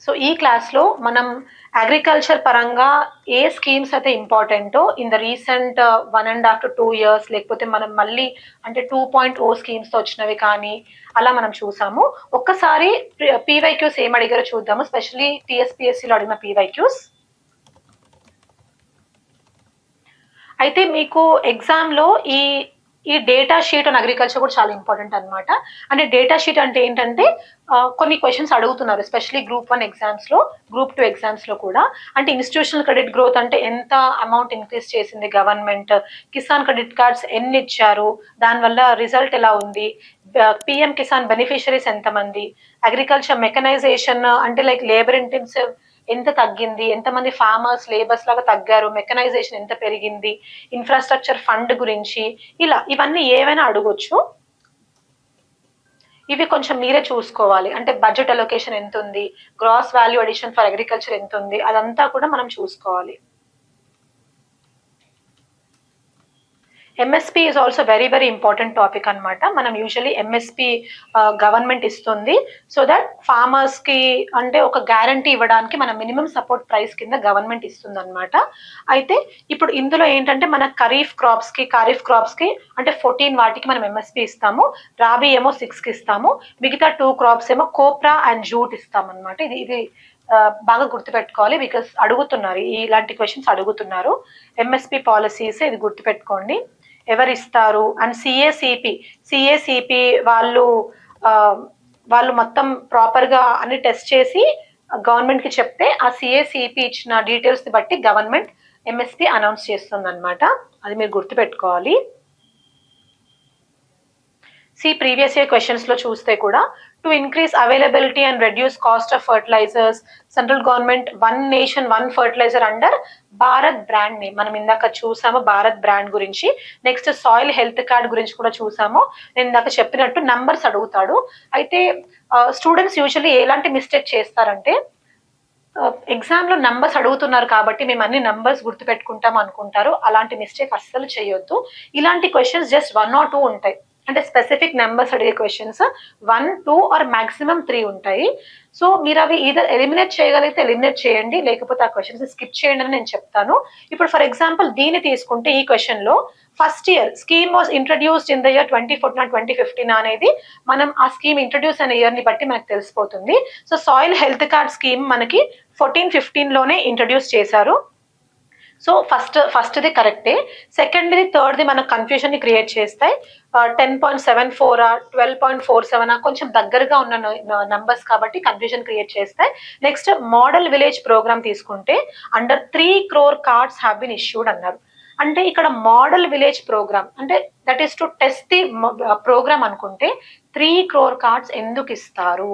సో ఈ క్లాస్లో మనం అగ్రికల్చర్ పరంగా ఏ స్కీమ్స్ అయితే ఇంపార్టెంటో in the recent 1.5 to 2 years, లేకపోతే మనం మళ్ళీ అంటే 2.0 స్కీమ్స్తో వచ్చినవి కానీ అలా మనం చూసాము. ఒక్కసారి పీవైక్యూస్ ఏం అడిగారో చూద్దాము, స్పెషలీ టీఎస్పీఎస్సీలో అడిగిన పీవైక్యూస్. అయితే మీకు ఎగ్జామ్లో ఈ డేటా షీట్ ఆన్ అగ్రికల్చర్ కూడా చాలా ఇంపార్టెంట్ అనమాట. అంటే డేటా షీట్ అంటే ఏంటంటే కొన్ని క్వశ్చన్స్ అడుగుతున్నారు, ఎస్పెషలీ గ్రూప్ 1 ఎగ్జామ్స్లో, గ్రూప్ 2 ఎగ్జామ్స్లో కూడా. అంటే ఇన్స్టిట్యూషనల్ క్రెడిట్ గ్రోత్ అంటే ఎంత అమౌంట్ ఇంక్రీజ్ చేసింది గవర్నమెంట్, కిసాన్ క్రెడిట్ కార్డ్స్ ఎన్ని ఇచ్చారు, దానివల్ల రిజల్ట్ ఎలా ఉంది, పిఎం కిసాన్ బెనిఫిషరీస్ ఎంతమంది, అగ్రికల్చర్ మెకనైజేషన్ అంటే లైక్ లేబర్ ఇంటెన్సివ్ ఎంత తగ్గింది, ఎంతమంది ఫార్మర్స్ లేబర్స్ లాగా తగ్గారు, మెకనైజేషన్ ఎంత పెరిగింది, ఇన్ఫ్రాస్ట్రక్చర్ ఫండ్ గురించి, ఇవన్నీ ఏవైనా అడగొచ్చు. ఇవి కొంచెం మీరే చూసుకోవాలి. అంటే బడ్జెట్ అలొకేషన్ ఎంత ఉంది, gross value addition for agriculture ఎంత ఉంది, అదంతా కూడా మనం చూసుకోవాలి. MSP is also very very important topic అనమాట. మనం యూజువల్లీ ఎంఎస్పి గవర్నమెంట్ ఇస్తుంది సో దట్ ఫార్మర్స్కి అంటే ఒక గ్యారంటీ ఇవ్వడానికి మన మినిమం సపోర్ట్ ప్రైస్ కింద గవర్నమెంట్ ఇస్తుంది అనమాట. అయితే ఇప్పుడు ఇందులో ఏంటంటే మన ఖరీఫ్ క్రాప్స్కి అంటే 14 వాటికి మనం ఎంఎస్పి ఇస్తాము, రాబీ ఏమో 6కి ఇస్తాము, మిగతా 2 క్రాప్స్ ఏమో కోప్రా అండ్ జూట్ ఇస్తామన్నమాట. ఇది బాగా గుర్తుపెట్టుకోవాలి, బికాస్ అడుగుతున్నారు, ఇలాంటి క్వశ్చన్స్ అడుగుతున్నారు. ఎంఎస్పి పాలసీస్ ఇది గుర్తుపెట్టుకోండి, ఎవరు ఇస్తారు. అండ్ సిఏసిపి వాళ్ళు మొత్తం ప్రాపర్గా అన్ని టెస్ట్ చేసి గవర్నమెంట్కి చెప్తే ఆ సిఏసిపి ఇచ్చిన డీటెయిల్స్ని బట్టి గవర్నమెంట్ ఎంఎస్పి అనౌన్స్ చేస్తుంది అనమాట. అది మీరు గుర్తుపెట్టుకోవాలి. ప్రీవియస్ ఇయర్ క్వశ్చన్స్ లో చూస్తే కూడా to increase availability and reduce cost of fertilisers, central government one nation one fertiliser under Bharat brand name, మనం ఇందాక చూసాము భారత్ బ్రాండ్ గురించి. నెక్స్ట్ సాయిల్ హెల్త్ కార్డ్ గురించి కూడా చూసాము. నేను ఇందాక చెప్పినట్టు నంబర్స్ అడుగుతాడు. అయితే స్టూడెంట్స్ యూజువల్లీ ఎలాంటి మిస్టేక్ చేస్తారంటే ఎగ్జామ్ లో నంబర్స్ అడుగుతున్నారు కాబట్టి మేము అన్ని నంబర్స్ గుర్తుపెట్టుకుంటాం అనుకుంటారు. అలాంటి మిస్టేక్ అస్సలు చేయొద్దు. ఇలాంటి క్వశ్చన్స్ జస్ట్ 1 or 2 ఉంటాయి. అంటే స్పెసిఫిక్ నెంబర్స్ అడిగే క్వశ్చన్స్ 1, 2 ఆర్ మాక్సిమం 3 ఉంటాయి. సో మీరు అవి ఈదర్ ఎలిమినేట్ చేయగలిగితే ఎలిమినేట్ చేయండి, లేకపోతే ఆ క్వశ్చన్స్ స్కిప్ చేయండి అని నేను చెప్తాను. ఇప్పుడు ఫర్ ఎగ్జాంపుల్ దీన్ని తీసుకుంటే ఈ క్వశ్చన్ లో first year scheme was introduced in the year 2014 2015 అనేది మనం ఆ స్కీమ్ ఇంట్రడ్యూస్ అయిన ఇయర్ ని బట్టి మనకు తెలిసిపోతుంది. So soil health card scheme మనకి 14-15లోనే ఇంట్రడ్యూస్ చేశారు. సో ఫస్ట్ది కరెక్టే, సెకండ్ది థర్డ్ది మనకు కన్ఫ్యూజన్ ని క్రియేట్ చేస్తాయి. 10.74 12.47 కొంచెం దగ్గరగా ఉన్న నంబర్స్ కాబట్టి కన్ఫ్యూజన్ క్రియేట్ చేస్తాయి. నెక్స్ట్ మోడల్ విలేజ్ ప్రోగ్రామ్ తీసుకుంటే under 3 crore cards have been issued అన్నారు. అంటే ఇక్కడ మోడల్ విలేజ్ ప్రోగ్రామ్ అంటే that is to test the programme అనుకుంటే 3 crore కార్డ్స్ ఎందుకు ఇస్తారు,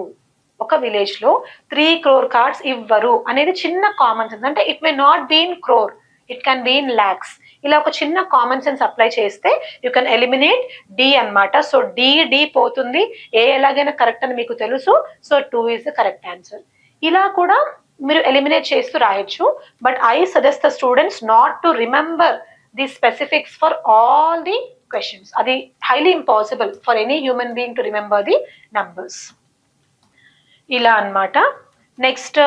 ఒక విలేజ్ లో 3 crore కార్డ్స్ ఇవ్వరు అనేది చిన్న కామన్ సెన్స్. అంటే it may not be in crore, it can be in lakhs. ఇలా ఒక చిన్న కామన్ సెన్స్ అప్లై చేస్తే యూ కెన్ ఎలిమినేట్ డి అన్నమాట. సో డి పోతుంది, ఏ ఎలాగైనా కరెక్ట్ అని మీకు తెలుసు. So 2 is the correct answer. ఇలా కూడా మీరు ఎలిమినేట్ చేస్తూ రాయొచ్చు. But I suggest the students not to remember the specifics for all the questions. అది highly impossible for any human being to remember the numbers. ఇలా అన్నమాట. నెక్స్ట్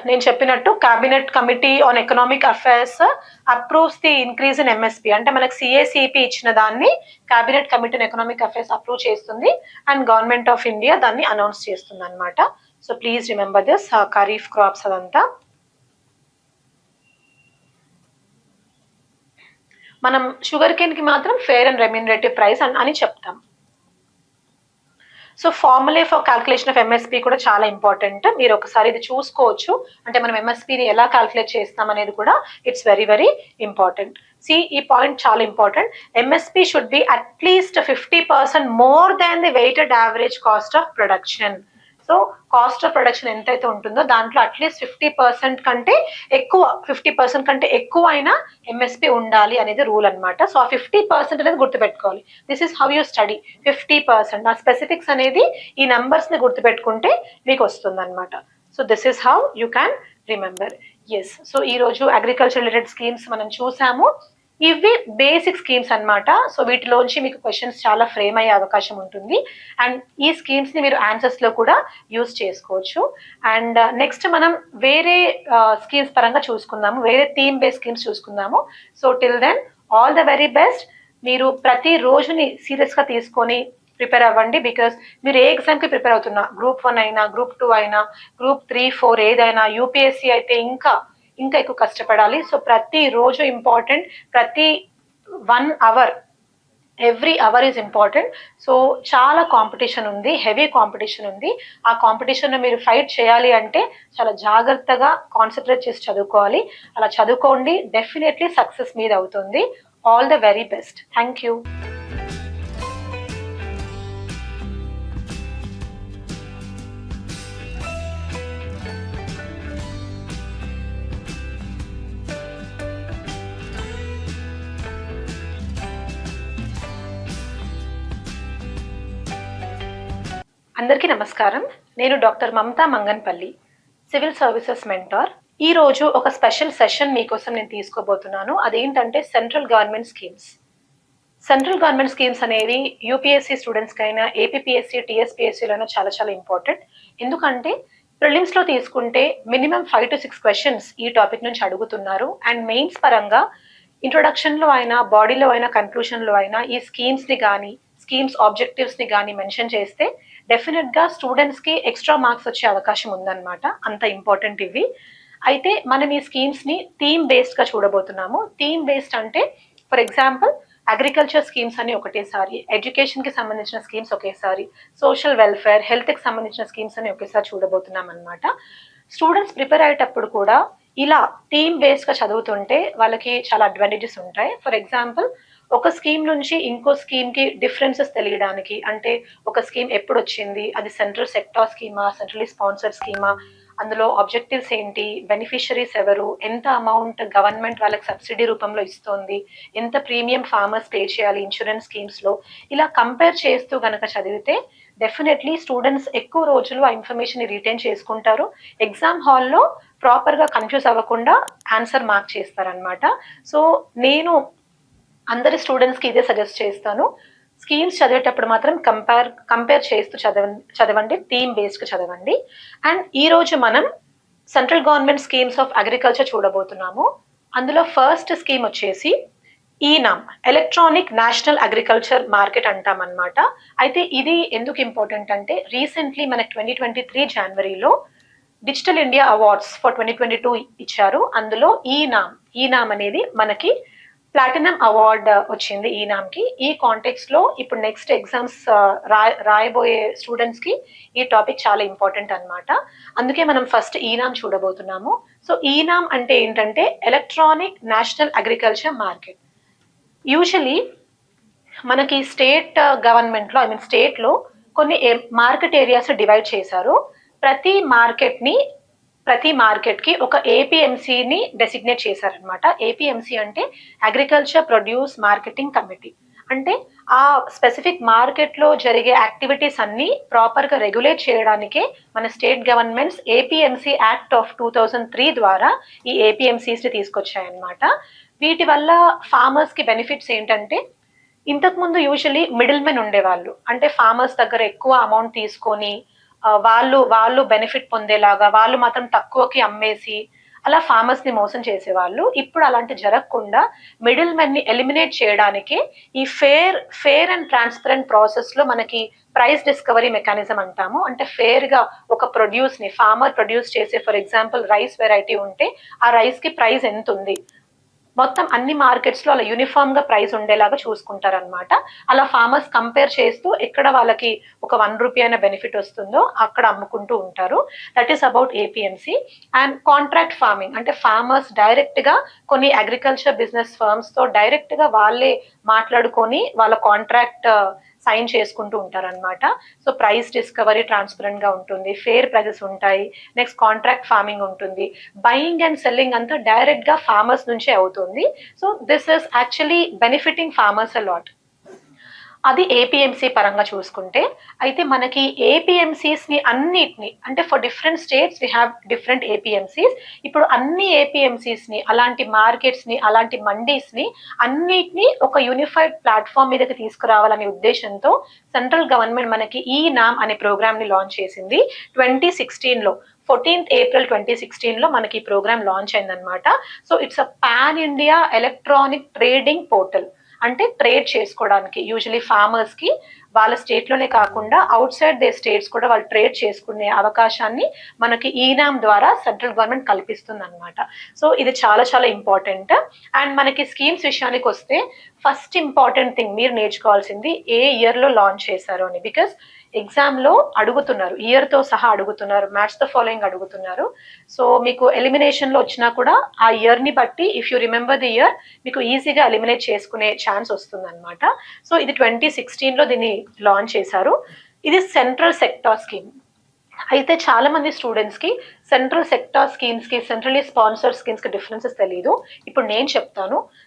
నేను చెప్పినట్టు cabinet committee on economic affairs approves the increase in MSP. అంటే మనకు సిఏసిపి ఇచ్చిన దాన్ని cabinet committee on economic affairs approve చేస్తుంది అండ్ గవర్నమెంట్ ఆఫ్ ఇండియా దాన్ని అనౌన్స్ చేస్తుంది అనమాట. So please remember this. Kharif crops అదంతా మనం షుగర్ కేన్ కి మాత్రం ఫేర్ అండ్ రెమ్యూనరేటివ్ ప్రైస్ అని చెప్తాం. So formulae for calculation of MSP కూడా చాలా ఇంపార్టెంట్. మీరు ఒకసారి ఇది చూసుకోవచ్చు. అంటే మనం ఎంఎస్పిని ఎలా క్యాల్కులేట్ చేస్తాం అనేది కూడా ఇట్స్ వెరీ వెరీ ఇంపార్టెంట్. ఈ పాయింట్ చాలా important. MSP should be at least 50% more than the weighted average cost of production. So cost of production ఎంతైతే ఉంటుందో దాంట్లో అట్లీస్ట్ 50% కంటే ఎక్కువ, 50% కంటే ఎక్కువ అయినా ఎంఎస్పి ఉండాలి అనేది రూల్ అనమాట. సో ఆ 50% అనేది గుర్తుపెట్టుకోవాలి. This is how you study 50%. ఆ స్పెసిఫిక్స్ అనేది ఈ నంబర్స్ ని గుర్తుపెట్టుకుంటే మీకు వస్తుంది అనమాట. So this is how you can remember. Yes, so ఈ రోజు అగ్రికల్చర్ రిలేటెడ్ స్కీమ్స్ మనం చూసాము. ఇవి బేసిక్ స్కీమ్స్ అన్నమాట. సో వీటిలోంచి మీకు క్వశ్చన్స్ చాలా ఫ్రేమ్ అయ్యే అవకాశం ఉంటుంది అండ్ ఈ స్కీమ్స్ ని మీరు ఆన్సర్స్ లో కూడా యూజ్ చేసుకోవచ్చు. అండ్ నెక్స్ట్ మనం వేరే స్కీమ్స్ పరంగా చూసుకుందాము, వేరే థీమ్ బేస్డ్ స్కీమ్స్ చూసుకుందాము. So till then all the very best. మీరు ప్రతి రోజుని సీరియస్ గా తీసుకొని ప్రిపేర్ అవ్వండి. బికాస్ మీరు ఏ ఎగ్జామ్ కి ప్రిపేర్ అవుతున్నా, గ్రూప్ 1 అయినా, గ్రూప్ 2 అయినా, గ్రూప్ 3, 4 ఏదైనా, యూపీఎస్సీ అయితే ఇంకా ఎక్కువ కష్టపడాలి. సో ప్రతి రోజు ఇంపార్టెంట్, ప్రతి 1 hour, every hour is important. So చాలా కాంపిటీషన్ ఉంది, హెవీ కాంపిటీషన్ ఉంది. ఆ కాంపిటీషన్ మీరు ఫైట్ చేయాలి అంటే చాలా జాగ్రత్తగా కాన్సన్ట్రేట్ చేసి చదువుకోవాలి. అలా చదువుకోండి, డెఫినెట్లీ సక్సెస్ మీద అవుతుంది. All the very best. Thank you. అందరికీ నమస్కారం. నేను doctor Mamata Manganpalli, civil services mentor. ఈ రోజు ఒక స్పెషల్ సెషన్ మీకోసం నేను తీసుకోబోతున్నాను. అదేంటంటే central government schemes. Central government schemes అనేవి యూపీఎస్సీ స్టూడెంట్స్కి అయినా, ఏపీపీఎస్సీ, టీఎస్పీఎస్సీలో అయినా చాలా చాలా ఇంపార్టెంట్. ఎందుకంటే ప్రిలిమ్స్ లో తీసుకుంటే మినిమం 5 to 6 క్వశ్చన్స్ ఈ టాపిక్ నుంచి అడుగుతున్నారు. అండ్ మెయిన్స్ పరంగా ఇంట్రొడక్షన్ లో అయినా, బాడీలో అయినా, కన్క్లూషన్ లో అయినా ఈ స్కీమ్స్ ని కానీ, స్కీమ్స్ ఆబ్జెక్టివ్స్ ని కానీ మెన్షన్ చేస్తే డెఫినెట్ గా స్టూడెంట్స్ కి ఎక్స్ట్రా మార్క్స్ వచ్చే అవకాశం ఉందన్నమాట. అంత ఇంపార్టెంట్ ఇవి. అయితే మనం ఈ స్కీమ్స్ ని థీమ్ బేస్డ్ గా చూడబోతున్నాము. థీమ్ బేస్డ్ అంటే ఫర్ ఎగ్జాంపుల్ అగ్రికల్చర్ స్కీమ్స్ అని ఒకటేసారి, ఎడ్యుకేషన్ కి సంబంధించిన స్కీమ్స్ ఒకేసారి, సోషల్ వెల్ఫేర్, హెల్త్ కి సంబంధించిన స్కీమ్స్ అని ఒకేసారి చూడబోతున్నాం అనమాట. స్టూడెంట్స్ ప్రిపేర్ అయ్యేటప్పుడు కూడా ఇలా థీమ్ బేస్డ్ గా చదువుతుంటే వాళ్ళకి చాలా అడ్వాంటేజెస్ ఉంటాయి. ఫర్ ఎగ్జాంపుల్ ఒక స్కీమ్ నుంచి ఇంకో స్కీమ్ కి డిఫరెన్సెస్ తెలియడానికి, అంటే ఒక స్కీమ్ ఎప్పుడు వచ్చింది, అది central sector schema, centrally sponsored schema, అందులో ఆబ్జెక్టివ్స్ ఏంటి, బెనిఫిషరీస్ ఎవరు, ఎంత అమౌంట్ గవర్నమెంట్ వాళ్ళకి సబ్సిడీ రూపంలో ఇస్తుంది, ఎంత ప్రీమియం ఫార్మర్స్ పే చేయాలి ఇన్సూరెన్స్ స్కీమ్స్ లో, ఇలా కంపేర్ చేస్తూ గనక చదివితే డెఫినెట్లీ స్టూడెంట్స్ ఎక్కువ రోజులు ఆ ఇన్ఫర్మేషన్ రిటైన్ చేసుకుంటారు. ఎగ్జామ్ హాల్లో ప్రాపర్ గా కన్ఫ్యూజ్ అవ్వకుండా ఆన్సర్ మార్క్ చేస్తారనమాట. సో నేను అందరి స్టూడెంట్స్కి ఇదే సజెస్ట్ చేస్తాను. స్కీమ్స్ చదివేటప్పుడు మాత్రం కంపేర్ చేస్తూ చదవండి, థీమ్ బేస్డ్ చదవండి. అండ్ ఈ రోజు మనం central government schemes of agriculture చూడబోతున్నాము. అందులో ఫస్ట్ స్కీమ్ వచ్చేసి ఈనామ్, ఎలక్ట్రానిక్ నేషనల్ అగ్రికల్చర్ మార్కెట్ అంటాం అనమాట. అయితే ఇది ఎందుకు ఇంపార్టెంట్ అంటే రీసెంట్లీ మనకి 2023 జనవరిలో డిజిటల్ ఇండియా అవార్డ్స్ ఫర్ 2022 ఇచ్చారు. అందులో ఈనామ్ అనేది మనకి ప్లాటినం అవార్డ్ వచ్చింది ఈనామ్కి. ఈ కాంటెక్స్ట్ లో ఇప్పుడు నెక్స్ట్ ఎగ్జామ్స్ రాయబోయే స్టూడెంట్స్ కి ఈ టాపిక్ చాలా ఇంపార్టెంట్ అన్నమాట. అందుకే మనం ఫస్ట్ ఈనామ్ చూడబోతున్నాము. సో ఈనామ్ అంటే ఏంటంటే electronic national agriculture market. Usually మనకి స్టేట్ గవర్నమెంట్ లో స్టేట్ లో కొన్ని మార్కెట్ ఏరియాస్ డివైడ్ చేశారు. ప్రతి మార్కెట్ కి ఒక ఏపీఎంసీని డెసిగ్నేట్ చేశారనమాట. ఏపీఎంసీ అంటే అగ్రికల్చర్ ప్రొడ్యూస్ మార్కెటింగ్ కమిటీ. అంటే ఆ స్పెసిఫిక్ మార్కెట్ లో జరిగే యాక్టివిటీస్ అన్ని ప్రాపర్ గా రెగ్యులేట్ చేయడానికే మన state governments APMC act of 2003 ద్వారా ఈ ఏపీఎంసీస్ ని తీసుకొచ్చాయన్నమాట. వీటి వల్ల ఫార్మర్స్ కి బెనిఫిట్స్ ఏంటంటే, ఇంతకు ముందు యూజువలీ మిడిల్ మెన్ ఉండేవాళ్ళు. అంటే ఫార్మర్స్ దగ్గర ఎక్కువ అమౌంట్ తీసుకొని వాళ్ళు బెనిఫిట్ పొందేలాగా వాళ్ళు మాత్రం తక్కువకి అమ్మేసి అలా ఫార్మర్స్ ని మోసం చేసేవాళ్ళు. ఇప్పుడు అలాంటి జరగకుండా మిడిల్ మెన్ ని ఎలిమినేట్ చేయడానికి ఈ ఫేర్ అండ్ ట్రాన్స్పరెంట్ ప్రాసెస్ లో మనకి ప్రైస్ డిస్కవరీ మెకానిజం అంటాము. అంటే ఫేర్ గా ఒక ప్రొడ్యూస్ ని ఫార్మర్ ప్రొడ్యూస్ చేసే, ఫర్ ఎగ్జాంపుల్ రైస్ వెరైటీ ఉంటే ఆ రైస్ కి ప్రైస్ ఎంత ఉంది, మొత్తం అన్ని మార్కెట్స్ లో అలా యూనిఫామ్ గా ప్రైస్ ఉండేలాగా చూసుకుంటారనమాట. అలా ఫార్మర్స్ కంపేర్ చేస్తూ ఎక్కడ వాళ్ళకి ఒక ₹1 అయిన బెనిఫిట్ వస్తుందో అక్కడ అమ్ముకుంటూ ఉంటారు. That is about APMC. And contract farming అంటే ఫార్మర్స్ డైరెక్ట్ గా కొన్ని అగ్రికల్చర్ బిజినెస్ ఫర్మ్స్ తో డైరెక్ట్ గా వాళ్ళే మాట్లాడుకొని వాళ్ళ కాంట్రాక్ట్ సైన్ చేసుకుంటూ ఉంటారనమాట. సో ప్రైస్ డిస్కవరీ ట్రాన్స్పరెంట్ గా ఉంటుంది, ఫేర్ ప్రైజెస్ ఉంటాయి, నెక్స్ట్ కాంట్రాక్ట్ ఫార్మింగ్ ఉంటుంది, బయింగ్ అండ్ సెల్లింగ్ అంతా డైరెక్ట్ గా ఫార్మర్స్ నుంచే అవుతుంది. So this is actually benefiting farmers a lot. అది ఏపీఎంసీ పరంగా చూసుకుంటే. అయితే మనకి ఏపీఎంసీస్ ని అన్నిటిని అంటే for different states we have different APMCs. ఇప్పుడు అన్ని ఏపీఎంసీస్ ని, అలాంటి మార్కెట్స్ ని, అలాంటి మండీస్ ని అన్నిటిని ఒక యూనిఫైడ్ ప్లాట్ఫామ్ మీదకి తీసుకురావాలనే ఉద్దేశంతో సెంట్రల్ గవర్నమెంట్ మనకి ఈ నామ్ అనే ప్రోగ్రామ్ ని లాంచ్ చేసింది 2016 లో. 14th April 2016 లో మనకి ఈ ప్రోగ్రామ్ లాంచ్ అయిందనమాట. So it's a pan India electronic trading portal. అంటే ట్రేడ్ చేసుకోవడానికి యూజువలీ ఫార్మర్స్ కి వాళ్ళ స్టేట్ లోనే కాకుండా అవుట్ సైడ్ దే స్టేట్స్ కూడా వాళ్ళు ట్రేడ్ చేసుకునే అవకాశాన్ని మనకి ఈనామ్ ద్వారా సెంట్రల్ గవర్నమెంట్ కల్పిస్తుంది అనమాట. సో ఇది చాలా చాలా ఇంపార్టెంట్. అండ్ మనకి స్కీమ్స్ విషయానికి వస్తే ఫస్ట్ ఇంపార్టెంట్ థింగ్ మీరు నేర్చుకోవాల్సింది ఏ ఇయర్ లో లాంచ్ చేశారు అని. బికాస్ ఎగ్జామ్ లో అడుగుతున్నారు, ఇయర్ తో సహా అడుగుతున్నారు, మ్యాచ్ ద ఫాలోయింగ్ అడుగుతున్నారు. సో మీకు ఎలిమినేషన్ లో వచ్చినా కూడా ఆ ఇయర్ ని బట్టి if you remember the year మీకు ఈజీగా ఎలిమినేట్ చేసుకునే ఛాన్స్ వస్తుంది అనమాట. సో ఇది 2016 లో దీన్ని లాంచ్ చేశారు. ఇది సెంట్రల్ సెక్టార్ స్కీమ్. అయితే చాలా మంది స్టూడెంట్స్ కి సెంట్రల్ సెక్టార్ స్కీమ్స్ కి సెంట్రలీ స్పాన్సర్డ్ స్కీమ్స్ కి డిఫరెన్సెస్ తెలియదు. ఇప్పుడు నేను చెప్తాను.